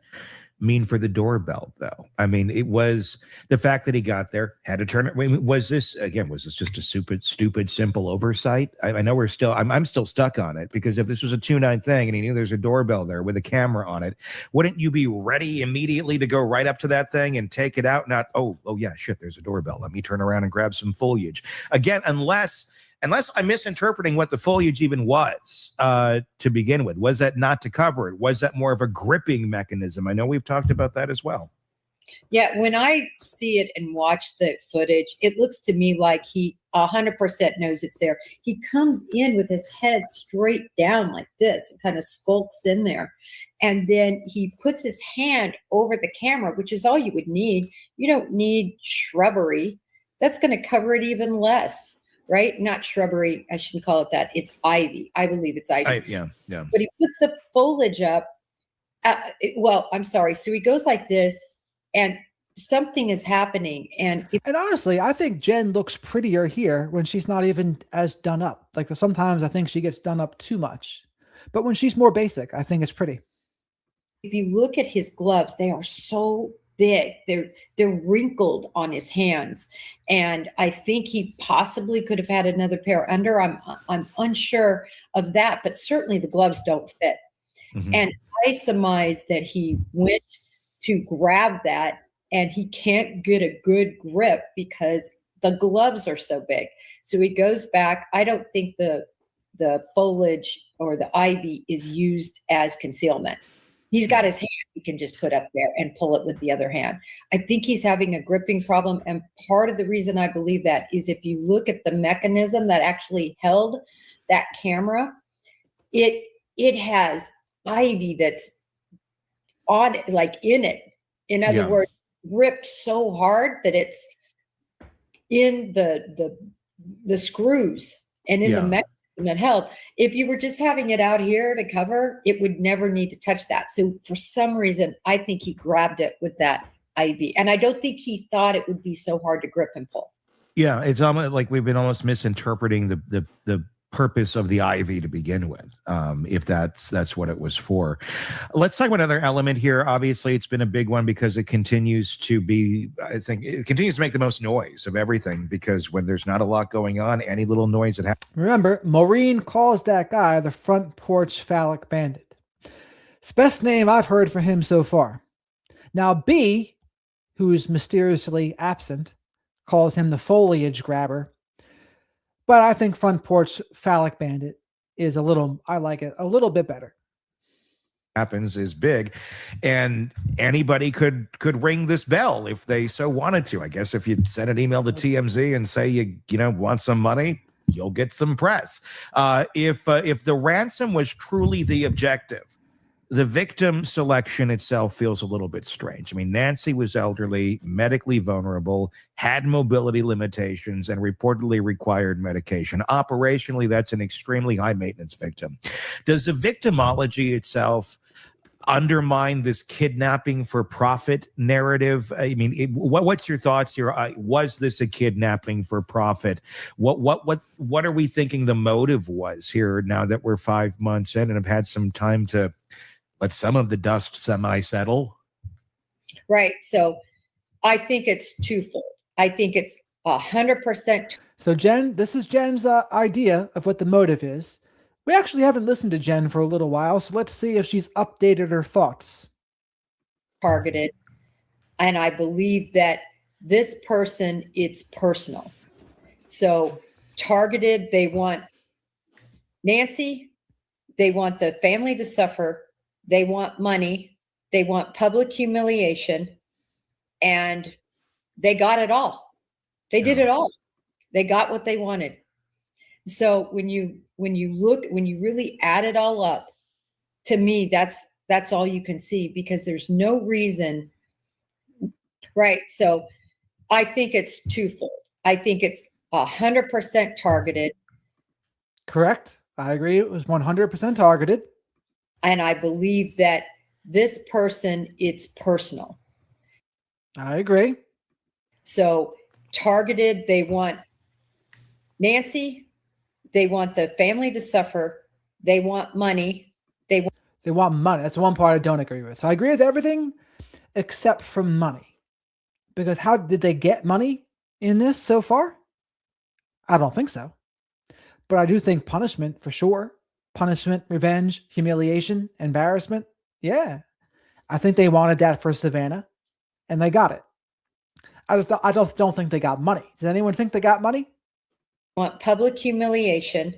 S7: mean for the doorbell, though? I mean, it was the fact that he got there, had to turn it. Was this just a stupid, simple oversight? I know I'm still stuck on it, because if this was a 2-night thing and he knew there's a doorbell there with a camera on it, wouldn't you be ready immediately to go right up to that thing and take it out? Not, oh yeah, shit, there's a doorbell. Let me turn around and grab some foliage. Again, unless I'm misinterpreting what the foliage even was to begin with. Was that not to cover it? Was that more of a gripping mechanism? I know we've talked about that as well.
S8: Yeah, when I see it and watch the footage, it looks to me like he 100% knows it's there. He comes in with his head straight down like this and kind of skulks in there. And then he puts his hand over the camera, which is all you would need. You don't need shrubbery. That's going to cover it even less, right? Not shrubbery. I shouldn't call it that. It's ivy. I believe it's ivy.
S7: Yeah.
S8: But he puts the foliage up. Well, I'm sorry. So he goes like this, and something is happening. And
S1: honestly, I think Jen looks prettier here when she's not even as done up. Like sometimes I think she gets done up too much, but when she's more basic, I think it's pretty.
S8: if you look at his gloves, they are so big. They're wrinkled on his hands, and I think he possibly could have had another pair under. I'm unsure of that, but certainly the gloves don't fit.
S7: Mhm.
S8: And I surmise that he went to grab that and he can't get a good grip because the gloves are so big. So he goes back. I don't think the foliage or the ivy is used as concealment. He's got his hand he can just put up there and pull it with the other hand. I think he's having a gripping problem. And part of the reason I believe that is if you look at the mechanism that actually held that camera, it has ivy that's on it, like in it. In other words, ripped so hard that it's in the screws and in the mechanism that held. If you were just having it out here to cover, it would never need to touch that. So for some reason, I think he grabbed it with that ivy. And I don't think he thought it would be so hard to grip and pull.
S7: Yeah, it's almost like we've been almost misinterpreting the purpose of the ivy to begin with, if that's what it was for. Let's talk about another element here. Obviously, it's been a big one because it continues to be, I think, it continues to make the most noise of everything, because when there's not a lot going on, any little noise that happens.
S1: Remember, Maureen calls that guy the front porch phallic bandit. It's the best name I've heard for him so far. Now, B, who's mysteriously absent, calls him the foliage grabber. But I think front porch phallic bandit is I like it a little bit better.
S7: Happens is big, and anybody could ring this bell if they so wanted to. I guess if you send an email to TMZ and say you want some money, you'll get some press. If the ransom was truly the objective, the victim selection itself feels a little bit strange. I mean, Nancy was elderly, medically vulnerable, had mobility limitations, and reportedly required medication. Operationally, that's an extremely high maintenance victim. Does the victimology itself undermine this kidnapping for profit narrative? I mean, what's your thoughts here? Was this a kidnapping for profit? What are we thinking the motive was here now that we're 5 months in and have had some time to let some of the dust semi-settle?
S8: Right. So I think it's twofold. I think it's 100%.
S1: So Jen, this is Jen's idea of what the motive is. We actually haven't listened to Jen for a little while, so let's see if she's updated her thoughts.
S8: Targeted. And I believe that this person, it's personal. So targeted, they want Nancy, they want the family to suffer, they want money, they want public humiliation, and they got it all. They did it all. They got what they wanted. So when you really add it all up, to me, that's all you can see, because there's no reason. Right. So I think it's twofold. I think it's 100% targeted.
S1: Correct. I agree. It was 100% targeted.
S8: And I believe that this person, it's personal.
S1: I agree.
S8: So targeted, they want Nancy, they want the family to suffer, they want money,
S1: they want money. That's the one part I don't agree with. So I agree with everything except for money. Because how did they get money in this so far? I don't think so. But I do think punishment for sure. Punishment, revenge, humiliation, embarrassment. Yeah. I think they wanted that for Savannah, and they got it. I just don't think they got money. Does anyone think they got money?
S8: Want public humiliation,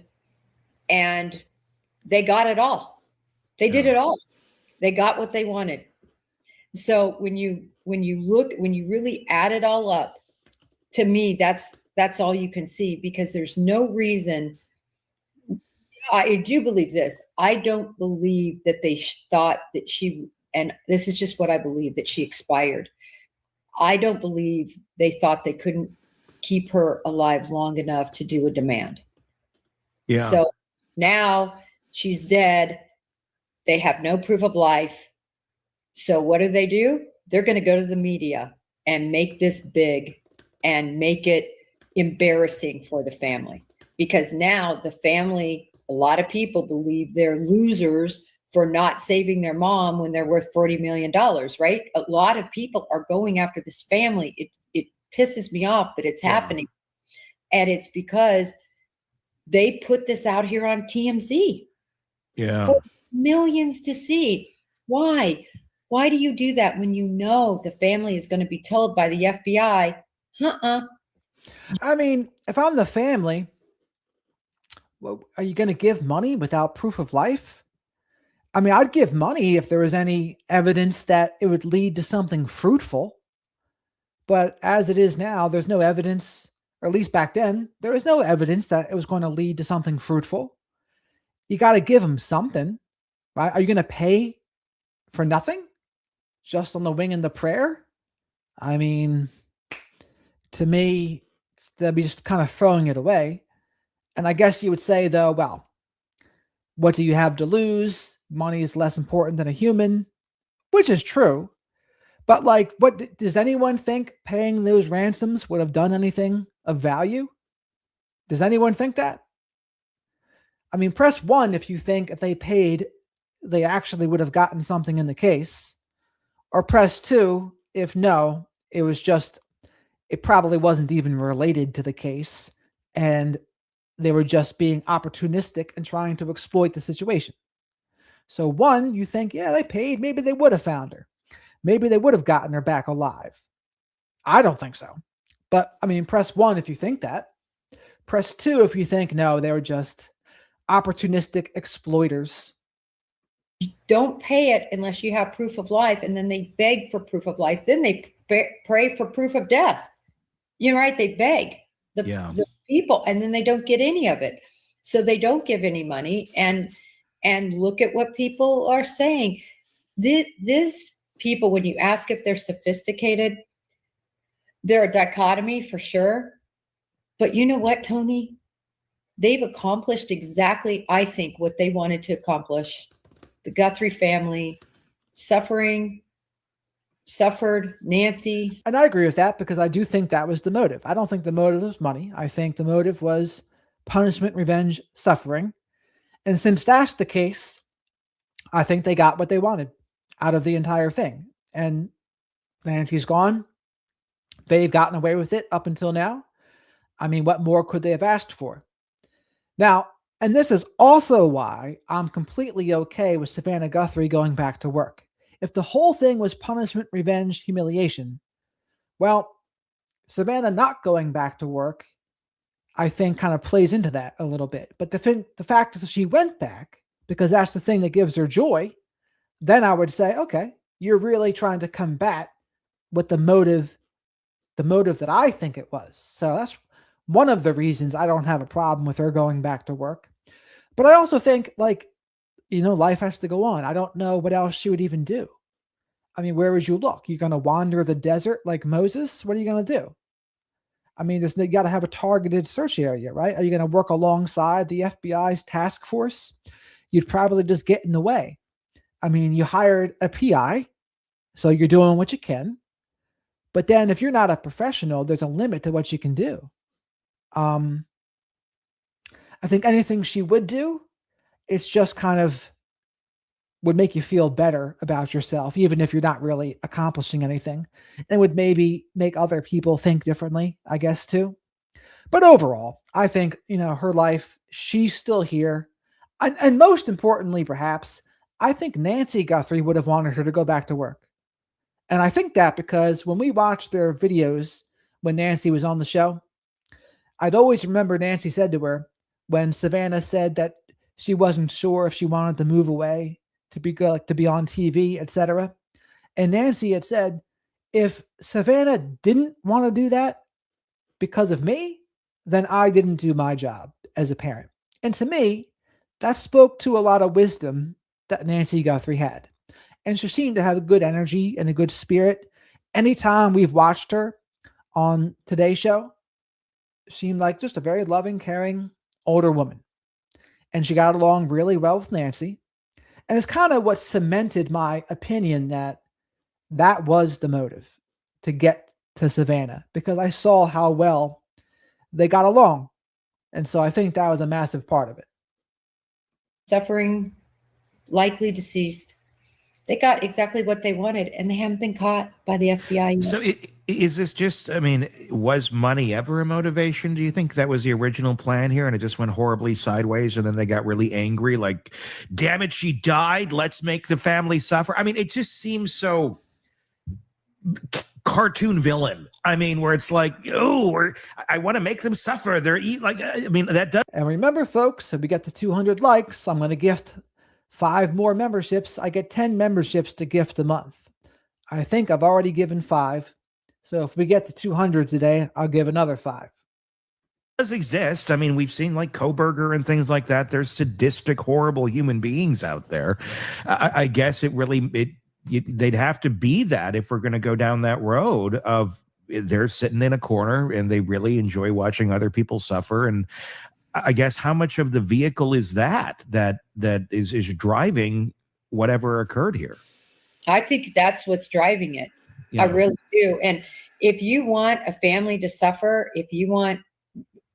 S8: and they got it all. They did it all. They got what they wanted. So when you really add it all up, to me, that's all you can see, because there's no reason. I do believe this. I don't believe that they thought that she, and this is just what I believe, that she expired. I don't believe they thought they couldn't keep her alive long enough to do a demand.
S7: Yeah.
S8: So now she's dead. They have no proof of life. So what do? They're going to go to the media and make this big and make it embarrassing for the family, because now the family, a lot of people believe they're losers for not saving their mom when they're worth $40 million, right? A lot of people are going after this family. It pisses me off, but it's happening. And it's because they put this out here on TMZ for millions to see. Why? Why do you do that when you know the family is going to be told by the FBI,
S1: I mean, if I'm the family, well, are you going to give money without proof of life? I mean, I'd give money if there was any evidence that it would lead to something fruitful. But as it is now, there's no evidence, or at least back then, there was no evidence that it was going to lead to something fruitful. You got to give them something, right? Are you going to pay for nothing? Just on the wing and the prayer? I mean, to me, they'll be just kind of throwing it away. And I guess you would say, though, well, what do you have to lose? Money is less important than a human, which is true. But like, what does anyone think paying those ransoms would have done anything of value? Does anyone think that? I mean, press 1 if you think if they paid, they actually would have gotten something in the case. Or press 2 if no, it probably wasn't even related to the case, and they were just being opportunistic and trying to exploit the situation. So 1, you think, yeah, they paid. Maybe they would have found her. Maybe they would have gotten her back alive. I don't think so. But I mean, press 1 if you think that. Press 2 if you think, no, they were just opportunistic exploiters.
S8: You don't pay it unless you have proof of life, and then they beg for proof of life. Then they pray for proof of death. You're right. They beg the people, and then they don't get any of it. So they don't give any money. And look at what people are saying. This people, when you ask if they're sophisticated, they're a dichotomy for sure. But you know what, Tony? They've accomplished exactly, I think, what they wanted to accomplish. The Guthrie family suffered, Nancy.
S1: And I agree with that, because I do think that was the motive. I don't think the motive was money. I think the motive was punishment, revenge, suffering. And since that's the case, I think they got what they wanted out of the entire thing. And Nancy's gone. They've gotten away with it up until now. I mean, what more could they have asked for? Now, and this is also why I'm completely okay with Savannah Guthrie going back to work. If the whole thing was punishment, revenge, humiliation, well, Savannah not going back to work, I think, kind of plays into that a little bit. But the fact that she went back, because that's the thing that gives her joy, then I would say, okay, you're really trying to combat what the motive that I think it was. So that's one of the reasons I don't have a problem with her going back to work. But I also think, like, life has to go on. I don't know what else she would even do. I mean, where would you look? You're going to wander the desert like Moses? What are you going to do? I mean, you got to have a targeted search area, right? Are you going to work alongside the FBI's task force? You'd probably just get in the way. I mean, you hired a PI, so you're doing what you can. But then if you're not a professional, there's a limit to what you can do. I think anything she would do, it's just kind of would make you feel better about yourself, even if you're not really accomplishing anything, and would maybe make other people think differently, I guess, too. But overall, I think, her life, she's still here. And most importantly, perhaps, I think Nancy Guthrie would have wanted her to go back to work. And I think that because when we watched their videos when Nancy was on the show, I'd always remember Nancy said to her when Savannah said that she wasn't sure if she wanted to move away to be on TV, etc. And Nancy had said, if Savannah didn't want to do that because of me, then I didn't do my job as a parent. And to me, that spoke to a lot of wisdom that Nancy Guthrie had. And she seemed to have a good energy and a good spirit. Anytime we've watched her on today's show, seemed like just a very loving, caring older woman. And she got along really well with Nancy. And it's kind of what cemented my opinion that that was the motive, to get to Savannah, because I saw how well they got along. And so I think that was a massive part of it.
S8: Suffering, likely deceased. They got exactly what they wanted, and they haven't been caught by the FBI yet.
S7: So is this just, I mean, was money ever a motivation? Do you think that was the original plan here and it just went horribly sideways and then they got really angry? Like, damn it, she died. Let's make the family suffer. I mean, it just seems so cartoon villain. I mean, where it's like, oh, I want to make them suffer. They're like, I mean, that does.
S1: And remember, folks, if we get to 200 likes, I'm going to gift 5 more memberships. I get 10 memberships to gift a month. I think I've already given 5. So if we get to 200 today, I'll give another 5.
S7: Does exist. I mean, we've seen like Koberger and things like that. There's sadistic, horrible human beings out there. I guess they'd have to be that if we're going to go down that road of they're sitting in a corner and they really enjoy watching other people suffer. And I guess how much of the vehicle is that is driving whatever occurred here?
S8: I think that's what's driving it. Yeah. I really do. And if you want a family to suffer, if you want,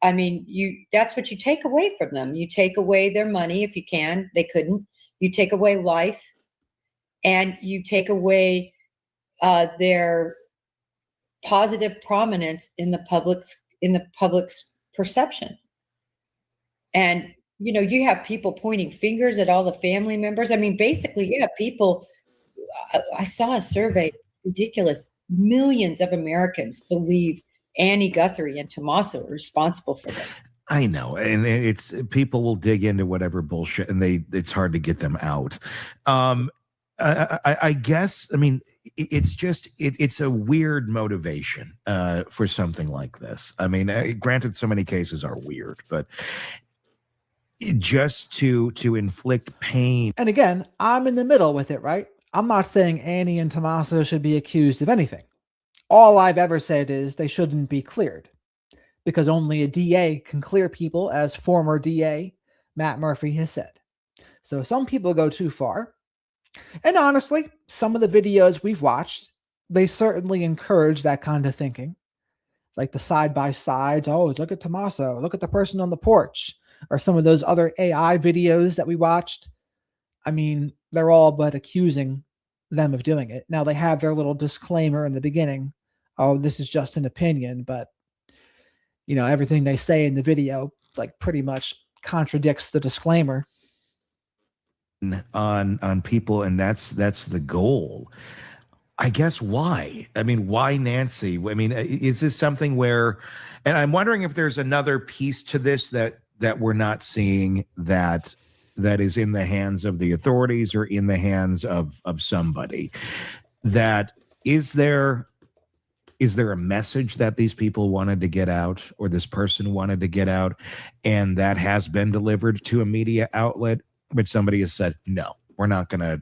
S8: I mean, that's what you take away from them. You take away their money if you can. They couldn't. You take away life, and you take away their positive prominence in the public's perception. And you have people pointing fingers at all the family members. I mean, basically, you have people. I saw a survey, ridiculous. Millions of Americans believe Annie Guthrie and Tommaso are responsible for this.
S7: I know, and it's people will dig into whatever bullshit, and it's hard to get them out. I guess, I mean, it's a weird motivation for something like this. I mean, granted, so many cases are weird, but just to inflict pain.
S1: And again, I'm in the middle with it, right? I'm not saying Annie and Tommaso should be accused of anything. All I've ever said is they shouldn't be cleared, because only a DA can clear people, as former DA Matt Murphy has said. So some people go too far. And honestly, some of the videos we've watched, they certainly encourage that kind of thinking. Like the side-by-sides, oh, look at Tommaso, look at the person on the porch, or some of those other AI videos that we watched. I mean, they're all but accusing them of doing it. Now, they have their little disclaimer in the beginning. Oh, this is just an opinion, but everything they say in the video like pretty much contradicts the disclaimer
S7: on people, and that's the goal. I guess why? I mean, why Nancy? I mean, is this something where, and I'm wondering if there's another piece to this that we're not seeing that is in the hands of the authorities or in the hands of somebody. That is there a message that these people wanted to get out, or this person wanted to get out, and that has been delivered to a media outlet, but somebody has said, no, we're not going to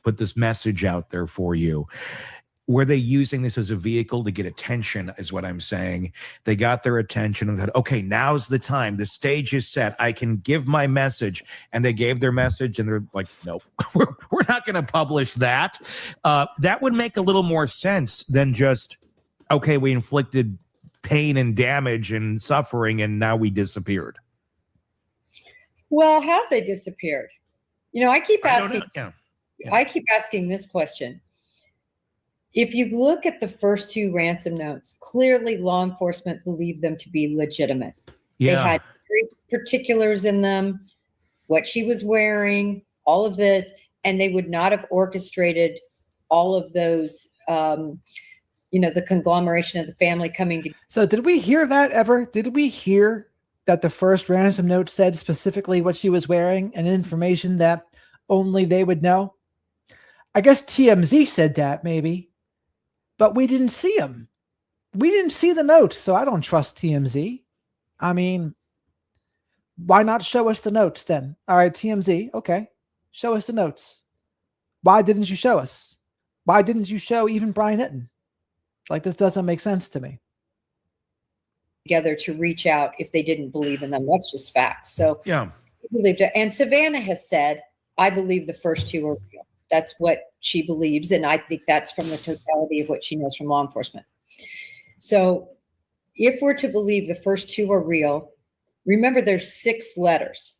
S7: put this message out there for you? Were they using this as a vehicle to get attention, is what I'm saying? They got their attention and said, okay, now's the time. The stage is set. I can give my message. And they gave their message, and they're like, nope, we're not going to publish that. That would make a little more sense than just, okay, we inflicted pain and damage and suffering, and now we disappeared.
S8: Well, have they disappeared? I keep asking. I keep asking this question. If you look at the first 2 ransom notes, clearly law enforcement believed them to be legitimate. Yeah. They had very particulars in them, what she was wearing, all of this, and they would not have orchestrated all of those, the conglomeration of the family coming together.
S1: So did we hear that ever? Did we hear that the first ransom note said specifically what she was wearing and information that only they would know? I guess TMZ said that maybe, but we didn't see them. We didn't see the notes, so I don't trust TMZ. I mean, why not show us the notes then? All right, TMZ, okay, show us the notes. Why didn't you show us? Why didn't you show even Brian Entin? Like, this doesn't make sense to me.
S8: Together to reach out if they didn't believe in them. That's just facts. So
S7: Yeah.
S8: believed it. And Savannah has said, I believe the first two are real. That's what she believes. And I think that's from the totality of what she knows from law enforcement. So if we're to believe the first two are real, remember there's 6 letters,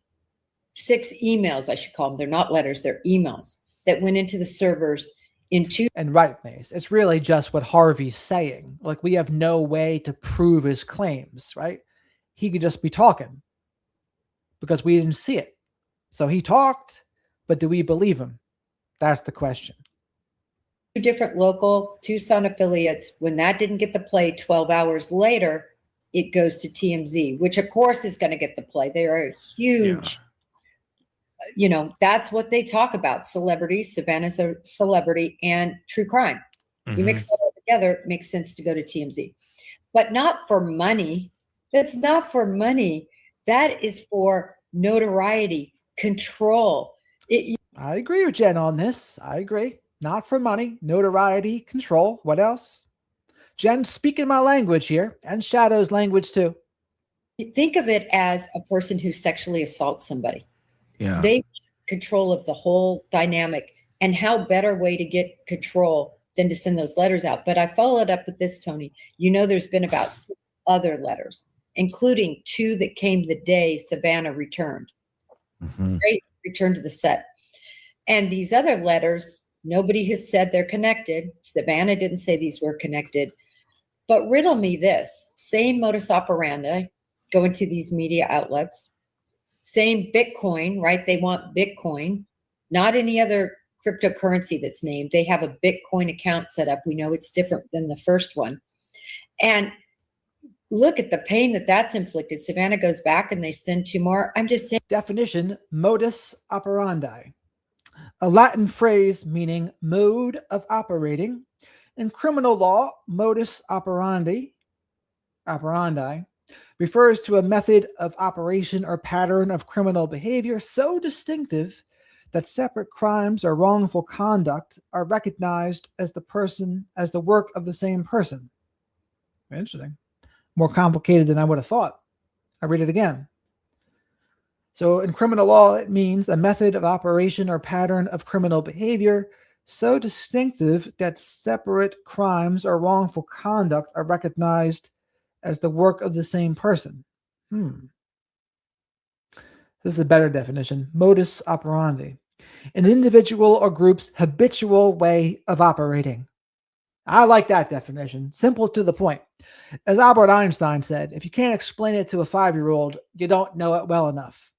S8: 6 emails, I should call them. They're not letters, they're emails that went into the servers in two.
S1: And right, Mace, it's really just what Harvey's saying. Like, we have no way to prove his claims, right? He could just be talking because we didn't see it. So he talked, but do we believe him? That's the question.
S8: 2 different local Tucson affiliates. When that didn't get the play 12 hours later, it goes to TMZ, which of course is going to get the play. They are a huge, you know, that's what they talk about. Celebrities, Savannah's a celebrity, and true crime. You mix that all together, it makes sense to go to TMZ. But not for money. That's not for money. That is for notoriety, control.
S1: I agree with Jen on this. I agree. Not for money, notoriety, control. What else? Jen, speaking my language here, and Shadow's language too.
S8: Think of it as a person who sexually assaults somebody.
S7: Yeah.
S8: They control of the whole dynamic, and how better way to get control than to send those letters out. But I followed up with this, Tony. You know, there's been about 6 other letters, including 2 that came the day Savannah returned. Right? Returned to the set. And these other letters, nobody has said they're connected. Savannah didn't say these were connected. But riddle me this, same modus operandi, going to these media outlets, same Bitcoin, right? They want Bitcoin, not any other cryptocurrency that's named. They have a Bitcoin account set up. We know it's different than the first one. And look at the pain that that's inflicted. Savannah goes back and they send 2 more. I'm just saying.
S1: Definition, modus operandi. A Latin phrase meaning mode of operating. In criminal law, modus operandi refers to a method of operation or pattern of criminal behavior so distinctive that separate crimes or wrongful conduct are recognized as the work of the same person. Interesting. More complicated than I would have thought. I read it again. So in criminal law, it means a method of operation or pattern of criminal behavior so distinctive that separate crimes or wrongful conduct are recognized as the work of the same person. This is a better definition. Modus operandi. An individual or group's habitual way of operating. I like that definition. Simple to the point. As Albert Einstein said, if you can't explain it to a 5-year-old, you don't know it well enough.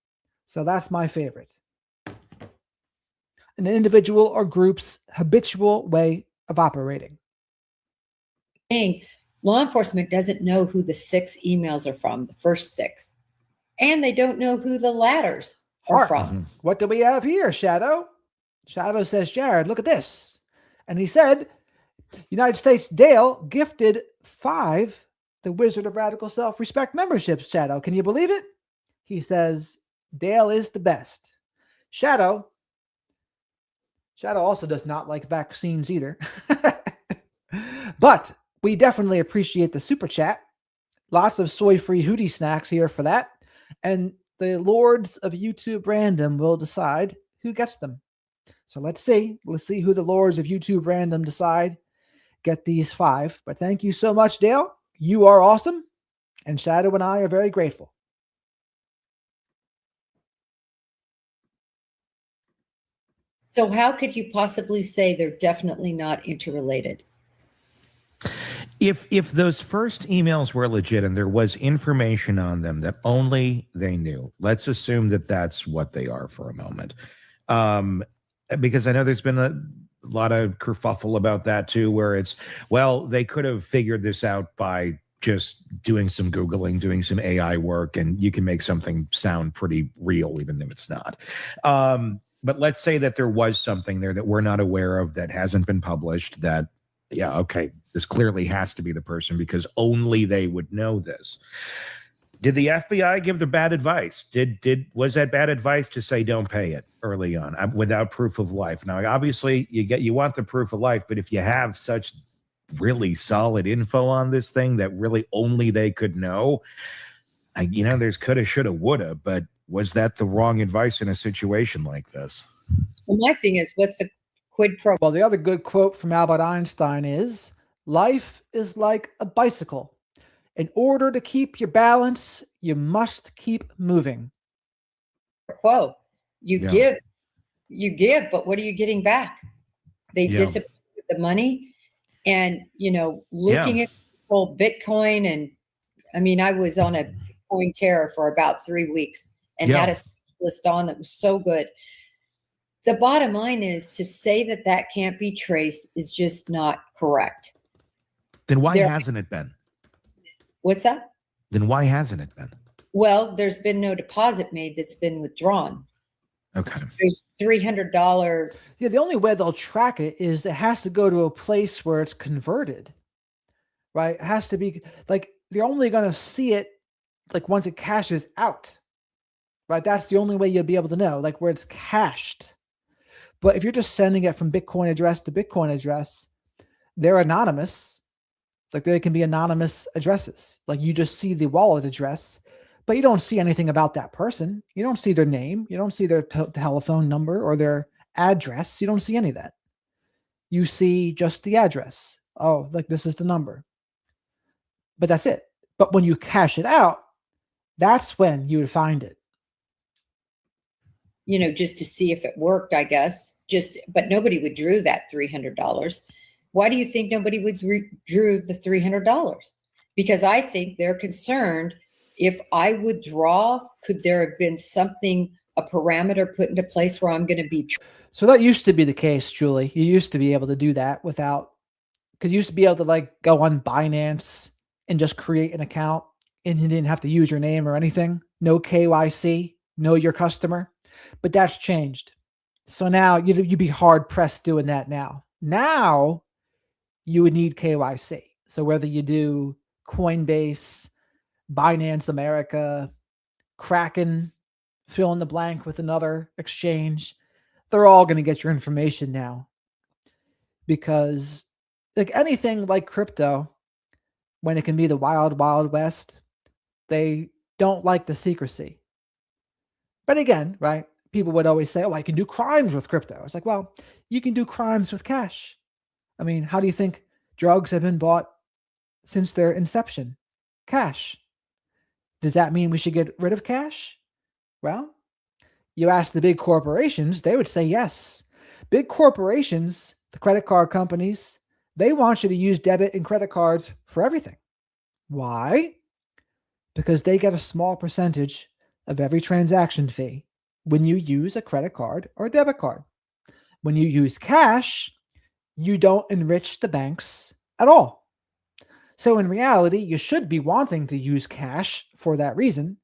S1: So that's my favorite. An individual or group's habitual way of operating.
S8: Law enforcement doesn't know who the 6 emails are from, the first 6. And they don't know who the latters are from.
S1: What do we have here, Shadow? Shadow says, Jared, look at this. And he said, United States Dale gifted 5 the Wizard of Radical Self-Respect memberships, Shadow. Can you believe it? He says, Dale is the best. Shadow also does not like vaccines either. But we definitely appreciate the super chat. Lots of soy-free hootie snacks here for that. And the lords of YouTube Random will decide who gets them. So let's see. Let's see who the lords of YouTube Random decide get these 5. But thank you so much, Dale. You are awesome. And Shadow and I are very grateful.
S8: So how could you possibly say they're definitely not interrelated?
S7: If those first emails were legit and there was information on them that only they knew, let's assume that that's what they are for a moment. Because I know there's been a lot of kerfuffle about that too, where it's, well, they could have figured this out by just doing some Googling, doing some AI work, and you can make something sound pretty real, even if it's not. But let's say that there was something there that we're not aware of, that hasn't been published, that, yeah, okay, this clearly has to be the person because only they would know this. Did the FBI give the bad advice? Was that bad advice to say don't pay it early on without proof of life? Now, obviously, you want the proof of life, but if you have such really solid info on this thing that really only they could know, there's coulda, shoulda, woulda, but was that the wrong advice in a situation like this?
S8: Well, my thing is, what's the quid pro?
S1: Well, the other good quote from Albert Einstein is, life is like a bicycle. In order to keep your balance, you must keep moving.
S8: Quo. You give, but what are you getting back? They disappear with the money. And, looking at this whole Bitcoin, and I mean, I was on a Bitcoin terror for about 3 weeks and had a list on that was so good. The bottom line is, to say that can't be traced is just not correct.
S7: Then why hasn't it been?
S8: What's that?
S7: Then why hasn't it been?
S8: Well, there's been no deposit made that's been withdrawn.
S7: Okay.
S8: There's $300.
S1: Yeah, the only way they'll track it is it has to go to a place where it's converted, right? It has to be like, they're only going to see it like once it cashes out, right? That's the only way you'll be able to know, like where it's cached. But if you're just sending it from Bitcoin address to Bitcoin address, they're anonymous. Like they can be anonymous addresses. Like you just see the wallet address, but you don't see anything about that person. You don't see their name. You don't see their telephone number or their address. You don't see any of that. You see just the address. Oh, like this is the number. But that's it. But when you cash it out, that's when you would find it.
S8: Just to see if it worked, I guess. But nobody withdrew that $300. Why do you think nobody withdrew the $300? Because I think they're concerned, if I withdraw, could there have been something, a parameter put into place where I'm going to be.
S1: So that used to be the case, Julie. You used to be able to do that because you used to be able to like go on Binance and just create an account, and you didn't have to use your name or anything. No KYC, know your customer. But that's changed. So now you'd be hard pressed doing that now. Now you would need KYC. So whether you do Coinbase, Binance America, Kraken, fill in the blank with another exchange, they're all going to get your information now. Because like anything like crypto, when it can be the wild, wild west, they don't like the secrecy. But again, right, people would always say, oh, I can do crimes with crypto. It's like, well, you can do crimes with cash. I mean, how do you think drugs have been bought since their inception? Cash. Does that mean we should get rid of cash? Well, you ask the big corporations, they would say yes. Big corporations, the credit card companies, they want you to use debit and credit cards for everything. Why? Because they get a small percentage of every transaction fee when you use a credit card or a debit card. When you use cash, you don't enrich the banks at all. So in reality, you should be wanting to use cash for that reason,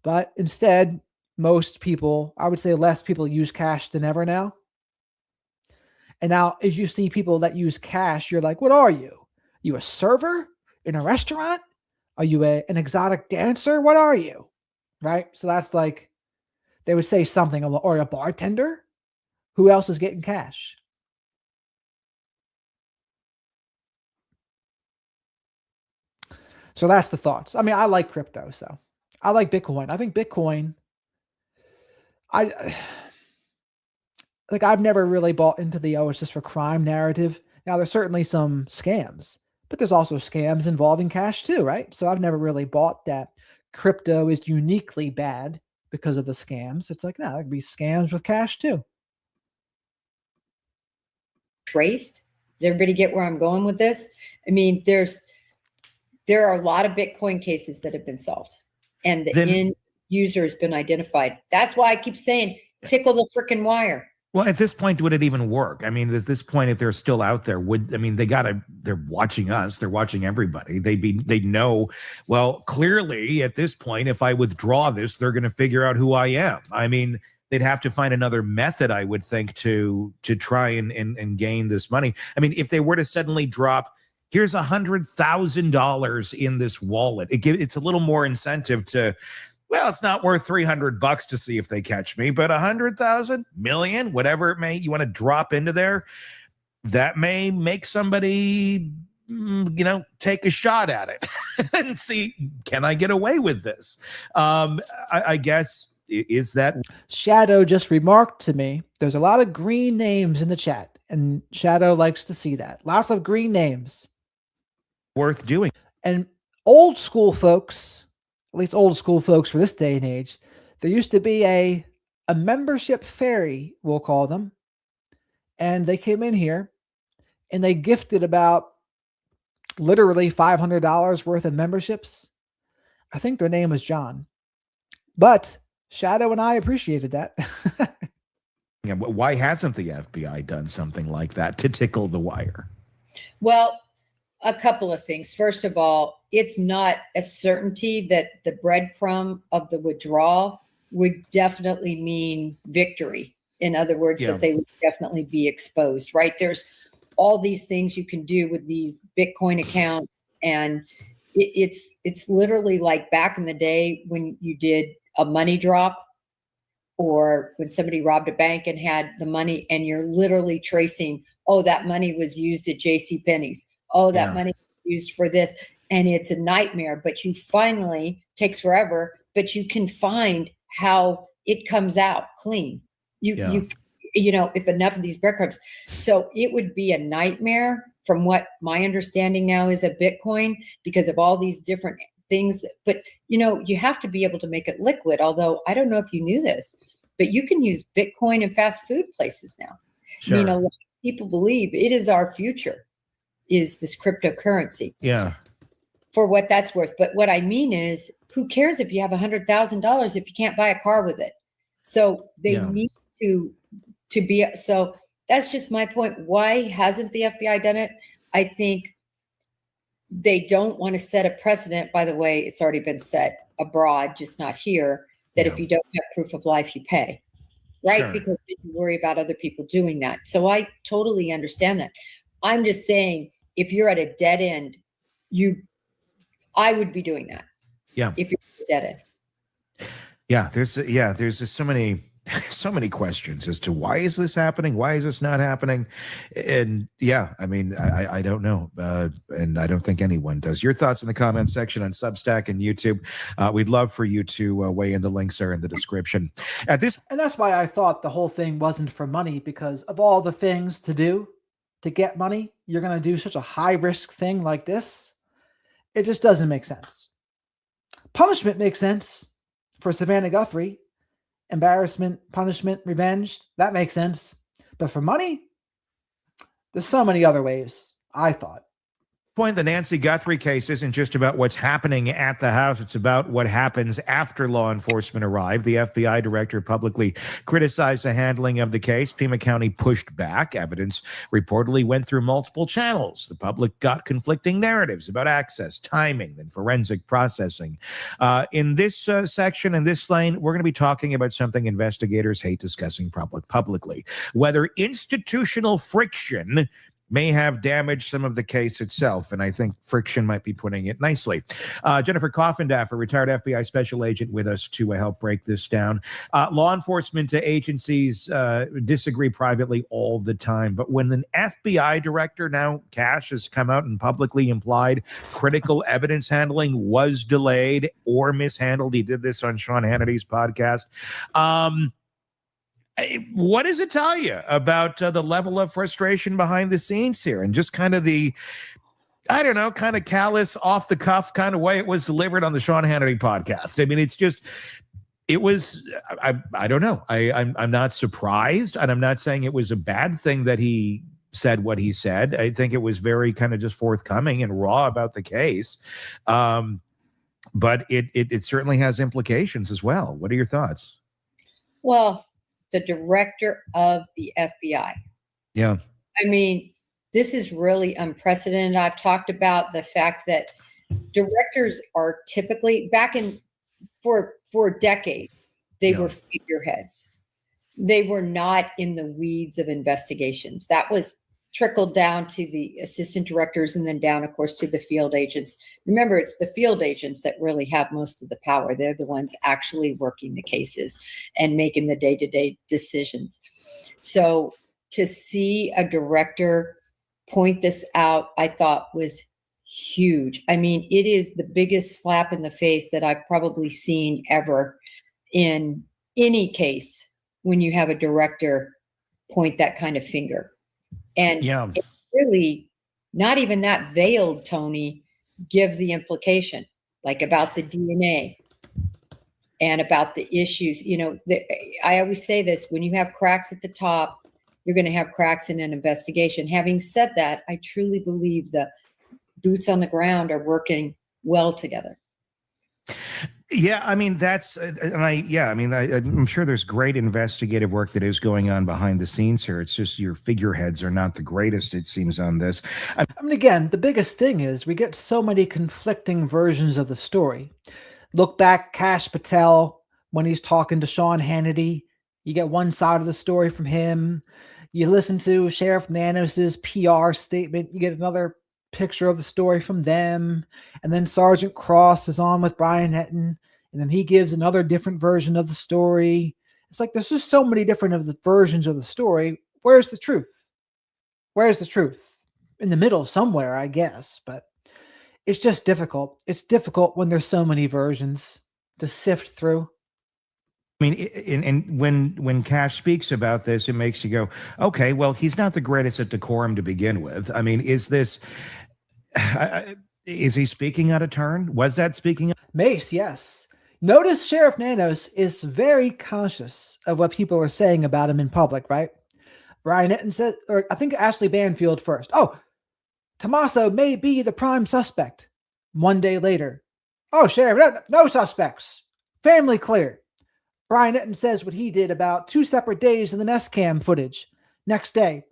S1: but instead, most people, I would say less people use cash than ever now. And now if you see people that use cash, you're like, what are you? You a server in a restaurant? Are you an exotic dancer? What are you? Right? So that's like, they would say something, or a bartender. Who else is getting cash? So that's the thoughts. I mean, I like crypto, so I like Bitcoin. I think Bitcoin, I've never really bought into the, oh, it's just for crime narrative. Now, there's certainly some scams, but there's also scams involving cash too, right? So I've never really bought that crypto is uniquely bad because of the scams. It's like, no, there could be scams with cash too.
S8: Traced? Does everybody get where I'm going with this? I mean, there are a lot of Bitcoin cases that have been solved, and the end user has been identified. That's why I keep saying, tickle the freaking wire.
S7: Well, at this point, would it even work? I mean, at this point, if they're still out there, they're watching us, they're watching everybody. They'd know, well, clearly at this point, if I withdraw this, they're going to figure out who I am. I mean, they'd have to find another method, I would think, to try and gain this money. I mean, if they were to suddenly drop, here's $100,000 in this wallet, it's a little more incentive to, well, it's not worth $300 to see if they catch me, but 100,000, million, whatever it may, you want to drop into there, that may make somebody, take a shot at it and see, can I get away with this? I guess, is that?
S1: Shadow just remarked to me, there's a lot of green names in the chat, and Shadow likes to see that. Lots of green names.
S7: Worth doing.
S1: And old school folks, at least old school folks for this day and age, there used to be a membership fairy, we'll call them. And they came in here and they gifted about literally $500 worth of memberships. I think their name was John. But Shadow and I appreciated that.
S7: Yeah, but why hasn't the FBI done something like that to tickle the wire?
S8: Well, a couple of things. First of all, it's not a certainty that the breadcrumb of the withdrawal would definitely mean victory. In other words, that they would definitely be exposed, right? There's all these things you can do with these Bitcoin accounts. And it's literally like back in the day when you did a money drop, or when somebody robbed a bank and had the money, and you're literally tracing, oh, that money was used at JCPenney's. Oh, that money was used for this. And it's a nightmare, but you finally, takes forever, but you can find how it comes out clean. You know, if enough of these breadcrumbs. So it would be a nightmare from what my understanding now is of Bitcoin, because of all these different things. But, you have to be able to make it liquid. Although I don't know if you knew this, but you can use Bitcoin in fast food places now.
S7: Sure.
S8: I mean, a lot of people believe it is our future, is this cryptocurrency.
S7: Yeah.
S8: For what that's worth. But what I mean is, who cares if you have $100,000 if you can't buy a car with it? So they need to be. So that's just my point. Why hasn't the FBI done it? I think they don't want to set a precedent. By the way, it's already been set abroad, just not here, that if you don't have proof of life, you pay, right?
S7: Sure.
S8: Because you worry about other people doing that. So I totally understand that. I'm just saying, if you're at a dead end, I would be doing that.
S7: Yeah.
S8: If you're at a dead end.
S7: Yeah. There's just so many questions as to why is this happening? Why is this not happening? And I mean, I don't know. And I don't think anyone does. Your thoughts in the comments section on Substack and YouTube. We'd love for you to weigh in. The links are in the description.
S1: And that's why I thought the whole thing wasn't for money, because of all the things to do to get money, you're going to do such a high risk thing like this. It just doesn't make sense. Punishment makes sense for Savannah Guthrie. Embarrassment, punishment, revenge, that makes sense. But for money, there's so many other ways, I thought.
S7: The Nancy Guthrie case isn't just about what's happening at the house. It's about what happens after law enforcement arrive. The FBI director publicly criticized the handling of the case. Pima County pushed back. Evidence reportedly went through multiple channels. The public got conflicting narratives about access, timing, and forensic processing. In this section, in this lane, we're going to be talking about something investigators hate discussing publicly, whether institutional friction may have damaged some of the case itself. And I think friction might be putting it nicely. Jennifer Coffendaff, retired FBI special agent, with us to help break this down. Law enforcement agencies disagree privately all the time. But when an FBI director, now Cash, has come out and publicly implied critical evidence handling was delayed or mishandled, he did this on Sean Hannity's podcast. What does it tell you about the level of frustration behind the scenes here, and just kind of the, I don't know, kind of callous, off the cuff kind of way it was delivered on the Sean Hannity podcast? I mean, it's just, it was, I don't know. I'm not surprised, and I'm not saying it was a bad thing that he said what he said. I think it was very kind of just forthcoming and raw about the case. But it certainly has implications as well. What are your thoughts?
S8: Well, the director of the FBI.
S7: Yeah.
S8: I mean, this is really unprecedented. I've talked about the fact that directors are typically, for decades, they were figureheads. they were not in the weeds of investigations. That was trickled down to the assistant directors and then down, of course, to the field agents. Remember, it's the field agents that really have most of the power. They're the ones actually working the cases and making the day-to-day decisions. So to see a director point this out, I thought was huge. I mean, it is the biggest slap in the face that I've probably seen ever in any case when you have a director point that kind of finger. And
S7: Yeah.
S8: it's really not even that veiled, Tony, give the implication, like about the DNA and about the issues. You know, I always say this, when you have cracks at the top, you're going to have cracks in an investigation. Having said that, I truly believe the boots on the ground are working well together.
S7: Yeah, I mean, I'm sure there's great investigative work that is going on behind the scenes here. It's just your figureheads are not the greatest, it seems, on this.
S1: I mean, again, the biggest thing is we get so many conflicting versions of the story. Look back, Kash Patel, when he's talking to Sean Hannity, you get one side of the story from him. You listen to Sheriff Nanos's PR statement, you get another picture of the story from them. And then Sergeant Cross is on with Brian Entin, and then he gives another different version of the story. It's like there's just so many different of the versions of the story. Where's the truth? Where's the truth? In the middle somewhere, I guess, but it's just difficult. It's difficult when there's so many versions to sift through.
S7: I mean, and when Kash speaks about this, it makes you go, okay, well, he's not the greatest at decorum to begin with. I mean, is he speaking out of turn? Was that speaking?
S1: Mace, yes. Notice Sheriff Nanos is very conscious of what people are saying about him in public, right? Brian Entin said, or I think Ashley Banfield first. Oh, Tommaso may be the prime suspect. One day later, oh, Sheriff, no suspects. Family clear. Brian Entin says what he did about 2 separate days in the Nest Cam footage. Next day,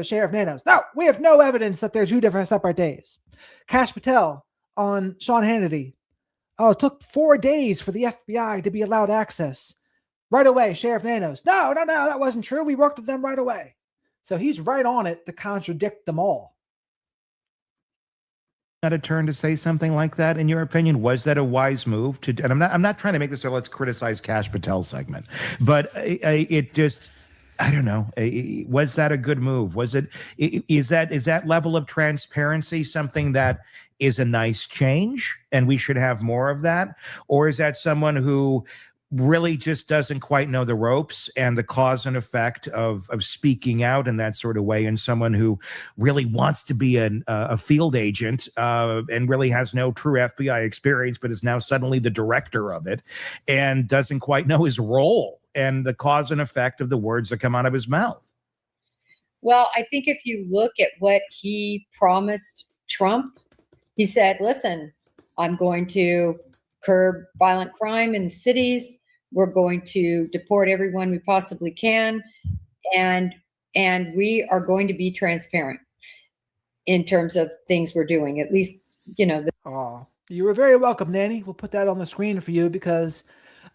S1: Sheriff Nanos, no, we have no evidence that they're 2 different separate days. Kash Patel on Sean Hannity. Oh, it took 4 days for the FBI to be allowed access. Right away, Sheriff Nanos. No, that wasn't true. We worked with them right away. So he's right on it to contradict them all.
S7: Not a turn to say something like that, in your opinion? Was that a wise move to? And I'm not trying to make this a let's criticize Kash Patel segment, but it just, I don't know. Was that a good move? Is that level of transparency something that is a nice change and we should have more of that? Or is that someone who really just doesn't quite know the ropes and the cause and effect of speaking out in that sort of way, and someone who really wants to be a field agent and really has no true FBI experience, but is now suddenly the director of it and doesn't quite know his role and the cause and effect of the words that come out of his mouth?
S8: Well, I think if you look at what he promised Trump, he said, listen, I'm going to curb violent crime in cities. We're going to deport everyone we possibly can. And we are going to be transparent in terms of things we're doing, at least, you know.
S1: You were very welcome, Nanny. We'll put that on the screen for you, because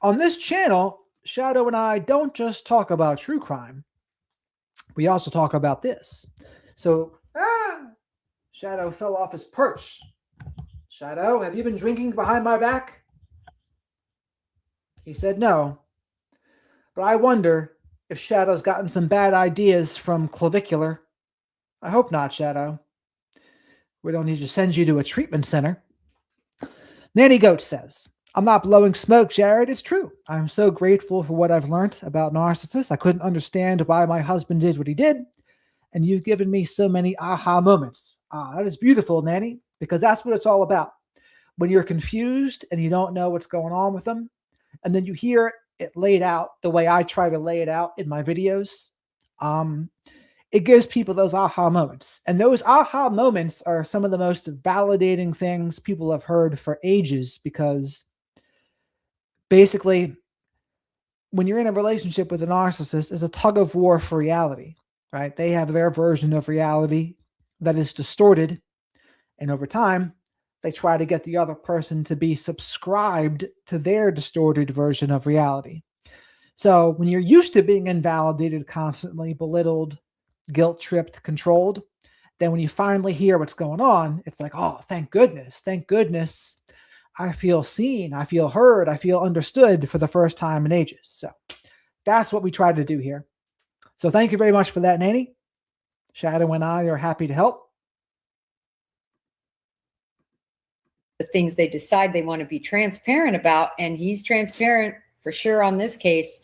S1: on this channel, Shadow and I don't just talk about true crime. We also talk about this. So, Shadow fell off his perch. Shadow, have you been drinking behind my back? He said no. But I wonder if Shadow's gotten some bad ideas from clavicular. I hope not, Shadow. We don't need to send you to a treatment center. Nanny Goat says, I'm not blowing smoke, Jared. It's true. I'm so grateful for what I've learned about narcissists. I couldn't understand why my husband did what he did. And you've given me so many aha moments. That is beautiful, Nanny, because that's what it's all about. When you're confused and you don't know what's going on with them, and then you hear it laid out the way I try to lay it out in my videos, it gives people those aha moments. And those aha moments are some of the most validating things people have heard for ages, because basically, when you're in a relationship with a narcissist, it's a tug of war for reality, right? They have their version of reality that is distorted. And over time, they try to get the other person to be subscribed to their distorted version of reality. So when you're used to being invalidated constantly, belittled, guilt tripped, controlled, then when you finally hear what's going on, it's like, oh, thank goodness. Thank goodness. I feel seen. I feel heard. I feel understood for the first time in ages. So that's what we try to do here. So thank you very much for that, Nanny. Shadow and I are happy to help.
S8: The things they decide they want to be transparent about, and he's transparent for sure on this case.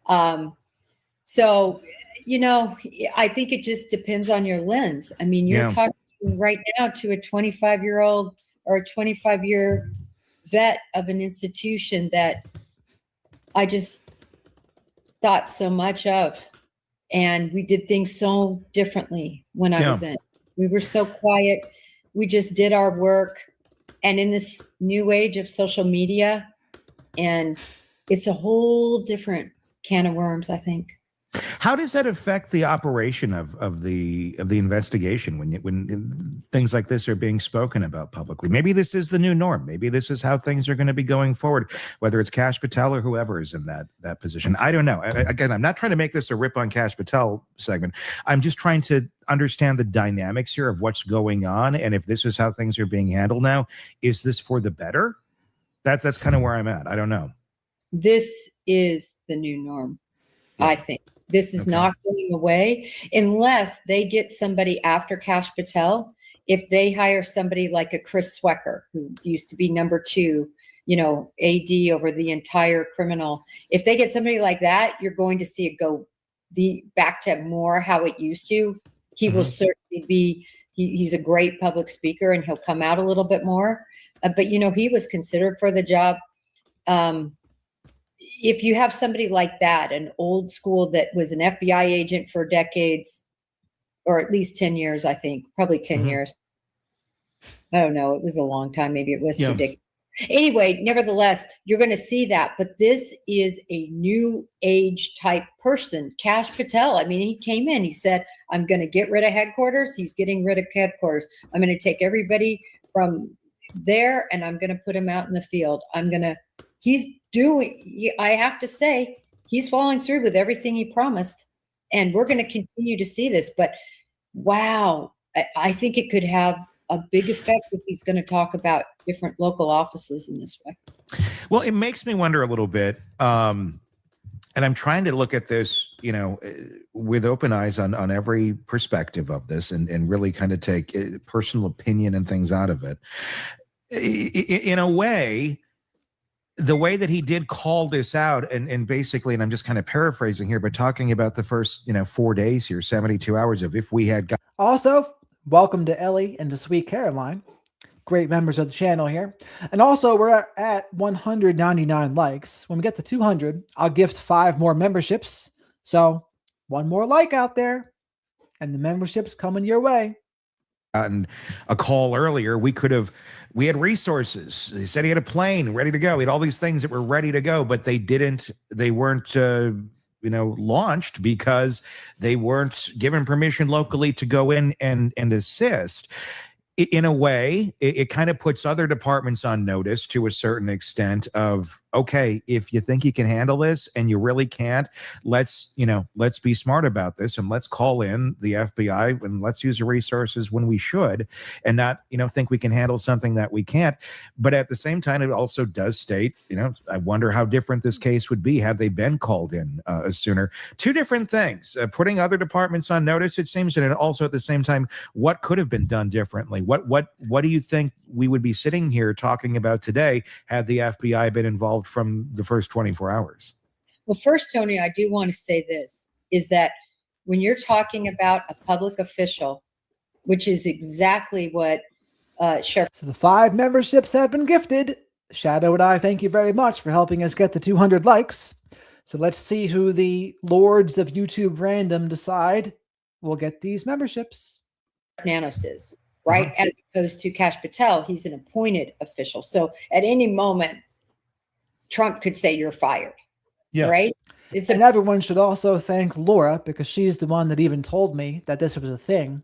S8: So, you know, I think it just depends on your lens. I mean, you're talking right now to a 25-year-old or a 25-year vet of an institution that I just thought so much of. And we did things so differently when I was in. We were so quiet. We just did our work. And in this new age of social media, and it's a whole different can of worms, I think.
S7: How does that affect the operation of the investigation when things like this are being spoken about publicly? Maybe this is the new norm. Maybe this is how things are going to be going forward, whether it's Kash Patel or whoever is in that position. I don't know. Again, I'm not trying to make this a rip on Kash Patel segment. I'm just trying to understand the dynamics here of what's going on, and if this is how things are being handled now, is this for the better? That's kind of where I'm at. I don't know.
S8: This is the new norm, I think. This is not going away unless they get somebody after Kash Patel. If they hire somebody like a Chris Swecker, who used to be number 2, you know, AD over the entire criminal. If they get somebody like that, you're going to see it go back to more how it used to. He will certainly be, he's a great public speaker, and he'll come out a little bit more. But, you know, he was considered for the job. If you have somebody like that, an old school that was an FBI agent for decades, or at least 10 years, I think, probably 10 years. I don't know. It was a long time. Maybe it was 2 decades. Anyway, nevertheless, you're going to see that. But this is a new age type person. Kash Patel, I mean, he came in, he said, I'm going to get rid of headquarters. He's getting rid of headquarters. I'm going to take everybody from there and I'm going to put him out in the field. I have to say, he's following through with everything he promised, and we're going to continue to see this. But wow, I think it could have a big effect if he's going to talk about different local offices in this way.
S7: Well, it makes me wonder a little bit. And I'm trying to look at this, you know, with open eyes on every perspective of this, and really kind of take personal opinion and things out of it. In a way, the way that he did call this out, and basically, and I'm just kind of paraphrasing here, but talking about the first, 4 days here, 72 hours of if we had got.
S1: Also, welcome to Ellie and to Sweet Caroline. Great members of the channel here. And also, we're at 199 likes. When we get to 200, I'll gift 5 more memberships. So 1 more like out there, and the membership's coming your way.
S7: Gotten a call earlier, we had resources. He said he had a plane ready to go. He had all these things that were ready to go, but they weren't launched because they weren't given permission locally to go in and assist. In a way, it kind of puts other departments on notice to a certain extent of, okay, if you think you can handle this and you really can't, let's be smart about this, and let's call in the FBI and let's use the resources when we should, and not, think we can handle something that we can't. But at the same time, it also does state, I wonder how different this case would be had they been called in sooner. 2 different things, putting other departments on notice, it seems, and also at the same time, what could have been done differently? What do you think we would be sitting here talking about today had the FBI been involved from the first 24 hours?
S8: Well, first, Tony, I do want to say this, is that when you're talking about a public official, which is exactly what Sheriff.
S1: So the 5 memberships have been gifted. Shadow and I thank you very much for helping us get to 200 likes. So let's see who the lords of YouTube random decide will get these memberships.
S8: Nanos is, right? As opposed to Kash Patel, he's an appointed official. So at any moment, Trump could say you're fired. Yeah. Right?
S1: And everyone should also thank Laura, because she's the one that even told me that this was a thing,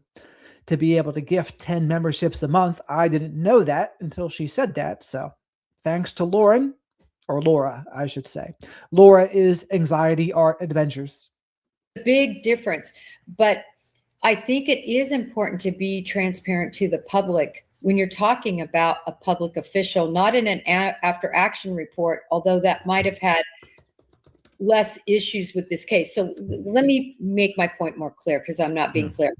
S1: to be able to gift 10 memberships a month. I didn't know that until she said that. So thanks to Lauren. or Laura, I should say. Laura is anxiety art adventures.
S8: Big difference. But I think it is important to be transparent to the public when you're talking about a public official, not in an after action report, although that might have had less issues with this case. So let me make my point more clear, because I'm not being clear.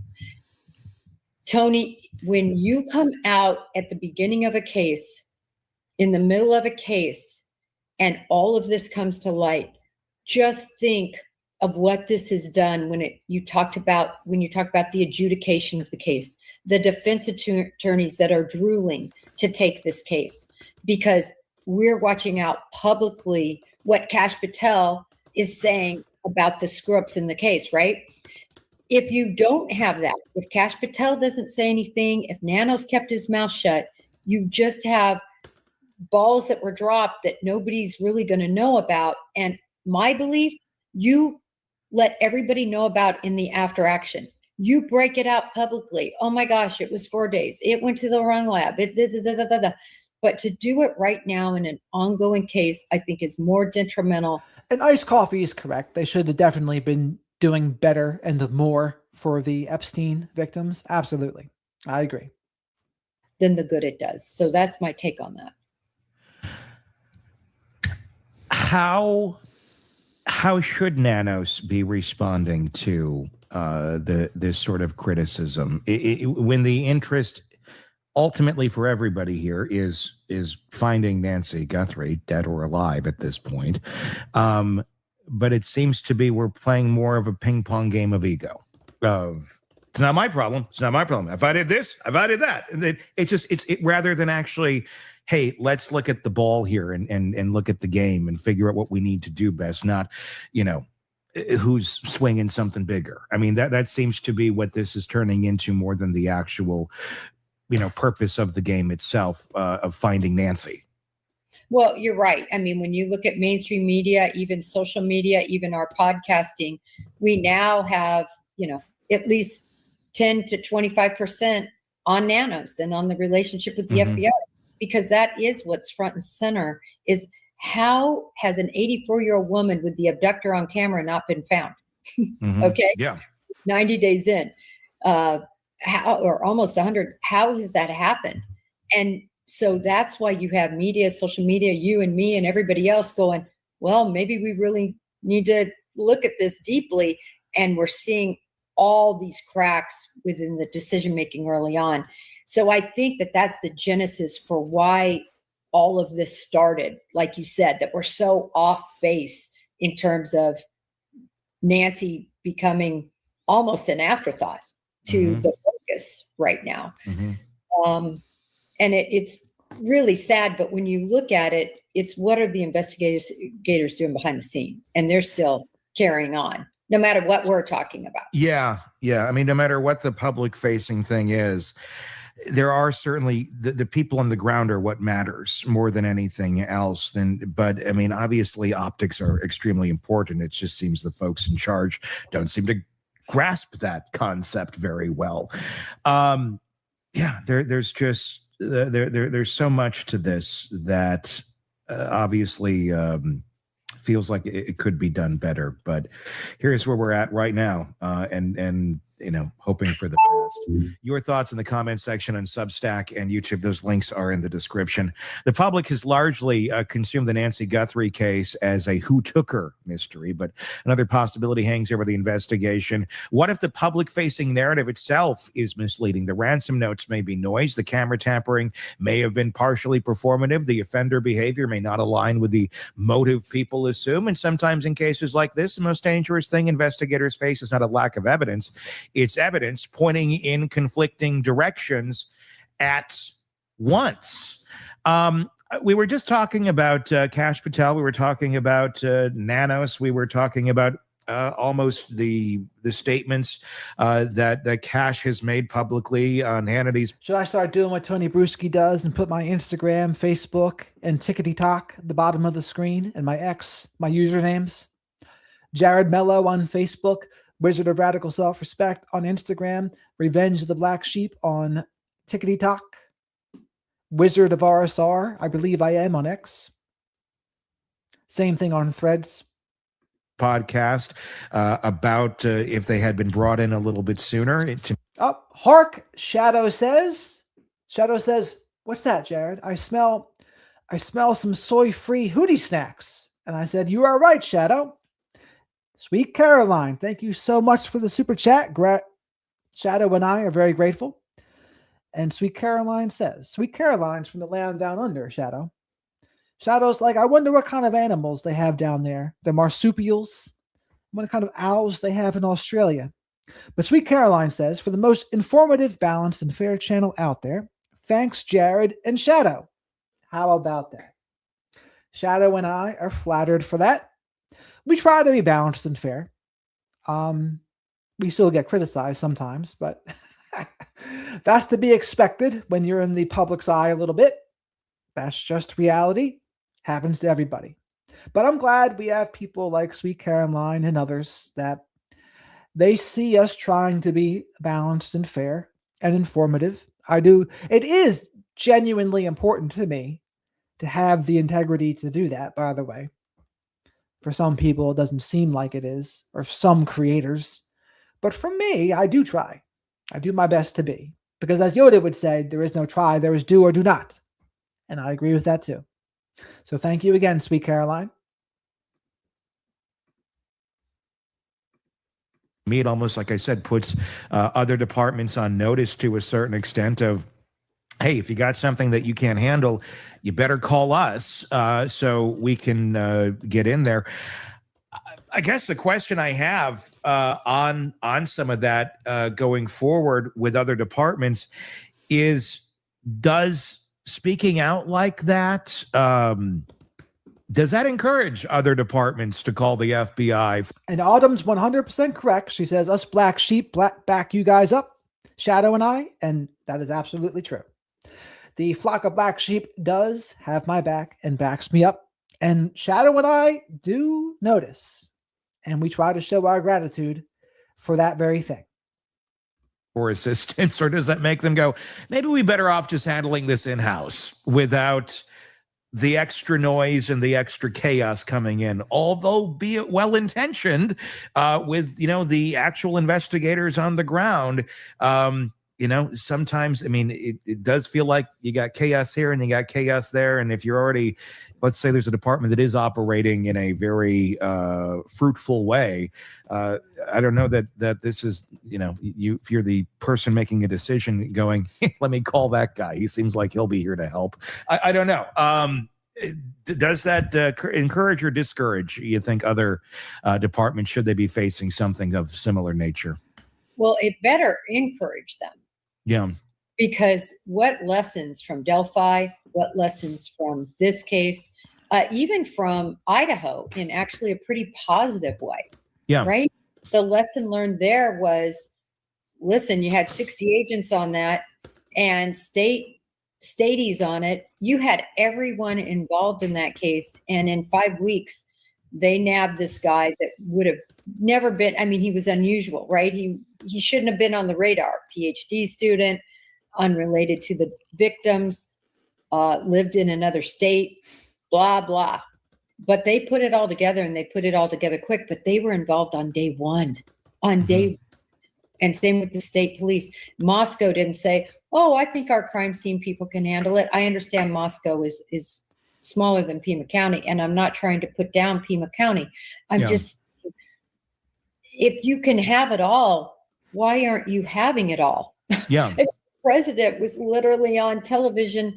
S8: Tony, when you come out at the beginning of a case, in the middle of a case, and all of this comes to light, just think of what this has done when you talk about the adjudication of the case, the defense attorneys that are drooling to take this case, because we're watching out publicly what Kash Patel is saying about the screw-ups in the case, right? If you don't have that, if Kash Patel doesn't say anything, if Nanos kept his mouth shut, you just have balls that were dropped that nobody's really going to know about. And my belief, you let everybody know about in the after action. You break it out publicly. Oh my gosh, it was 4 days. It went to the wrong lab. But to do it right now in an ongoing case, I think is more detrimental.
S1: And Iced Coffee is correct. They should have definitely been doing better and more for the Epstein victims. Absolutely. I agree.
S8: Than the good it does. So that's my take on that.
S7: How should Nanos be responding to this sort of criticism when the interest ultimately for everybody here is finding Nancy Guthrie, dead or alive at this point? But it seems to be we're playing more of a ping pong game of ego. It's not my problem. It's not my problem. If I did this, if I did that, and it's rather than actually, hey, let's look at the ball here and look at the game and figure out what we need to do best, not, who's swinging something bigger. I mean, that seems to be what this is turning into more than the actual, purpose of the game itself, of finding Nancy.
S8: Well, you're right. I mean, when you look at mainstream media, even social media, even our podcasting, we now have, at least 10 to 25% on Nanos and on the relationship with the FBI. Because that is what's front and center, is how has an 84-year-old woman with the abductor on camera not been found? Okay.
S7: Yeah.
S8: 90 days in, how, or almost 100, how has that happened? And so that's why you have media, social media, you and me and everybody else going, well, maybe we really need to look at this deeply. And we're seeing all these cracks within the decision-making early on. So I think that that's the genesis for why all of this started. Like you said, that we're so off base in terms of Nancy becoming almost an afterthought to the focus right now. And it's really sad, but when you look at it, it's what are the investigators doing behind the scene? And they're still carrying on, no matter what we're talking about.
S7: Yeah. I mean, no matter what the public facing thing is, there are certainly the people on the ground are what matters more than anything else. But I mean, obviously optics are extremely important. It just seems the folks in charge don't seem to grasp that concept very well. There's just there's so much to this that obviously feels like it could be done better. But here's where we're at right now, and hoping for the best. Your thoughts in the comment section on Substack and YouTube. Those links are in the description. The public has largely consumed the Nancy Guthrie case as a who took her mystery, but another possibility hangs over the investigation. What if the public-facing narrative itself is misleading? The ransom notes may be noise. The camera tampering may have been partially performative. The offender behavior may not align with the motive people assume. And sometimes in cases like this, the most dangerous thing investigators face is not a lack of evidence. It's evidence pointing in conflicting directions at once. We were just talking about Kash Patel. We were talking about Nanos. We were talking about almost the statements that Kash has made publicly on Hannity's.
S1: Should I start doing what Tony Bruschi does and put my Instagram, Facebook, and Tickety-Talk at the bottom of the screen, and my usernames? Jared Mello on Facebook, Wizard of Radical Self-Respect on Instagram, Revenge of the Black Sheep on Tickety-Talk, Wizard of RSR, I believe I am on X. Same thing on Threads.
S7: Podcast about if they had been brought in a little bit sooner.
S1: Oh, hark! Shadow says, "What's that, Jared? I smell some soy-free hootie snacks." And I said, "You are right, Shadow." Sweet Caroline, thank you so much for the super chat. Shadow and I are very grateful. And Sweet Caroline says, Sweet Caroline's from the land down under, Shadow. Shadow's like, I wonder what kind of animals they have down there. The marsupials, what kind of owls they have in Australia. But Sweet Caroline says, for the most informative, balanced, and fair channel out there, thanks, Jared and Shadow. How about that? Shadow and I are flattered for that. We try to be balanced and fair. We still get criticized sometimes, but that's to be expected when you're in the public's eye a little bit. That's just reality. Happens to everybody. But I'm glad we have people like Sweet Caroline and others that they see us trying to be balanced and fair and informative. I do. It is genuinely important to me to have the integrity to do that, by the way. For some people, it doesn't seem like it is, or some creators. But for me, I do try. I do my best to be. Because as Yoda would say, there is no try, there is do or do not. And I agree with that too. So thank you again, Sweet Caroline.
S7: Me, it almost, like I said, puts other departments on notice to a certain extent of, hey, if you got something that you can't handle, you better call us so we can get in there. I guess the question I have on some of that going forward with other departments is, does speaking out like that, does that encourage other departments to call the FBI?
S1: And Autumn's 100% correct. She says, us black sheep back you guys up, Shadow and I, and that is absolutely true. The flock of black sheep does have my back and backs me up. And Shadow and I do notice. And we try to show our gratitude for that very thing.
S7: Or assistance, or does that make them go, maybe we better off just handling this in-house without the extra noise and the extra chaos coming in, although be it well-intentioned with, the actual investigators on the ground. Sometimes, it does feel like you got chaos here and you got chaos there. And if you're already, let's say there's a department that is operating in a very fruitful way, I don't know that this is, if you're the person making a decision going, let me call that guy. He seems like he'll be here to help. I don't know. Does that encourage or discourage, you think, other departments, should they be facing something of similar nature?
S8: Well, it better encourage them.
S7: Yeah.
S8: Because what lessons from Delphi, what lessons from this case, even from Idaho, in actually a pretty positive way.
S7: Yeah.
S8: Right? The lesson learned there was, listen, you had 60 agents on that and staties on it. You had everyone involved in that case. And in 5 weeks, they nabbed this guy that would have never been, he was unusual, right? He shouldn't have been on the radar. PhD student, unrelated to the victims, lived in another state, blah, blah. But they put it all together, and they put it all together quick, but they were involved on day one, and same with the state police. Moscow didn't say, oh, I think our crime scene people can handle it. I understand Moscow is smaller than Pima County, and I'm not trying to put down Pima County. I'm just, if you can have it all, why aren't you having it all?
S7: Yeah.
S8: The president was literally on television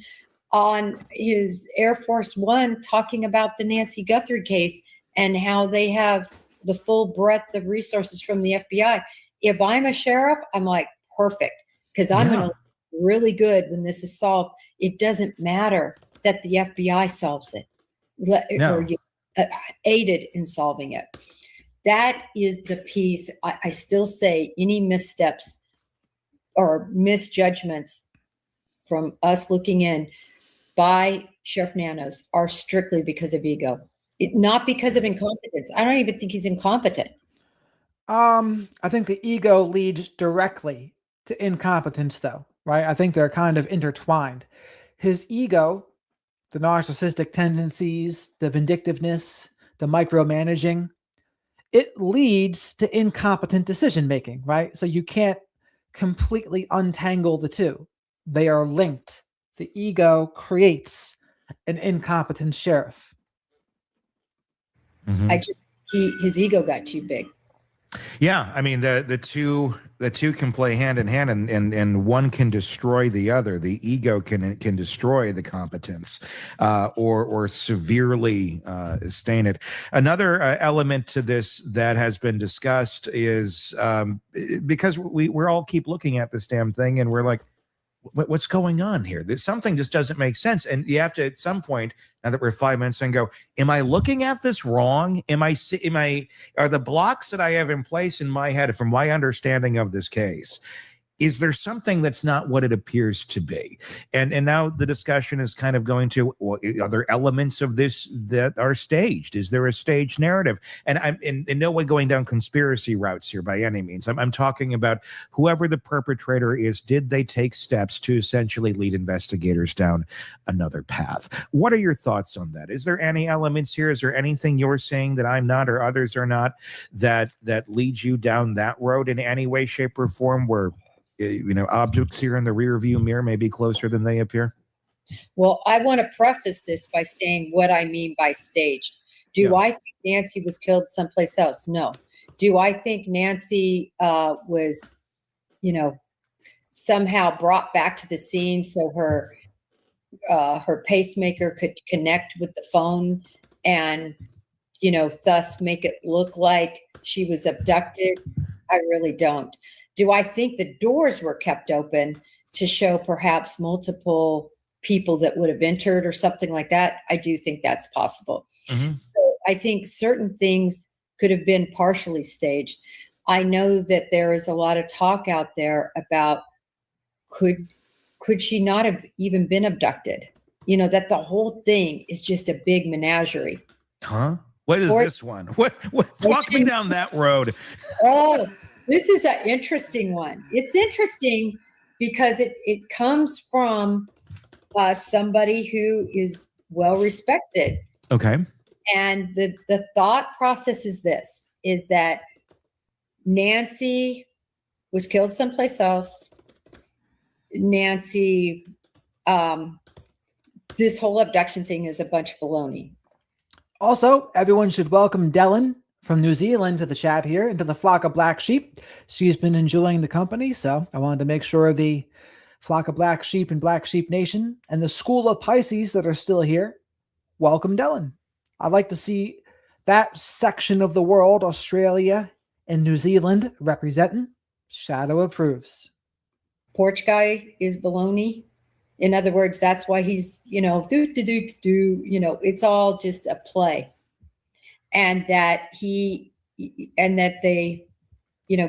S8: on his Air Force One talking about the Nancy Guthrie case and how they have the full breadth of resources from the FBI. If I'm a sheriff, I'm like, perfect, because I'm going to look really good when this is solved. It doesn't matter that the FBI solves it or you aided in solving it. That is the piece. I still say any missteps or misjudgments from us looking in by Sheriff Nanos are strictly because of ego, not because of incompetence. I don't even think he's incompetent.
S1: I think the ego leads directly to incompetence, though, right? I think they're kind of intertwined. His ego, the narcissistic tendencies, the vindictiveness, the micromanaging, it leads to incompetent decision making, right? So you can't completely untangle the two. They are linked. The ego creates an incompetent sheriff.
S8: I just his ego got too big.
S7: Yeah, I mean the two can play hand in hand, and one can destroy the other. The ego can destroy the competence, or severely stain it. Another element to this that has been discussed is because we're all keep looking at this damn thing, and we're like, what's going on here? There's something just doesn't make sense. And you have to, at some point, now that we're 5 minutes in, go, am I looking at this wrong? Are the blocks that I have in place in my head from my understanding of this case, is there something that's not what it appears to be? And now the discussion is kind of going to, well, are there elements of this that are staged? Is there a staged narrative? And I'm in no way going down conspiracy routes here by any means. I'm talking about whoever the perpetrator is, did they take steps to essentially lead investigators down another path? What are your thoughts on that? Is there any elements here? Is there anything you're saying that I'm not or others are not that leads you down that road in any way, shape, or form where objects here in the rear view mirror may be closer than they appear?
S8: Well, I want to preface this by saying what I mean by staged. Do I think Nancy was killed someplace else? No. Do I think Nancy was, somehow brought back to the scene so her pacemaker could connect with the phone and, thus make it look like she was abducted? I really don't. Do I think the doors were kept open to show perhaps multiple people that would have entered or something like that? I do think that's possible. Mm-hmm. So I think certain things could have been partially staged. I know that there is a lot of talk out there about could she not have even been abducted? That the whole thing is just a big menagerie.
S7: Huh? What is this one? What walk me down that road.
S8: Oh, this is an interesting one. It's interesting because it comes from somebody who is well respected.
S7: Okay.
S8: And the thought process is this, is that Nancy was killed someplace else. Nancy, this whole abduction thing is a bunch of baloney.
S1: Also, everyone should welcome Dylan from New Zealand to the chat here, into the flock of black sheep. She's been enjoying the company, so I wanted to make sure the flock of black sheep and Black Sheep Nation and the school of Pisces that are still here, welcome Dylan. I'd like to see that section of the world, Australia and New Zealand, representing. Shadow approves.
S8: Porch guy is baloney. In other words, that's why he's, it's all just a play. And that they,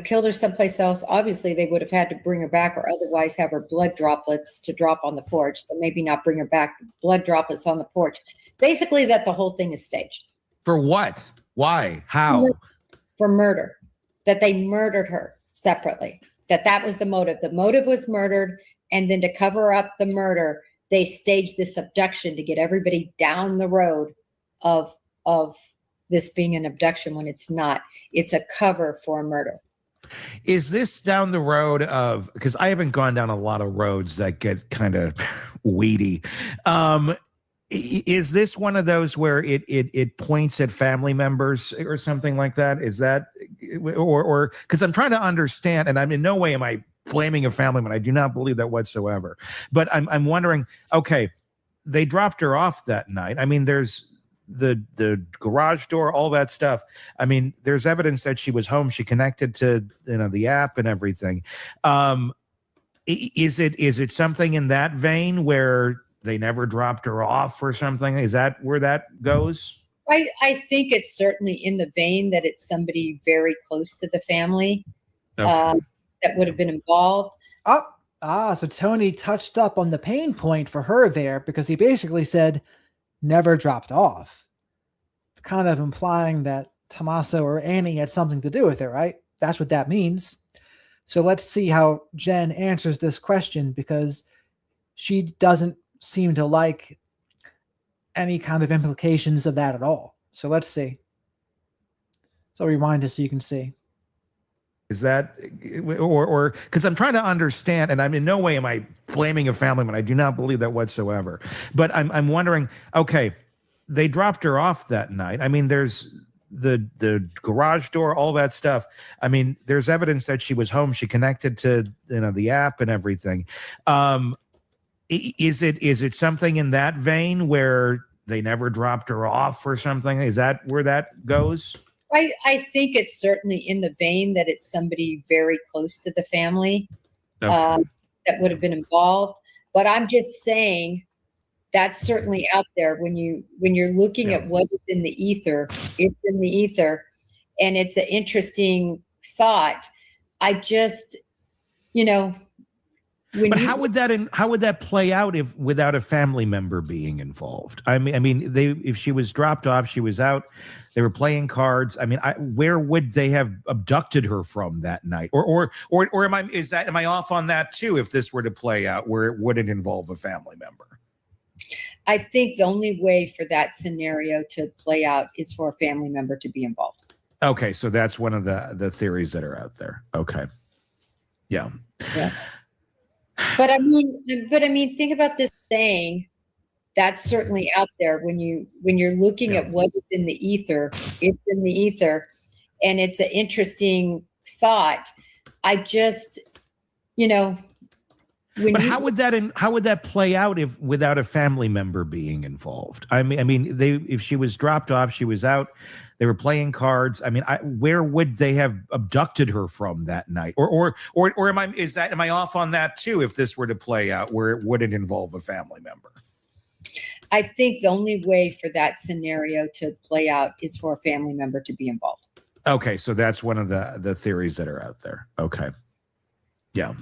S8: killed her someplace else. Obviously, they would have had to bring her back or otherwise have her blood droplets to drop on the porch. So maybe not bring her back, blood droplets on the porch. Basically, that the whole thing is staged.
S7: For what? Why? How?
S8: For murder. That they murdered her separately. That was the motive. The motive was murdered. And then to cover up the murder, they staged this abduction to get everybody down the road of this being an abduction when it's not. It's a cover for a murder.
S7: Is this down the road of, because I haven't gone down a lot of roads that get kind of weedy. Is this one of those where it points at family members or something like that? Is that, or because I'm trying to understand, and I'm in no way am I blaming a family member. I do not believe that whatsoever. But I'm wondering, okay, they dropped her off that night. I mean, there's the garage door, all that stuff. I mean, there's evidence that she was home. She connected to the app and everything. Is it something in that vein where they never dropped her off or something? Is that where that goes?
S8: I think it's certainly in the vein that it's somebody very close to the family that would have been involved.
S1: So Tony touched up on the pain point for her there, because he basically said never dropped off, kind of implying that Tommaso or Annie had something to do with it, right? That's what that means. So let's see how Jen answers this question, because she doesn't seem to like any kind of implications of that at all. So let's see. So I'll rewind it so you can see.
S7: Is that, or because I'm trying to understand, and I'm in no way am I blaming a family member. I do not believe that whatsoever. But I'm wondering, okay, they dropped her off that night. I mean, there's the garage door, all that stuff. I mean, there's evidence that she was home. She connected to the app and everything. Is it something in that vein where they never dropped her off or something? Is that where that goes?
S8: I think it's certainly in the vein that it's somebody very close to the family that would have been involved. But I'm just saying that's certainly out there when you're looking at what is in the ether. It's in the ether, and it's an interesting thought. I just,
S7: But how would that play out if without a family member being involved? If she was dropped off, she was out, they were playing cards. I mean, where would they have abducted her from that night? Or am I off on that too? If this were to play out, where it wouldn't involve a family member?
S8: I think the only way for that scenario to play out is for a family member to be involved.
S7: Okay, so that's one of the theories that are out there. Okay, yeah.
S8: But I mean, think about this saying. That's certainly out there when you're looking at what is in the ether. It's in the ether, and it's an interesting thought. I just,
S7: But how would that play out if without a family member being involved? If she was dropped off, she was out, they were playing cards. I mean, where would they have abducted her from that night? Or am I off on that too? If this were to play out, where it wouldn't involve a family member?
S8: I think the only way for that scenario to play out is for a family member to be involved.
S7: Okay, so that's one of the theories that are out there. Okay, yeah.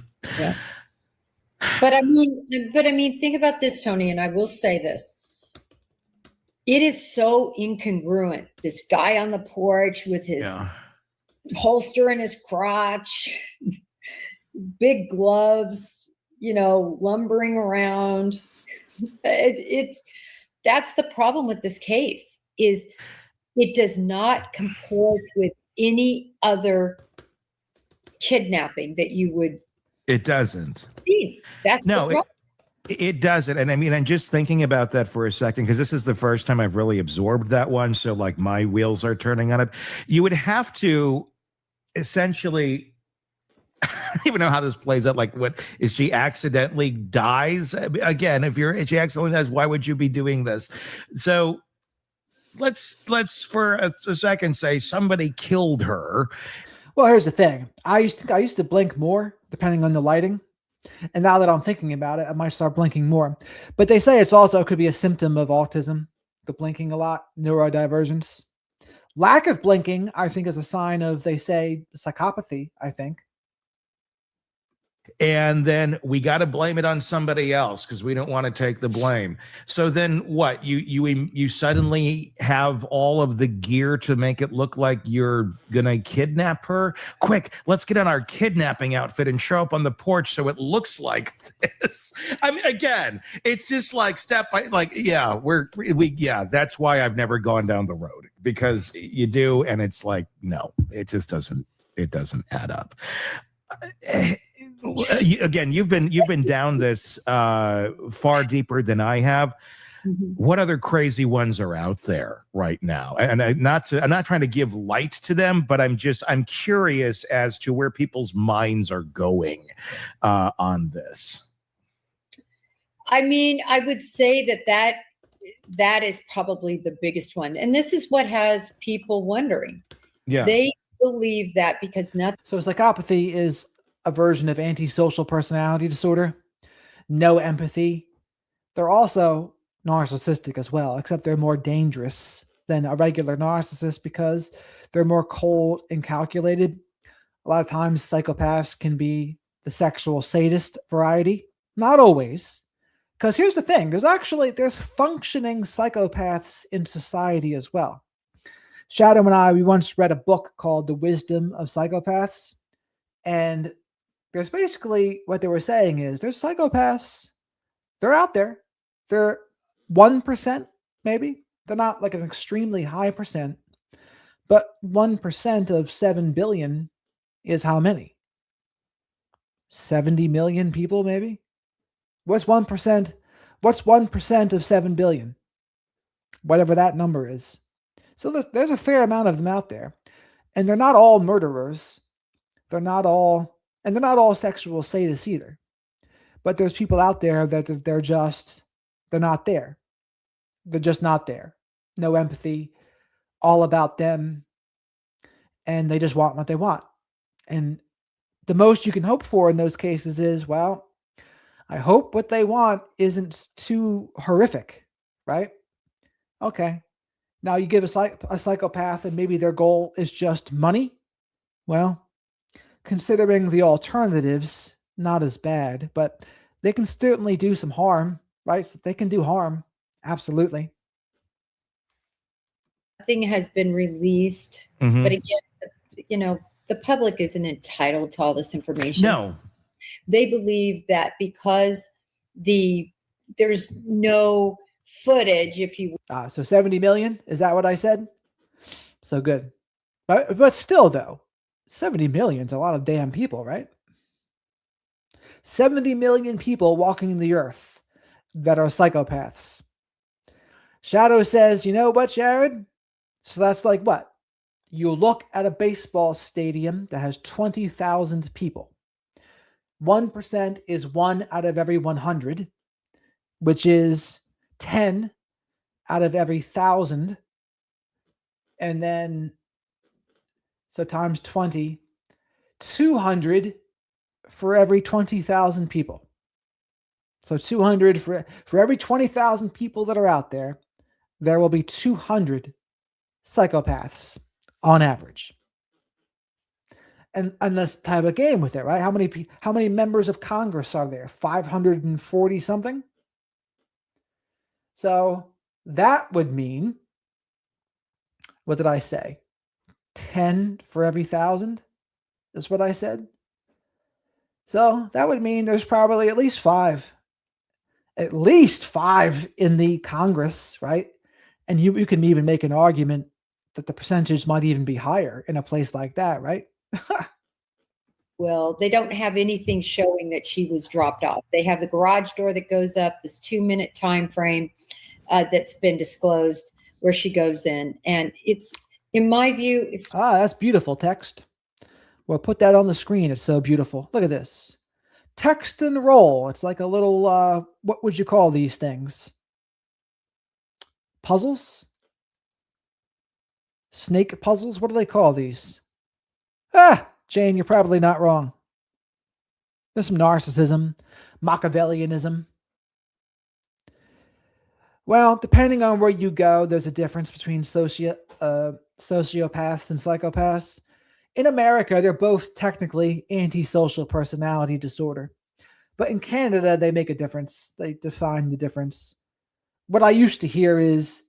S8: But I mean, think about this, Tony, and I will say this. It is so incongruent. This guy on the porch with his holster in his crotch, big gloves, lumbering around. That's the problem with this case, is it does not comport with any other kidnapping that you would.
S7: It doesn't.
S8: See, that's
S7: no.
S8: the problem.
S7: It doesn't. And I mean, I'm just thinking about that for a second, because this is the first time I've really absorbed that one. So like my wheels are turning on it. You would have to essentially, I don't even know how this plays out. Like, what is she accidentally dies? Again, if she accidentally dies, why would you be doing this? So let's for a second say somebody killed her.
S1: Well, here's the thing. I used to blink more depending on the lighting. And now that I'm thinking about it, I might start blinking more. But they say it could be a symptom of autism, the blinking a lot, neurodivergence. Lack of blinking, I think, is a sign of, they say, psychopathy, I think.
S7: And then we got to blame it on somebody else because we don't want to take the blame. So then what? You suddenly have all of the gear to make it look like you're gonna kidnap her. Quick, let's get on our kidnapping outfit and show up on the porch so it looks like this. I mean, again, it's just like step by that's why I've never gone down the road, because you do, and it's like, no, it just doesn't add up. Again, you've been down this far deeper than I have. Mm-hmm. What other crazy ones are out there right now? And I'm not trying to give light to them, but I'm curious as to where people's minds are going on this.
S8: I mean, I would say that is probably the biggest one, and this is what has people wondering.
S7: Yeah,
S8: they believe that because nothing.
S1: So psychopathy is a version of antisocial personality disorder. No empathy. They're also narcissistic as well, except they're more dangerous than a regular narcissist because they're more cold and calculated. A lot of times psychopaths can be the sexual sadist variety. Not always. Because here's the thing, there's functioning psychopaths in society as well. Shadow and I, we once read a book called The Wisdom of Psychopaths. And there's basically, what they were saying is, there's psychopaths, they're out there. They're 1%, maybe. They're not like an extremely high percent, but 1% of 7 billion is how many? 70 million people, maybe? What's 1%? What's 1% of 7 billion? Whatever that number is. So there's a fair amount of them out there. And they're not all murderers. They're not all sexual sadists either. But there's people out there that they're not there. They're just not there. No empathy, all about them. And they just want what they want. And the most you can hope for in those cases is, well, I hope what they want isn't too horrific, right? Okay. Now you give a psychopath and maybe their goal is just money. Well, considering the alternatives, not as bad, but they can certainly do some harm, right? So they can do harm. Absolutely.
S8: Nothing has been released, but again, the public isn't entitled to all this information.
S7: No.
S8: They believe that because there's no footage, if you
S1: so 70 million, is that what I said? So good. But still though, 70 million is a lot of damn people, right? 70 million people walking the earth that are psychopaths. Shadow says, you know what, Jared? So that's like what? You look at a baseball stadium that has 20,000 people. 1% is 1 out of every 100, which is 10 out of every 1,000. And then, so times 20, 200 for every 20,000 people. So 200 for every 20,000 people that are out there, there will be 200 psychopaths on average. And let's have a game with it, right? How many members of Congress are there? 540 something? So that would mean, what did I say? 10 for every 1,000 is what I said. So that would mean there's probably at least five in the Congress, right? And you can even make an argument that the percentage might even be higher in a place like that, right?
S8: Well, they don't have anything showing that she was dropped off. They have the garage door that goes up, this 2-minute time frame that's been disclosed where she goes in. And it's, in my view, it's...
S1: that's beautiful text. Well, put that on the screen. It's so beautiful. Look at this. Text and roll. It's like a little, what would you call these things? Puzzles? Snake puzzles? What do they call these? Jane, you're probably not wrong. There's some narcissism, Machiavellianism. Well, depending on where you go, there's a difference between sociopaths and psychopaths. In America, they're both technically antisocial personality disorder. But in Canada, they make a difference. They define the difference. What I used to hear is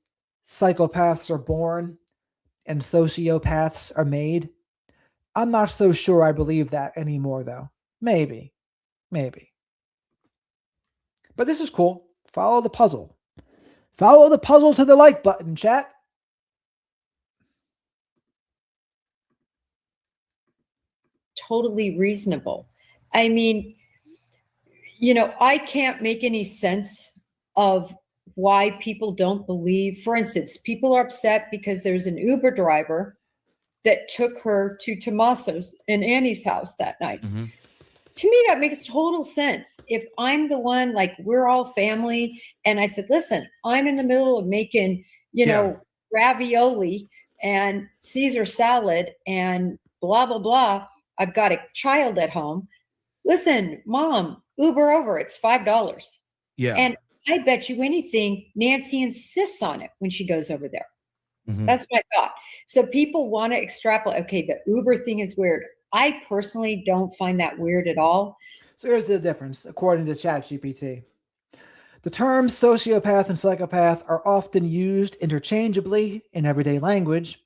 S1: psychopaths are born and sociopaths are made. I'm not so sure I believe that anymore, though. Maybe. But this is cool. Follow the puzzle. Follow the puzzle to the like button, chat.
S8: Totally reasonable. I mean, I can't make any sense of why people don't believe. For instance, people are upset because there's an Uber driver that took her to Tommaso's and Annie's house that night. Mm-hmm. To me, that makes total sense. If I'm the one, like we're all family, and I said, listen, I'm in the middle of making, ravioli and Caesar salad and blah, blah, blah. I've got a child at home. Listen, Mom, Uber over. It's $5.
S7: Yeah.
S8: And I bet you anything, Nancy insists on it when she goes over there. Mm-hmm. That's my thought. So people want to extrapolate. Okay, the Uber thing is weird. I personally don't find that weird at all.
S1: So here's the difference, according to ChatGPT. The terms sociopath and psychopath are often used interchangeably in everyday language,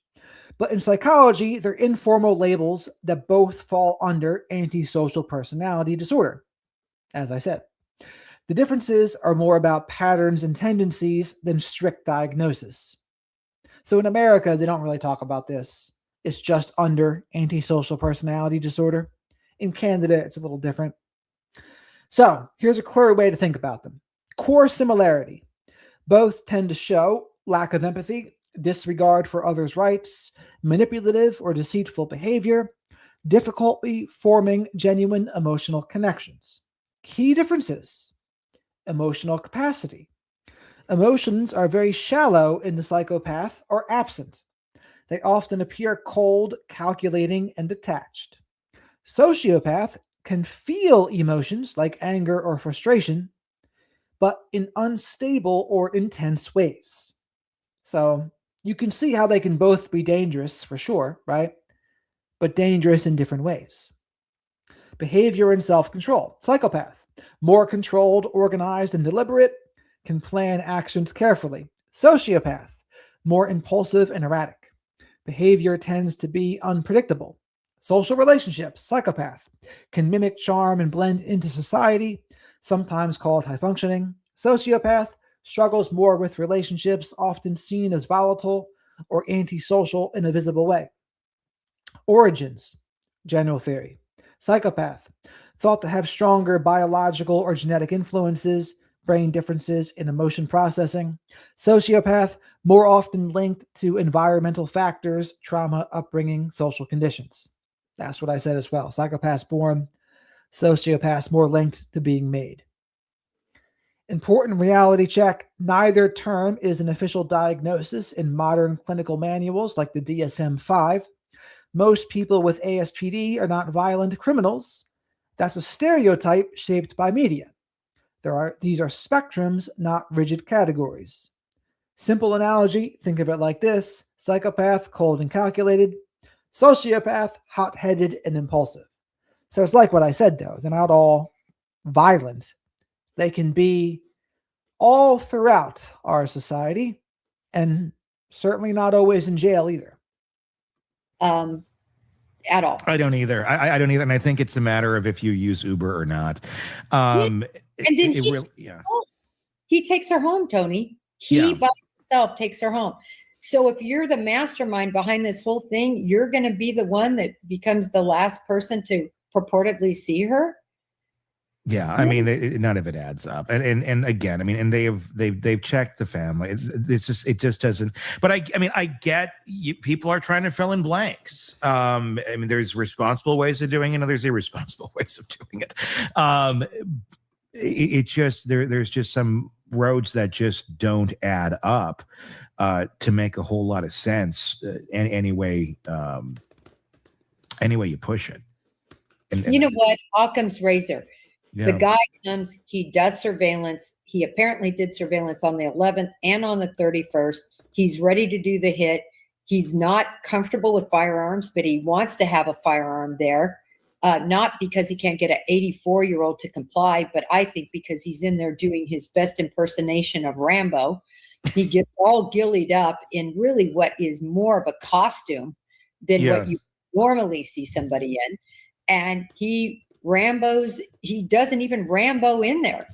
S1: but in psychology, they're informal labels that both fall under antisocial personality disorder, as I said. The differences are more about patterns and tendencies than strict diagnosis. So in America, they don't really talk about this. It's just under antisocial personality disorder. In Canada, it's a little different. So here's a clear way to think about them. Core similarity. Both tend to show lack of empathy, disregard for others' rights, manipulative or deceitful behavior, difficulty forming genuine emotional connections. Key differences. Emotional capacity. Emotions are very shallow in the psychopath or absent. They often appear cold, calculating, and detached. Sociopath can feel emotions like anger or frustration, but in unstable or intense ways. So you can see how they can both be dangerous for sure, right? But dangerous in different ways. Behavior and self-control. Psychopath, more controlled, organized, and deliberate, can plan actions carefully. Sociopath, more impulsive and erratic. Behavior tends to be unpredictable. Social relationships. Psychopath can mimic charm and blend into society, sometimes called high functioning. Sociopath struggles more with relationships, often seen as volatile or antisocial in a visible way. Origins. General theory. Psychopath, thought to have stronger biological or genetic influences, brain differences in emotion processing. Sociopath, more often linked to environmental factors, trauma, upbringing, social conditions. That's what I said as well. Psychopaths born, sociopaths more linked to being made. Important reality check. Neither term is an official diagnosis in modern clinical manuals like the DSM-5. Most people with ASPD are not violent criminals. That's a stereotype shaped by media. These are spectrums, not rigid categories. Simple analogy, think of it like this. Psychopath, cold and calculated. Sociopath, hot-headed and impulsive. So it's like what I said, though. They're not all violent. They can be all throughout our society, and certainly not always in jail either.
S8: At all.
S7: I don't either. I don't either. And I think it's a matter of if you use Uber or not.
S8: And then he takes her home, Tony. He by himself takes her home. So if you're the mastermind behind this whole thing, you're going to be the one that becomes the last person to purportedly see her.
S7: Yeah, I mean, none of it adds up, and again, I mean, and they've checked the family. It just doesn't. But I mean, I get people are trying to fill in blanks. I mean, there's responsible ways of doing it, and there's irresponsible ways of doing it. It just there's just some roads that just don't add up to make a whole lot of sense anyway you push it. And
S8: you know what? Occam's razor.
S7: Yeah.
S8: The guy comes, he does surveillance. He apparently did surveillance on the 11th and on the 31st. He's ready to do the hit. He's not comfortable with firearms, but he wants to have a firearm there. Not because he can't get an 84-year-old to comply, but I think because he's in there doing his best impersonation of Rambo. He gets all gillied up in really what is more of a costume than what you normally see somebody in. And he doesn't even Rambo in there.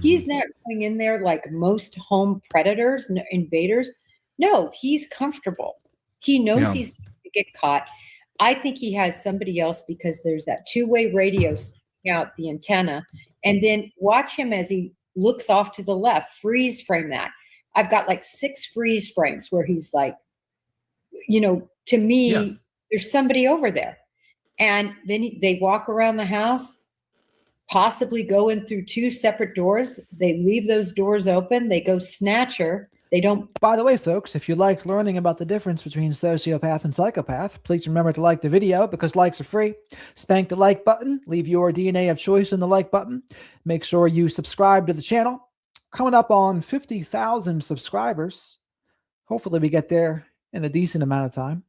S8: He's not going in there like most home predators, invaders. No, he's comfortable. He knows he's going to get caught. I think he has somebody else because there's that two-way radio sticking out the antenna. And then watch him as he looks off to the left, freeze frame that. I've got like 6 freeze frames where he's like, to me, there's somebody over there. And then they walk around the house, possibly go in through 2 separate doors. They leave those doors open. They go snatch her. They don't.
S1: By the way, folks, if you liked learning about the difference between sociopath and psychopath, please remember to like the video because likes are free. Spank the like button. Leave your DNA of choice in the like button. Make sure you subscribe to the channel. Coming up on 50,000 subscribers. Hopefully we get there in a decent amount of time.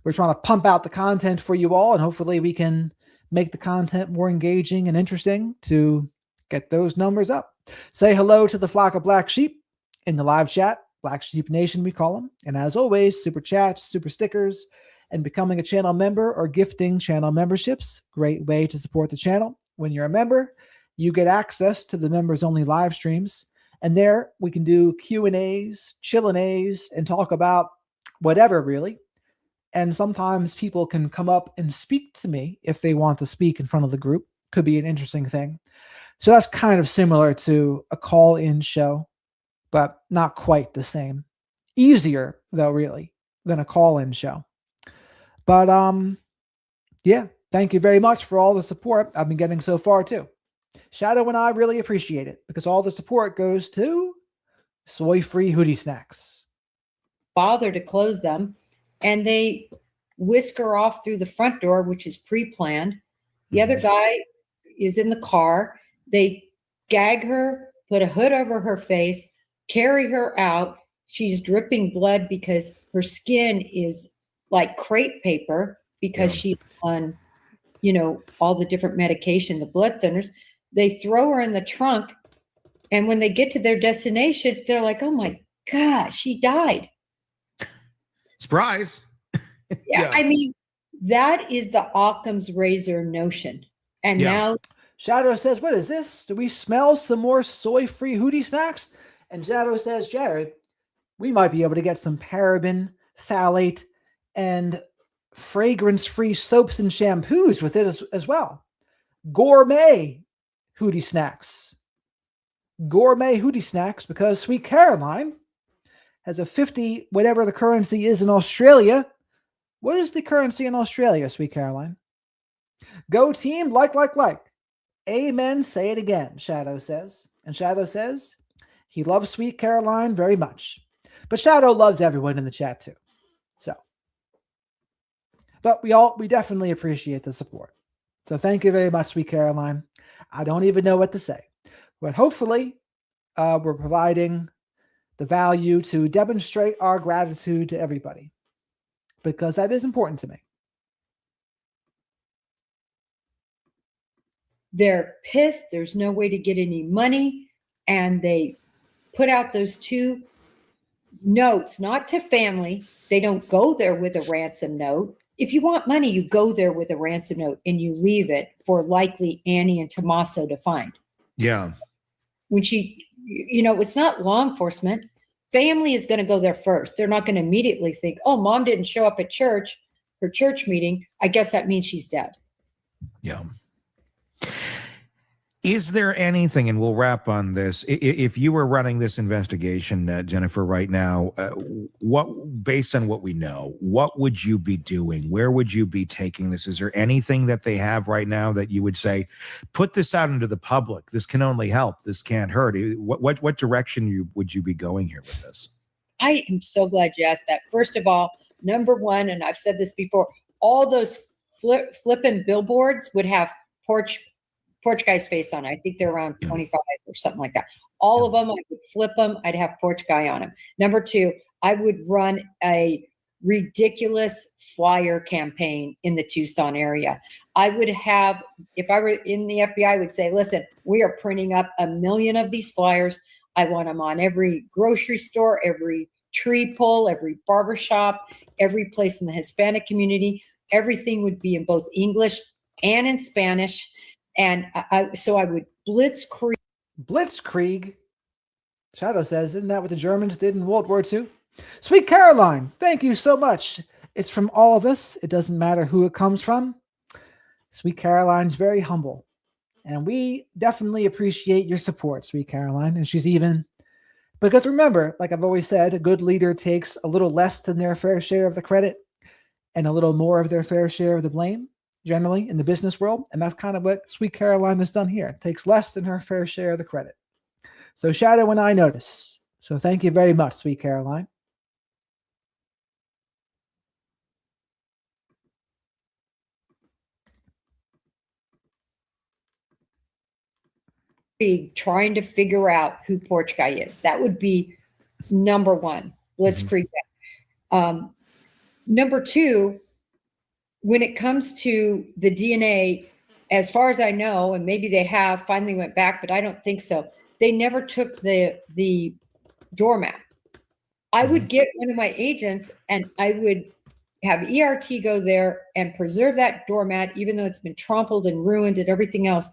S1: We're trying to pump out the content for you all, and hopefully we can make the content more engaging and interesting to get those numbers up. Say hello to the flock of black sheep in the live chat, Black Sheep Nation we call them. And as always, super chats, super stickers, and becoming a channel member or gifting channel memberships. Great way to support the channel. When you're a member, you get access to the members only live streams. And there we can do Q&As, chill-and-A's, and talk about whatever really. And sometimes people can come up and speak to me if they want to speak in front of the group. Could be an interesting thing. So that's kind of similar to a call-in show, but not quite the same. Easier though, really, than a call-in show. But yeah, thank you very much for all the support I've been getting so far too. Shadow and I really appreciate it because all the support goes to soy-free hoodie snacks.
S8: Bother to close them, and they whisk her off through the front door, which is pre-planned. The other guy is in the car. They gag her, put a hood over her face, carry her out. She's dripping blood because her skin is like crepe paper because she's on, all the different medication, the blood thinners. They throw her in the trunk. And when they get to their destination, they're like, oh my gosh, she died.
S7: Surprise.
S8: Yeah. I mean, that is the Occam's razor notion. And now
S1: Shadow says, what is this? Do we smell some more soy-free hoodie snacks? And Shadow says, Jared, we might be able to get some paraben, phthalate, and fragrance-free soaps and shampoos with it as well. Gourmet hoodie snacks. Gourmet hoodie snacks, because Sweet Caroline has a 50, whatever the currency is in Australia. What is the currency in Australia, Sweet Caroline? Go team, like. Amen, say it again, Shadow says. And Shadow says he loves Sweet Caroline very much. But Shadow loves everyone in the chat too. So, but we definitely appreciate the support. So thank you very much, Sweet Caroline. I don't even know what to say. But hopefully we're providing the value to demonstrate our gratitude to everybody, because that is important to me.
S8: They're pissed. There's no way to get any money. And they put out those 2 notes, not to family. They don't go there with a ransom note. If you want money, you go there with a ransom note and you leave it for likely Annie and Tommaso to find.
S7: Yeah.
S8: When it's not law enforcement. Family is going to go there first. They're not going to immediately think, oh, mom didn't show up at church, her church meeting. I guess that means she's dead.
S7: Yeah. Is there anything, and we'll wrap on this, if you were running this investigation, Jennifer, right now, based on what we know, what would you be doing? Where would you be taking this? Is there anything that they have right now that you would say, put this out into the public? This can only help. This can't hurt. What direction would you be going here with this? I
S8: am so glad you asked that. First of all, number one, and I've said this before, all those flipping billboards would have porch guy's face on it. I think they're around 25 or something like that. All of them, I would flip them. I'd have porch guy on them. Number 2, I would run a ridiculous flyer campaign in the Tucson area. I would have, if I were in the FBI, I would say, listen, we are printing up 1 million of these flyers. I want them on every grocery store, every tree pull, every barbershop, every place in the Hispanic community. Everything would be in both English and in Spanish. And so I would blitzkrieg.
S1: Blitzkrieg? Shadow says, isn't that what the Germans did in World War II? Sweet Caroline, thank you so much. It's from all of us. It doesn't matter who it comes from. Sweet Caroline's very humble. And we definitely appreciate your support, Sweet Caroline. And she's even, because remember, like I've always said, a good leader takes a little less than their fair share of the credit and a little more of their fair share of the blame, generally in the business world. And that's kind of what Sweet Caroline has done here. It takes less than her fair share of the credit. So Shadow and I notice. So thank you very much, Sweet Caroline.
S8: Trying to figure out who porch guy is. That would be number 1. Blitzkrieg. Number 2, when it comes to the DNA, as far as I know, and maybe they have finally went back, but I don't think so. They never took the doormat. I would get one of my agents and I would have ERT go there and preserve that doormat, even though it's been trampled and ruined and everything else,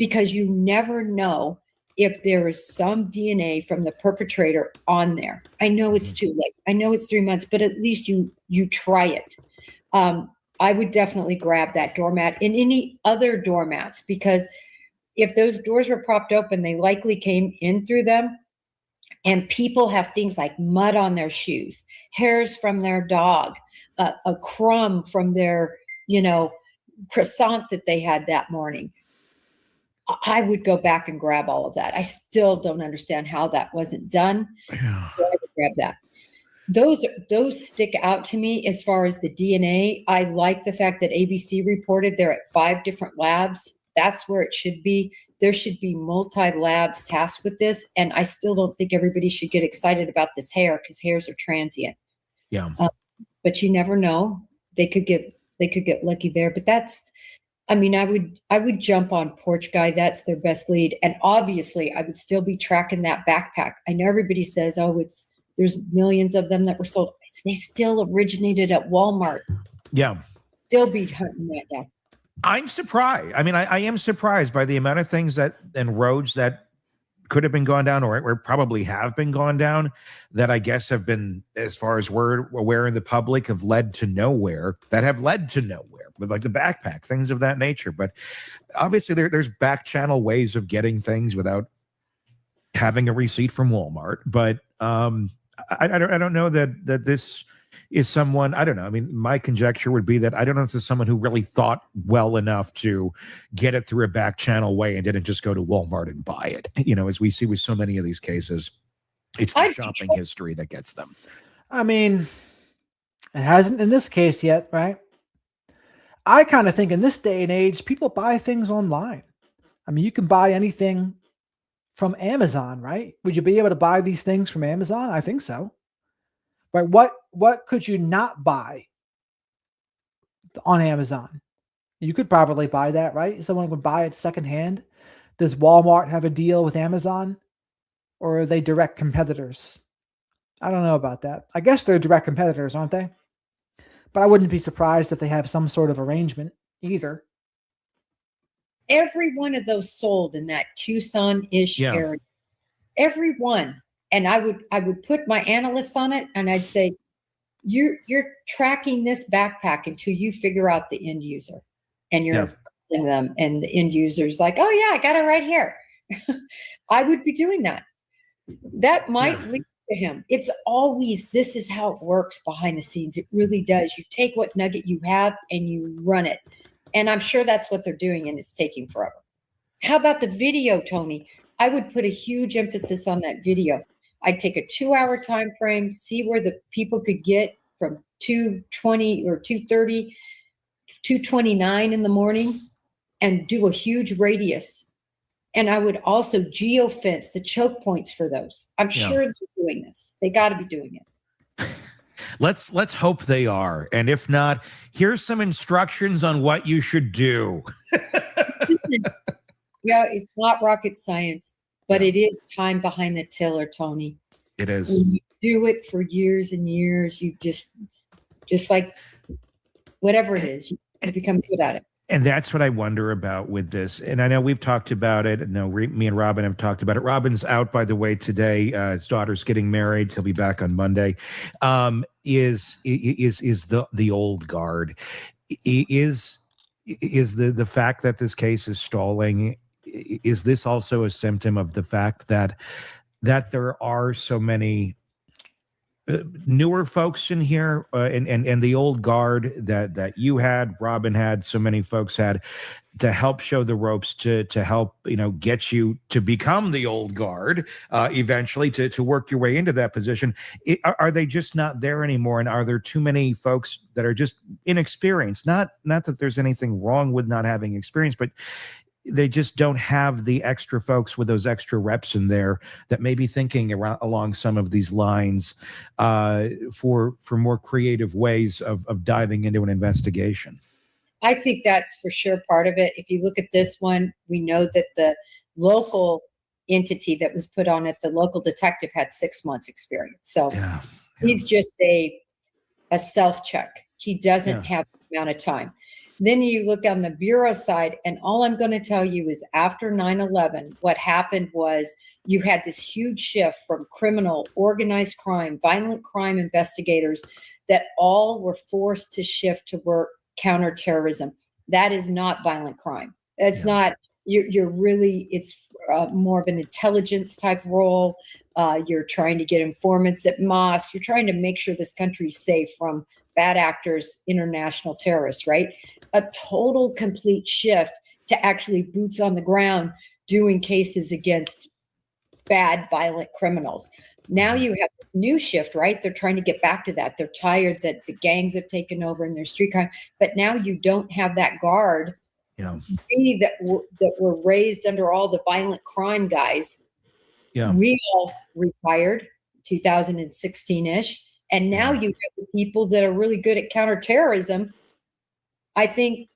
S8: because you never know if there is some DNA from the perpetrator on there. I know it's too late. I know it's 3 months, but at least you try it. I would definitely grab that doormat and any other doormats, because if those doors were propped open, they likely came in through them. And people have things like mud on their shoes, hairs from their dog, a crumb from their, croissant that they had that morning. I would go back and grab all of that. I still don't understand how that wasn't done.
S7: Yeah.
S8: So I would grab that. Those stick out to me as far as the DNA. I like the fact that ABC reported they're at 5 different labs. That's where it should be. There should be multi-labs tasked with this. And I still don't think everybody should get excited about this hair, because hairs are transient.
S7: Yeah.
S8: But you never know. They could get lucky there. But I would jump on Porch Guy. That's their best lead. And obviously I would still be tracking that backpack. I know everybody says, there's millions of them that were sold. They still originated at Walmart.
S7: Yeah.
S8: Still be hunting that down.
S7: I'm surprised. I mean, I am surprised by the amount of things and roads that could have been gone down, or probably have been gone down, that I guess have been, as far as we're aware in the public, have led to nowhere, with like the backpack, things of that nature. But obviously there's back channel ways of getting things without having a receipt from Walmart. But I don't know that this is someone, I don't know. I mean, my conjecture would be that I don't know if this is someone who really thought well enough to get it through a back channel way and didn't just go to Walmart and buy it. As we see with so many of these cases, it's the shopping history that gets them.
S1: I mean, it hasn't in this case yet, right? I kind of think in this day and age, people buy things online. I mean, you can buy anything from Amazon, right? Would you be able to buy these things from Amazon? I think so. Right? What could you not buy on Amazon? You could probably buy that, right? Someone would buy it secondhand. Does Walmart have a deal with Amazon, or are they direct competitors? I don't know about that. I guess they're direct competitors, aren't they? But I wouldn't be surprised if they have some sort of arrangement either.
S8: Every one of those sold in that Tucson-ish area. Every one. And I would put my analysts on it, and I'd say, you're tracking this backpack until you figure out the end user, and you're calling them, and the end user's like, oh yeah, I got it right here. I would be doing that. That might lead to him. It's always, this is how it works behind the scenes. It really does. You take what nugget you have and you run it. And I'm sure that's what they're doing, and it's taking forever. How about the video, Tony? I would put a huge emphasis on that video. I'd take a 2-hour time frame, see where the people could get from 2:20 or 2:30, 2:29 in the morning, and do a huge radius. And I would also geofence the choke points for those. I'm sure they're doing this. They got to be doing it.
S7: Let's hope they are. And if not, here's some instructions on what you should do.
S8: Listen, it's not rocket science, but it is time behind the tiller, Tony.
S7: It is.
S8: When you do it for years and years, you just like whatever it is, you become good at it.
S7: And that's what I wonder about with this. And I know we've talked about it. Me and Robin have talked about it. Robin's out, by the way, today. His daughter's getting married. He'll be back on Monday. Is the old guard? Is the fact that this case is stalling? Is this also a symptom of the fact that there are so many newer folks in here, and the old guard that you had, Robin had, so many folks had, to help show the ropes, to help get you to become the old guard eventually, to work your way into that position? Are they just not there anymore? And are there too many folks that are just inexperienced? Not that there's anything wrong with not having experience, but they just don't have the extra folks with those extra reps in there that may be thinking along some of these lines for more creative ways of diving into an investigation.
S8: I think that's for sure part of it. If you look at this one, we know that the local entity that was put on it, the local detective, had 6 months experience. So he's just a self-check. He doesn't have the amount of time. Then you look on the Bureau side, and all I'm going to tell you is after 9/11, what happened was you had this huge shift from criminal, organized crime, violent crime investigators that all were forced to shift to work counterterrorism. That is not violent crime. It's not, you're really, it's more of an intelligence type role. You're trying to get informants at mosques. You're trying to make sure this country's safe from bad actors, international terrorists, right? A total complete shift to actually boots on the ground doing cases against bad, violent criminals. Now you have this new shift, right? They're trying to get back to that. They're tired that the gangs have taken over and their street crime, but now you don't have that guard. We that were raised under all the violent crime guys. We all retired 2016-ish. And now you have the people that are really good at counterterrorism. I think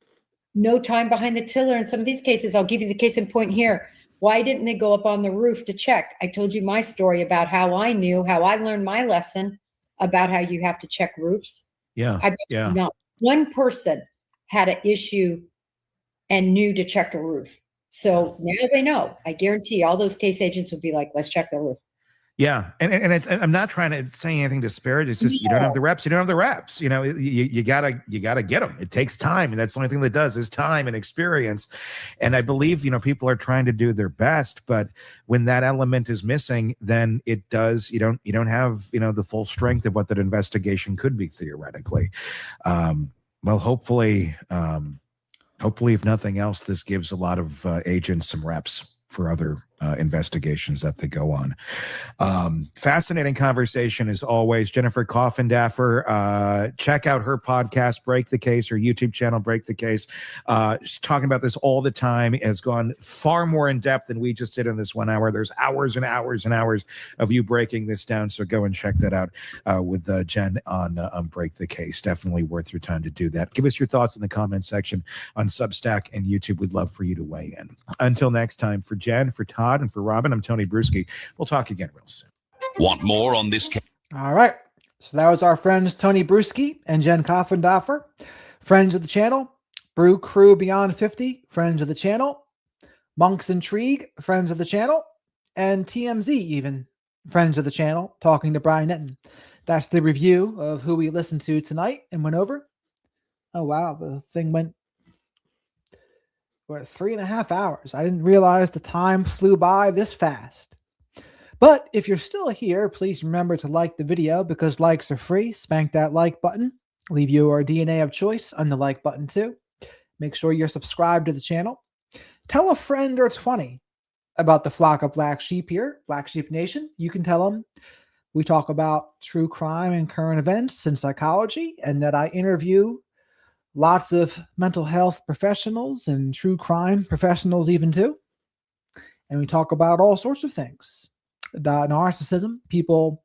S8: no time behind the tiller in some of these cases. I'll give you the case in point here. Why didn't they go up on the roof to check? I told you my story about how I learned my lesson about how you have to check roofs. I bet not one person had an issue and knew to check a roof. So now they know. I guarantee all those case agents would be like, let's check the roof.
S7: Yeah. And it's, I'm not trying to say anything disparage. It's just, you don't have the reps. You don't have the reps. You know, you gotta get them. It takes time. And that's the only thing that does is time and experience. And I believe, people are trying to do their best, but when that element is missing, then it does, you don't have, the full strength of what that investigation could be theoretically. Well, hopefully, if nothing else, this gives a lot of agents some reps for other investigations that they go on. Fascinating conversation as always. Jennifer Coffindaffer, check out her podcast, Break the Case, her YouTube channel, Break the Case. She's talking about this all the time, has gone far more in depth than we just did in this 1 hour. There's hours and hours and hours of you breaking this down. So go and check that out with Jen on Break the Case. Definitely worth your time to do that. Give us your thoughts in the comment section on Substack and YouTube. We'd love for you to weigh in. Until next time, for Jen, for Todd, and for Robin, I'm Tony Bruschi. We'll talk again real soon.
S6: Want more on this case?
S1: All right. So that was our friends Tony Bruschi and Jen Coffindaffer, friends of the channel. Brew Crew Beyond 50, friends of the channel. Monks Intrigue, friends of the channel. And TMZ, even friends of the channel, talking to Brian Entin. That's the review of who we listened to tonight and went over. Oh, wow. The thing went 3.5 hours. I didn't realize the time flew by this fast. But if you're still here, please remember to like the video because likes are free. Spank that like button. Leave your DNA of choice on the like button too. Make sure you're subscribed to the channel. Tell a friend or 20 about the flock of Black Sheep here, Black Sheep Nation. You can tell them we talk about true crime and current events and psychology, and that I interview lots of mental health professionals and true crime professionals even too. And we talk about all sorts of things. Narcissism, people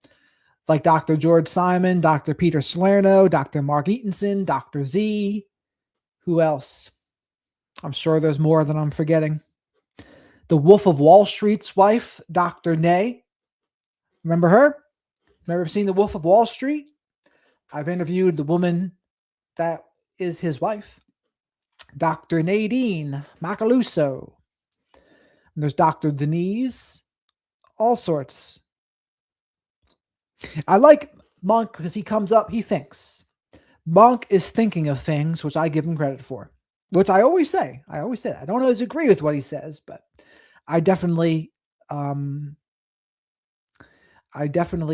S1: like Dr. George Simon, Dr. Peter Salerno, Dr. Mark Eatonson, Dr. Z. Who else? I'm sure there's more than I'm forgetting. The Wolf of Wall Street's wife, Dr. Nay. Remember her? Never seen The Wolf of Wall Street? I've interviewed the woman that is his wife, Dr. Nadine Macaluso. And there's Dr. Denise, all sorts. I like Monk because he comes up, he thinks. Monk is thinking of things, which I give him credit for, which I always say. I don't always agree with what he says, but I definitely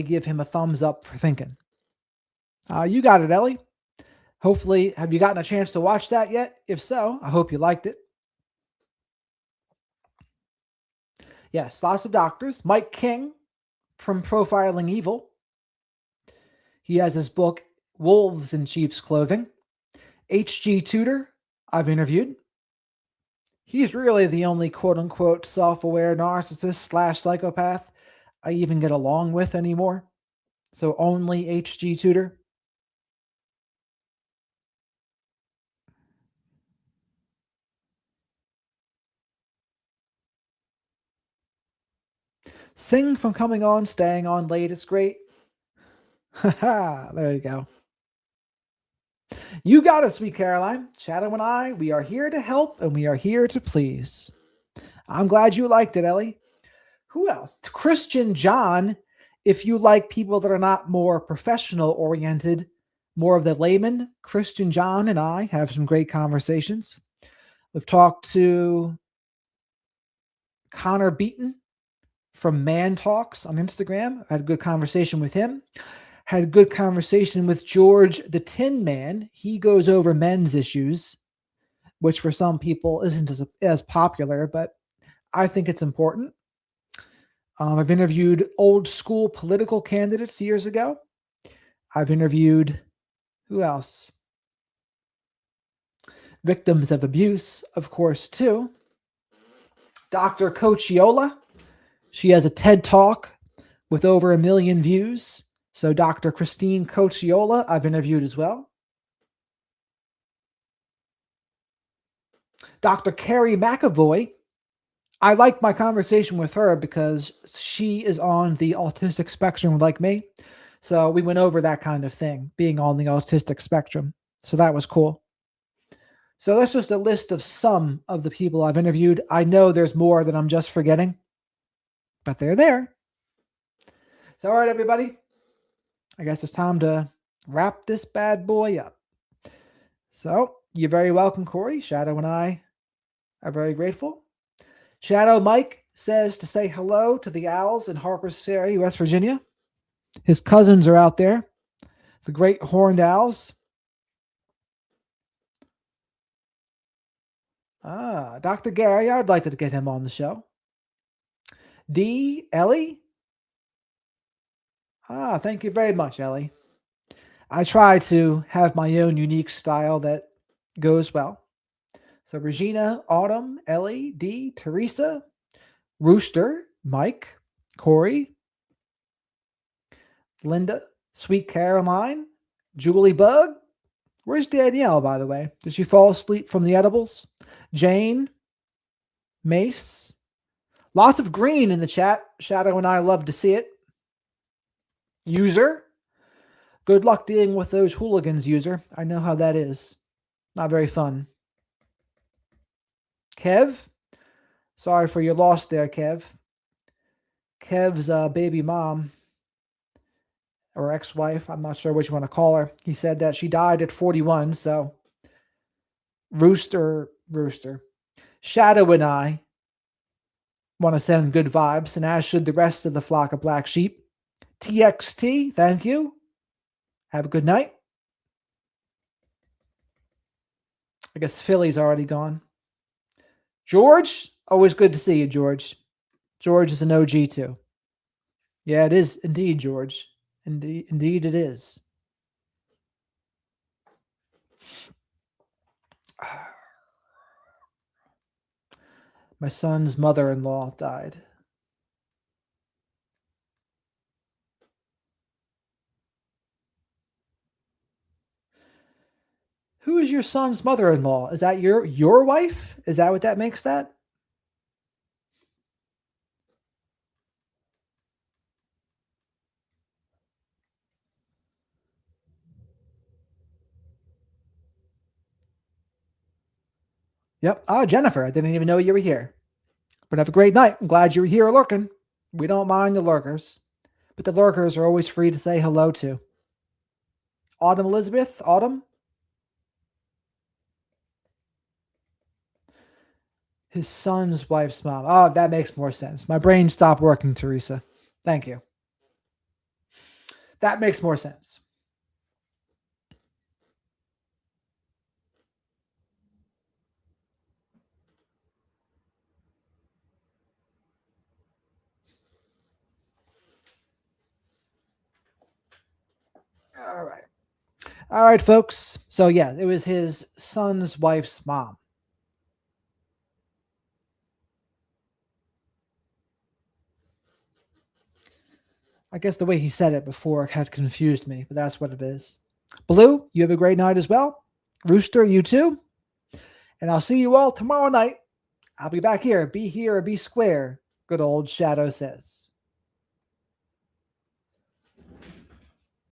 S1: give him a thumbs up for thinking. You got it, Ellie. Hopefully, have you gotten a chance to watch that yet? If so, I hope you liked it. Yes, lots of doctors. Mike King from Profiling Evil. He has his book, Wolves in Sheep's Clothing. H.G. Tudor, I've interviewed. He's really the only quote-unquote self-aware narcissist / psychopath I even get along with anymore. So only H.G. Tudor. Sing from coming on, staying on late. It's great. There you go. You got it, sweet Caroline. Shadow and I, we are here to help and we are here to please. I'm glad you liked it, Ellie. Who else? Christian John, if you like people that are not more professional oriented, more of the layman, Christian John and I have some great conversations. We've talked to Connor Beaton from Man Talks on Instagram. I had a good conversation with him. Had a good conversation with George the Tin Man. He goes over men's issues, which for some people isn't as popular, but I think it's important. I've interviewed old school political candidates years ago. I've interviewed, who else? Victims of abuse, of course, too. Dr. Cochiola. She has a TED Talk with over 1 million views. So Dr. Christine Cochiola, I've interviewed as well. Dr. Carrie McAvoy, I liked my conversation with her because she is on the autistic spectrum like me. So we went over that kind of thing, being on the autistic spectrum. So that was cool. So that's just a list of some of the people I've interviewed. I know there's more that I'm just forgetting, but they're there. So, all right, everybody. I guess it's time to wrap this bad boy up. So, you're very welcome, Corey. Shadow and I are very grateful. Shadow Mike says to say hello to the owls in Harper's Ferry, West Virginia. His cousins are out there, the great horned owls. Dr. Gary, I'd like to get him on the show. D. Ellie. Thank you very much, Ellie. I try to have my own unique style that goes well. So Regina, Autumn, Ellie, D, Teresa, Rooster, Mike, Corey, Linda, Sweet Caroline, Julie Bug. Where's Danielle, by the way? Did she fall asleep from the edibles? Jane, Mace. Lots of green in the chat. Shadow and I love to see it. User. Good luck dealing with those hooligans, User. I know how that is. Not very fun. Kev. Sorry for your loss there, Kev. Kev's baby mom or ex-wife, I'm not sure what you want to call her. He said that she died at 41, so Rooster. Shadow and I want to send good vibes, and as should the rest of the flock of black sheep. TXT, thank you. Have a good night. I guess Philly's already gone. George, always good to see you, George. George is an OG too. Yeah, it is indeed, George. Indeed it is. My son's mother-in-law died. Who is your son's mother-in-law? Is that your wife? Is that what that makes that? Yep. Oh, Jennifer, I didn't even know you were here. But have a great night. I'm glad you're here lurking. We don't mind the lurkers. But the lurkers are always free to say hello to. Autumn Elizabeth, Autumn. His son's wife's mom. Oh, that makes more sense. My brain stopped working, Teresa. Thank you. That makes more sense. All right, folks. So, yeah, it was his son's wife's mom. I guess the way he said it before had confused me, but that's what it is. Blue, you have a great night as well. Rooster, you too. And I'll see you all tomorrow night. I'll be back here. Be here or be square, good old Shadow says.